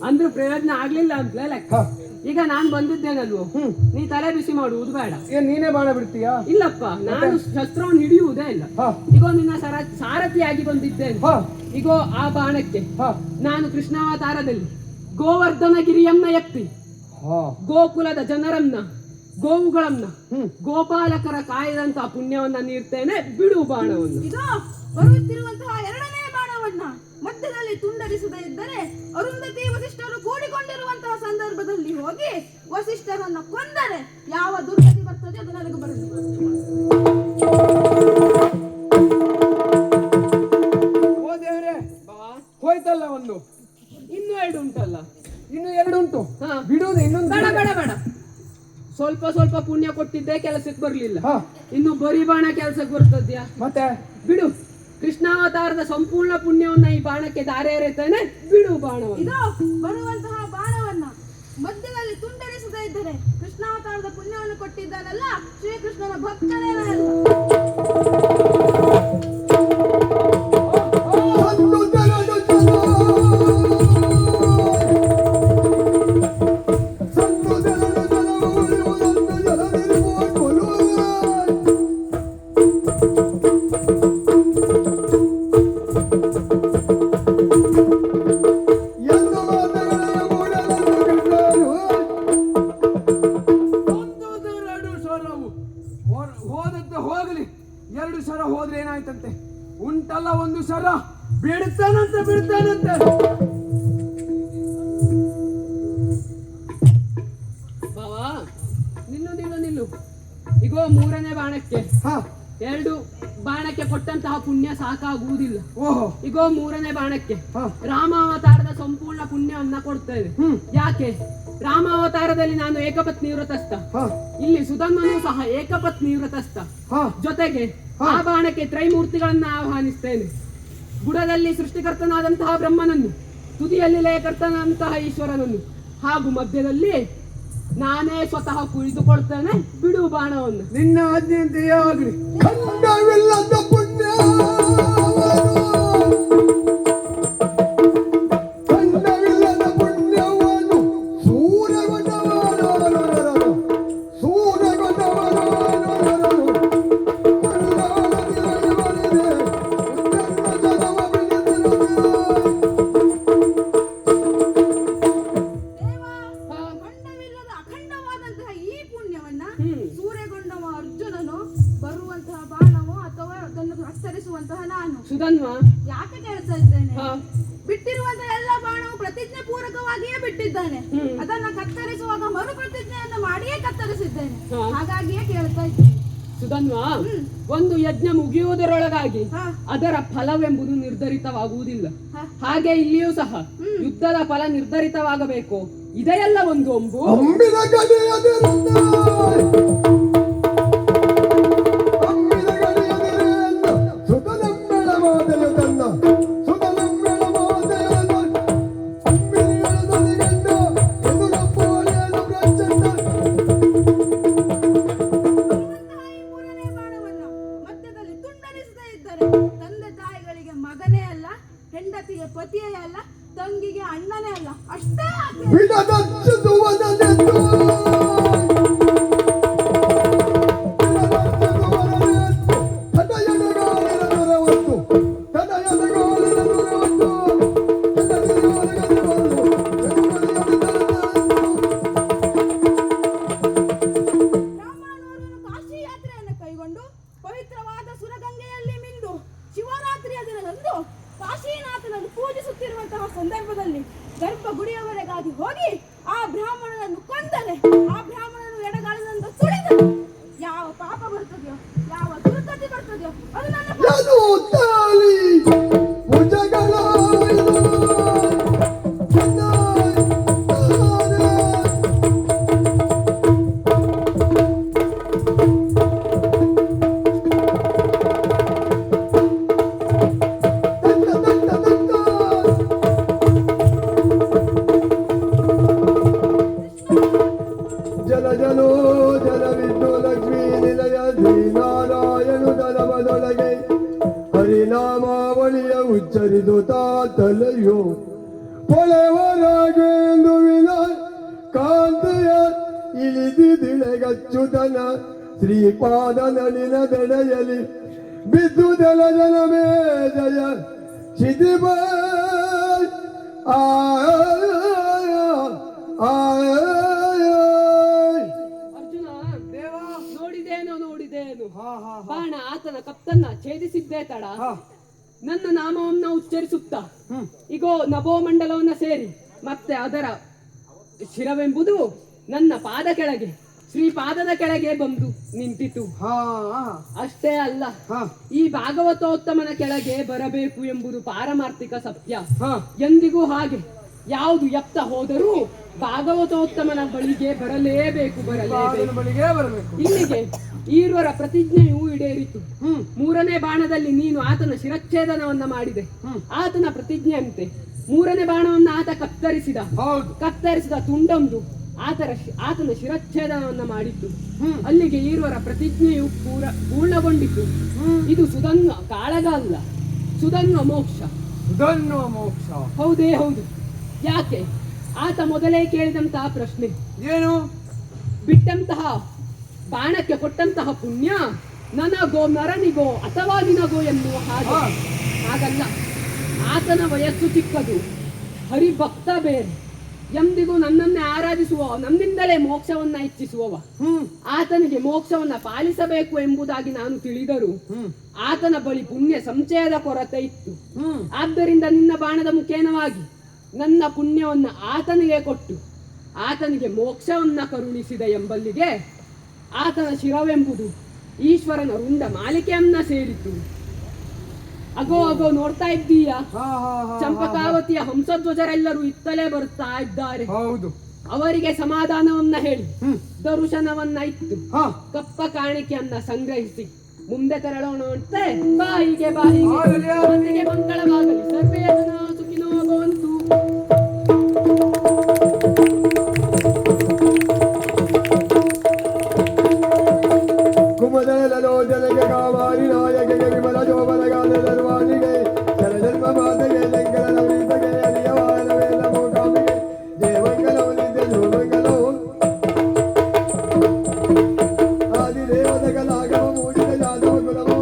ಅಂದ್ರೂ ಪ್ರಯೋಜನ ಆಗ್ಲಿಲ್ಲ ಅಂತಲೇ ಲೆಕ್ಕ. ಹಾ. ಈಗ ನಾನ್ ಬಂದಿದ್ದೇನಲ್ವೋ, ಹ್ಮ್. ನೀ ತಲೆ ಬಿಸಿ ಮಾಡುವುದು ಬೇಡ. ಏನ್ ನೀನೇ ಬಾಣ ಬಿಡ್ತೀಯಾ? ಇಲ್ಲಪ್ಪ, ನಾನು ಶಸ್ತ್ರವನ್ನು ಹಿಡಿಯುವುದೇ ಇಲ್ಲ. ಹಾ. ಈಗೋ ನಿನ್ನ ಸಾರಥಿಯಾಗಿ ಬಂದಿದ್ದೇನೆ. ಹಾ ಈಗೋ ಆ ಬಾಣಕ್ಕೆ ಹಾ ನಾನು ಕೃಷ್ಣಾವತಾರದಲ್ಲಿ ಗೋವರ್ಧನಗಿರಿಯನ್ನ ಎತ್ತಿ ಹಾ ಗೋಕುಲದ ಜನರನ್ನ, ಗೋವುಗಳನ್ನ, ಹ್ಮ್. ಗೋಪಾಲಕರ ಕಾಯದಂತ ಪುಣ್ಯವನ್ನ ನೀಡ್ತೇನೆ. ಬಿಡು ಬಾಣವನ್ನು. ಇದು ಬರುತ್ತಿರುವಂತಹ ಎರಡನೇ ಬಾಣವನ್ನ ಮಧ್ಯದಲ್ಲಿ ತುಂಡರಿಸದೇ ಇದ್ದರೆ ಅರುಂಧತಿ ವಸಿಷ್ಠರು ಕೂಡಿಕೊಂಡಿರುವಂತಹ ಸಂದರ್ಭದಲ್ಲಿ ಹೋಗಿ ವಸಿಷ್ಠರನ್ನ ಕೊಂದರೆ ಯಾವ ದುರ್ಗತಿ ಬರ್ತದೆ ಅದು ನನಗೆ ಬರಲಿ. ಓ ದೇವ್ರೆ, ಹೋಯ್ತಲ್ಲ ಒಂದು, ಇನ್ನೂ ಎರಡು ಉಂಟಲ್ಲ. ಇನ್ನು ಎರಡು ಉಂಟು. ಹಾ. ಬಿಡುವುದು ಇನ್ನೊಂದು. ಬೇಡ ಬೇಡ ಬೇಡ, ಸ್ವಲ್ಪ ಸ್ವಲ್ಪ ಪುಣ್ಯ ಕೊಟ್ಟಿದ್ದೆ, ಕೆಲಸಕ್ಕೆ ಬರ್ಲಿಲ್ಲ. ಹಾ. ಇನ್ನು ಬರೀ ಬಾಣ ಕೆಲಸಕ್ಕೆ ಬರ್ತದ್ಯಾ? ಮತ್ತೆ ಬಿಡು. ಕೃಷ್ಣಾವತಾರದ ಸಂಪೂರ್ಣ ಪುಣ್ಯವನ್ನ ಈ ಬಾಣಕ್ಕೆ ದಾರೆ ಎರೆತೇನೆ. ಬಿಡು ಬಾಣವನ್ನು. ಇದು ಬರುವಂತಹ ಬಾಣವನ್ನ ಮಧ್ಯದಲ್ಲಿ ತುಂಡರಿಸದೇ ಇದ್ದರೆ ಕೃಷ್ಣಾವತಾರದ ಪುಣ್ಯವನ್ನು ಕೊಟ್ಟಿದ್ದಾನಲ್ಲ ಶ್ರೀಕೃಷ್ಣನ ಭಕ್ತನೇ ನಾನು. ಹೋದದ್ದು ಹೋಗಲಿ, ಏನಂತೆ ಬಾವಾ ನಿಲ್ಲು ನಿಲ್ಲು ನಿಲ್ಲು. ಇಗೋ ಮೂರನೇ ಬಾಣಕ್ಕೆ ಹಾ 2 ಬಾಣಕ್ಕೆ ಕೊಟ್ಟಂತಹ ಪುಣ್ಯ ಸಾಕಾಗುವುದಿಲ್ಲ. ಓಹೋ ಇಗೋ ಮೂರನೇ ಬಾಣಕ್ಕೆ ಹಾ ರಾಮಾವತಾರದ ಸಂಪೂರ್ಣ ಪುಣ್ಯವನ್ನ ಕೊಡ್ತೇವೆ. ಹ್ಮ್ ಯಾಕೆ? ರಾಮಾವತಾರದಲ್ಲಿ ನಾನು ಏಕಪತ್ನಿ ವ್ರತಸ್ಥ, ಹಾ ಇಲ್ಲಿ ಸುಧನ್ವನು ಸಹ ಏಕಪತ್ನಿ ವ್ರತಸ್ಥ. ಹಾ ಜೊತೆಗೆ ಆ ಬಾಣಕ್ಕೆ ತ್ರೈಮೂರ್ತಿಗಳನ್ನ ಆಹ್ವಾನಿಸ್ತೇನೆ. ಬುಡದಲ್ಲಿ ಸೃಷ್ಟಿಕರ್ತನಾದಂತಹ ಬ್ರಹ್ಮನನ್ನು, ತುದಿಯಲ್ಲಿ ಲಯಕರ್ತನಾದಂತಹ ಈಶ್ವರನನ್ನು, ಹಾಗೂ ಮಧ್ಯದಲ್ಲಿ ನಾನೇ ಸ್ವತಃ ಕುಳಿತುಕೊಳ್ತೇನೆ. ಬಿಡು ಬಾಣವನ್ನು. ನಿನ್ನ ಆಜ್ಞೆಯಂತೆಯೇ ಆಗಲಿ. ಖಂಡವಿಲ್ಲದ ಖಂಡವಿಲ್ಲದ ಪುಣ್ಯವನ್ನು ಖಂಡವಿಲ್ಲದ ಅಖಂಡವಾದಂತಹ ಈ ಪುಣ್ಯವನ್ನ ಸೂರ್ಯಗೊಂಡವ ಅರ್ಜುನನು ಬರುವಂತಹ ಬಾಣವೋ ಅಥವಾ ಅದನ್ನು ಕತ್ತರಿಸುವಂತಹ ನಾನು ಸುಧನ್ವ ಯಾಕೆ ಕೇಳ್ತಾ ಇದ್ದೇನೆ? ಹಾ ಬಿಟ್ಟಿರುವಂತಹ ಎಲ್ಲ ಬಾಣವು ಪ್ರತಿಜ್ಞೆ ಪೂರಕವಾಗಿಯೇ ಬಿಟ್ಟಿದ್ದಾನೆ. ಅದನ್ನ ಕತ್ತರಿಸುವಾಗ ಮರು ಪ್ರತಿಜ್ಞೆಯನ್ನು ಮಾಡಿಯೇ ಕತ್ತರಿಸಿದ್ದೇನೆ. ಹಾ. ಹಾಗಾಗಿಯೇ ಕೇಳ್ತಾ ಇದ್ದೇನೆ. ಸುಧನ್ವ, ಒಂದು ಯಜ್ಞ ಮುಗಿಯುವುದರೊಳಗಾಗಿ ಹಾ. ಅದರ ಫಲವೆಂಬುದು ನಿರ್ಧರಿತವಾಗುವುದಿಲ್ಲ. ಹಾ. ಹಾಗೆ ಇಲ್ಲಿಯೂ ಸಹ ಯುದ್ಧದ ಫಲ ನಿರ್ಧರಿತವಾಗಬೇಕು. ಇದೆಲ್ಲ ಒಂದು ಒಂಬು. ಅಂಬಿದ ಗಡಿಯದಿರುತ್ತ ಅಂಬಿದ ಗಡಿಯದಿರೆಲ್ಲ ಸುತನಂಬೆಳವಾದೆಯ ತನ್ನ ಸುತನಂಬೆಳವಾದೆಯನು ಅಂಬಿರಿಗಳದೊಲಿಗಂಡ ಎದುರಪ್ಪೋಲೆಯನ್ನು ಪ್ರಚಂಡ ಈ ಮೂರನೇ ಬಾಣವನ್ನು ಮಧ್ಯದಲ್ಲಿ ತುಂಡರಿಸದೇ ಇದ್ದರೆ ತಂದೆ ತಾಯಿಗಳಿಗೆ ಮಗನೇ ಅಲ್ಲ, ಹೆಂಡತಿಗೆ ಪತಿಯೇ ಅಲ್ಲ, ತಂಗಿಗೆ ಅಣ್ಣನೇ ಅಲ್ಲ. ಅಷ್ಟೇ ಆಕೆ. ಬಿಡದಚ್ಚುದುವದನೆಂದು ತದಯನಗಾಲಿನ ದೊರವತ್ತು ತದಯನಗಾಲಿನ ದೊರವತ್ತು ರಾಮನವರನ್ನು ಕಾಶಿ ಯಾತ್ರೆಯನ್ನು ಕೈಗೊಂಡು ಪವಿತ್ರವಾದ ಸುರಗಂಗೆಯಲ್ಲಿ ಮಿಂದು ಶಿವರಾತ್ರಿಯ ದಿನದಂದು ಕಾಶೀನಾಥನನ್ನು ಪೂಜಿಸುತ್ತಿರುವಂತಹ ಸಂದರ್ಭದಲ್ಲಿ ಗರ್ಭಗುಡಿಯವರೆಗಾಗಿ ಹೋಗಿ ಆ ಬ್ರಾಹ್ಮಣನನ್ನು ಕೊಂದನೆ. ಆ ಬ್ರಾಹ್ಮಣನು ಎಡಗಾಲಿನಿಂದ ಸುಳಿದನು. ಯಾವ ಪಾಪ ಬರ್ತದೆಯೋ, ಯಾವ ದುರ್ಗತಿ ಬರ್ತದೆಯೋ ಅದು ನನ್ನ ಪಾಪ. ಯದು ತಾಲಿ ಭುಜಗಳಾಯ್ದು ಜಲ ಜಲೋ ಜಲವಿದ್ದು ಲಕ್ಷ್ಮೀ ನಿಲಯ ಶ್ರೀನಾರಾಯಣು ದಲವದೊಳಗೆ ಹರಿನಾಮಾವಳಿಯ ಉಚ್ಚರಿದು ತಾತಲೆಯೋ ಪೊಳೆವರಾಗೆಂದುವಿನ ಕಾಂತಿಯ ಇಳಿದಿದಿಳೆಗಚ್ಚುತನ ಶ್ರೀಪಾದ ನಳಿನ ದೆಡೆಯಲಿ ಬಿದ್ದು ಜಲ ಜನಮೇ ಜಯ ಶಿದಿಬ ಅರ್ಜುನ, ನೋಡಿದೇನು ನೋಡಿದೇನು ಹಾ ಹಾ ಬಾಣ ಆತನ ಕತ್ತನ್ನ ಛೇದಿಸಿದ್ದೇ ತಡ. ಹಾ ನನ್ನ ನಾಮವನ್ನ ಉಚ್ಚರಿಸುತ್ತಾ ಹ್ಮ್ ಇಗೋ ನಭೋಮಂಡಲವನ್ನ ಸೇರಿ ಮತ್ತೆ ಅದರ ಶಿರವೆಂಬುದು ನನ್ನ ಪಾದ ಕೆಳಗೆ, ಶ್ರೀಪಾದದ ಕೆಳಗೆ ಬಂದು ನಿಂತಿತು. ಹಾ ಅಷ್ಟೇ ಅಲ್ಲ, ಹಾ ಈ ಭಾಗವತೋತ್ತಮನ ಕೆಳಗೆ ಬರಬೇಕು ಎಂಬುದು ಪಾರಮಾರ್ಥಿಕ ಸತ್ಯ. ಹಾ ಎಂದಿಗೂ ಹಾಗೆ ಯಾವುದು ಎತ್ತ ಹೋದರೂ ಭಾಗವತೋತ್ತಮನ ಬಳಿಗೆ ಬರಲೇಬೇಕು, ಬರಲೇಬೇಕು. ಪಾದನ ಬಳಿಗೆ ಬರಬೇಕು. ಇಲ್ಲಿಗೆ ಈರ್ವರ ಪ್ರತಿಜ್ಞೆಯು ಈಡೇರಿತು. ಹ್ಮ್ ಮೂರನೇ ಬಾಣದಲ್ಲಿ ನೀನು ಆತನ ಶಿರಚ್ಛೇದನವನ್ನ ಮಾಡಿದೆ. ಆತನ ಪ್ರತಿಜ್ಞೆಯಂತೆ ಮೂರನೇ ಬಾಣವನ್ನ ಆತ ಹೌದು. ಕತ್ತರಿಸಿದ ತುಂಡೊಂದು ಆತನ ಶಿರಚ್ಛೇದನವನ್ನ ಮಾಡಿದ್ದು. ಅಲ್ಲಿಗೆ ಈರ್ವರ ಪ್ರತಿಜ್ಞೆಯು ಪೂರ್ಣಗೊಂಡಿತು. ಇದು ಸುಧನ್ವ ಕಾಳಗ ಅಲ್ಲ, ಸುಧನ್ವ ಮೋಕ್ಷ. ಸುಧನ್ವ ಮೋಕ್ಷ. ಹೌದೇ ಹೌದು. ಯಾಕೆ? ಆತ ಮೊದಲೇ ಕೇಳಿದಂತಹ ಪ್ರಶ್ನೆ ಏನು? ಬಿಟ್ಟಂತಹ ಬಾಣಕ್ಕೆ ಕೊಟ್ಟಂತಹ ಪುಣ್ಯ ನನಗೋ ನರನಿಗೋ ಅಥವಾ ನಿನಗೋ ಎನ್ನುವ ಹಾಗೆ. ಹಾಗಲ್ಲ, ಆತನ ವಯಸ್ಸು ಚಿಕ್ಕದು, ಹರಿಭಕ್ತ ಬೇರೆ. ಎಂದಿಗೂ ನನ್ನನ್ನೇ ಆರಾಧಿಸುವ ನನ್ನಿಂದಲೇ ಮೋಕ್ಷವನ್ನ ಇಚ್ಛಿಸುವವ ಆತನಿಗೆ ಮೋಕ್ಷವನ್ನ ಪಾಲಿಸಬೇಕು ಎಂಬುದಾಗಿ ನಾನು ತಿಳಿದರೂ ಆತನ ಬಳಿ ಪುಣ್ಯ ಸಂಚಯದ ಕೊರತೆ ಇತ್ತು. ಆದ್ದರಿಂದ ನಿನ್ನ ಬಾಣದ ಮುಖೇನವಾಗಿ ನನ್ನ ಪುಣ್ಯವನ್ನ ಆತನಿಗೆ ಕೊಟ್ಟು ಆತನಿಗೆ ಮೋಕ್ಷವನ್ನ ಕರುಣಿಸಿದ ಎಂಬಲ್ಲಿಗೆ ಆತನ ಶಿರವೆಂಬುದು ಈಶ್ವರನ ರುಂಡ ಮಾಲಿಕೆಯನ್ನ ಸೇರಿತು. ಅಗೋ ಅಗೋ ನೋಡ್ತಾ ಇದ್ದೀಯಾ, ಚಂಪಕಾವತಿಯ ಹಂಸಧ್ವಜರೆಲ್ಲರೂ ಇತ್ತಲೇ ಬರ್ತಾ ಇದ್ದಾರೆ. ಹೌದು, ಅವರಿಗೆ ಸಮಾಧಾನವನ್ನ ಹೇಳಿ ದರುಶನವನ್ನ ಇತ್ತು ಕಪ್ಪ ಕಾಣಿಕೆಯನ್ನ ಸಂಗ್ರಹಿಸಿ ಮುಂದೆ ತೆರಳೋಣ ಅಂತೆ. ಬಾಯಿಗೆ ಬಾಯಿಗೆ ಮಂಗಳವಾಗಲಿ, ಸರ್ವೇ ಜನ ಸುಖಿನೋ ಭವಂತು.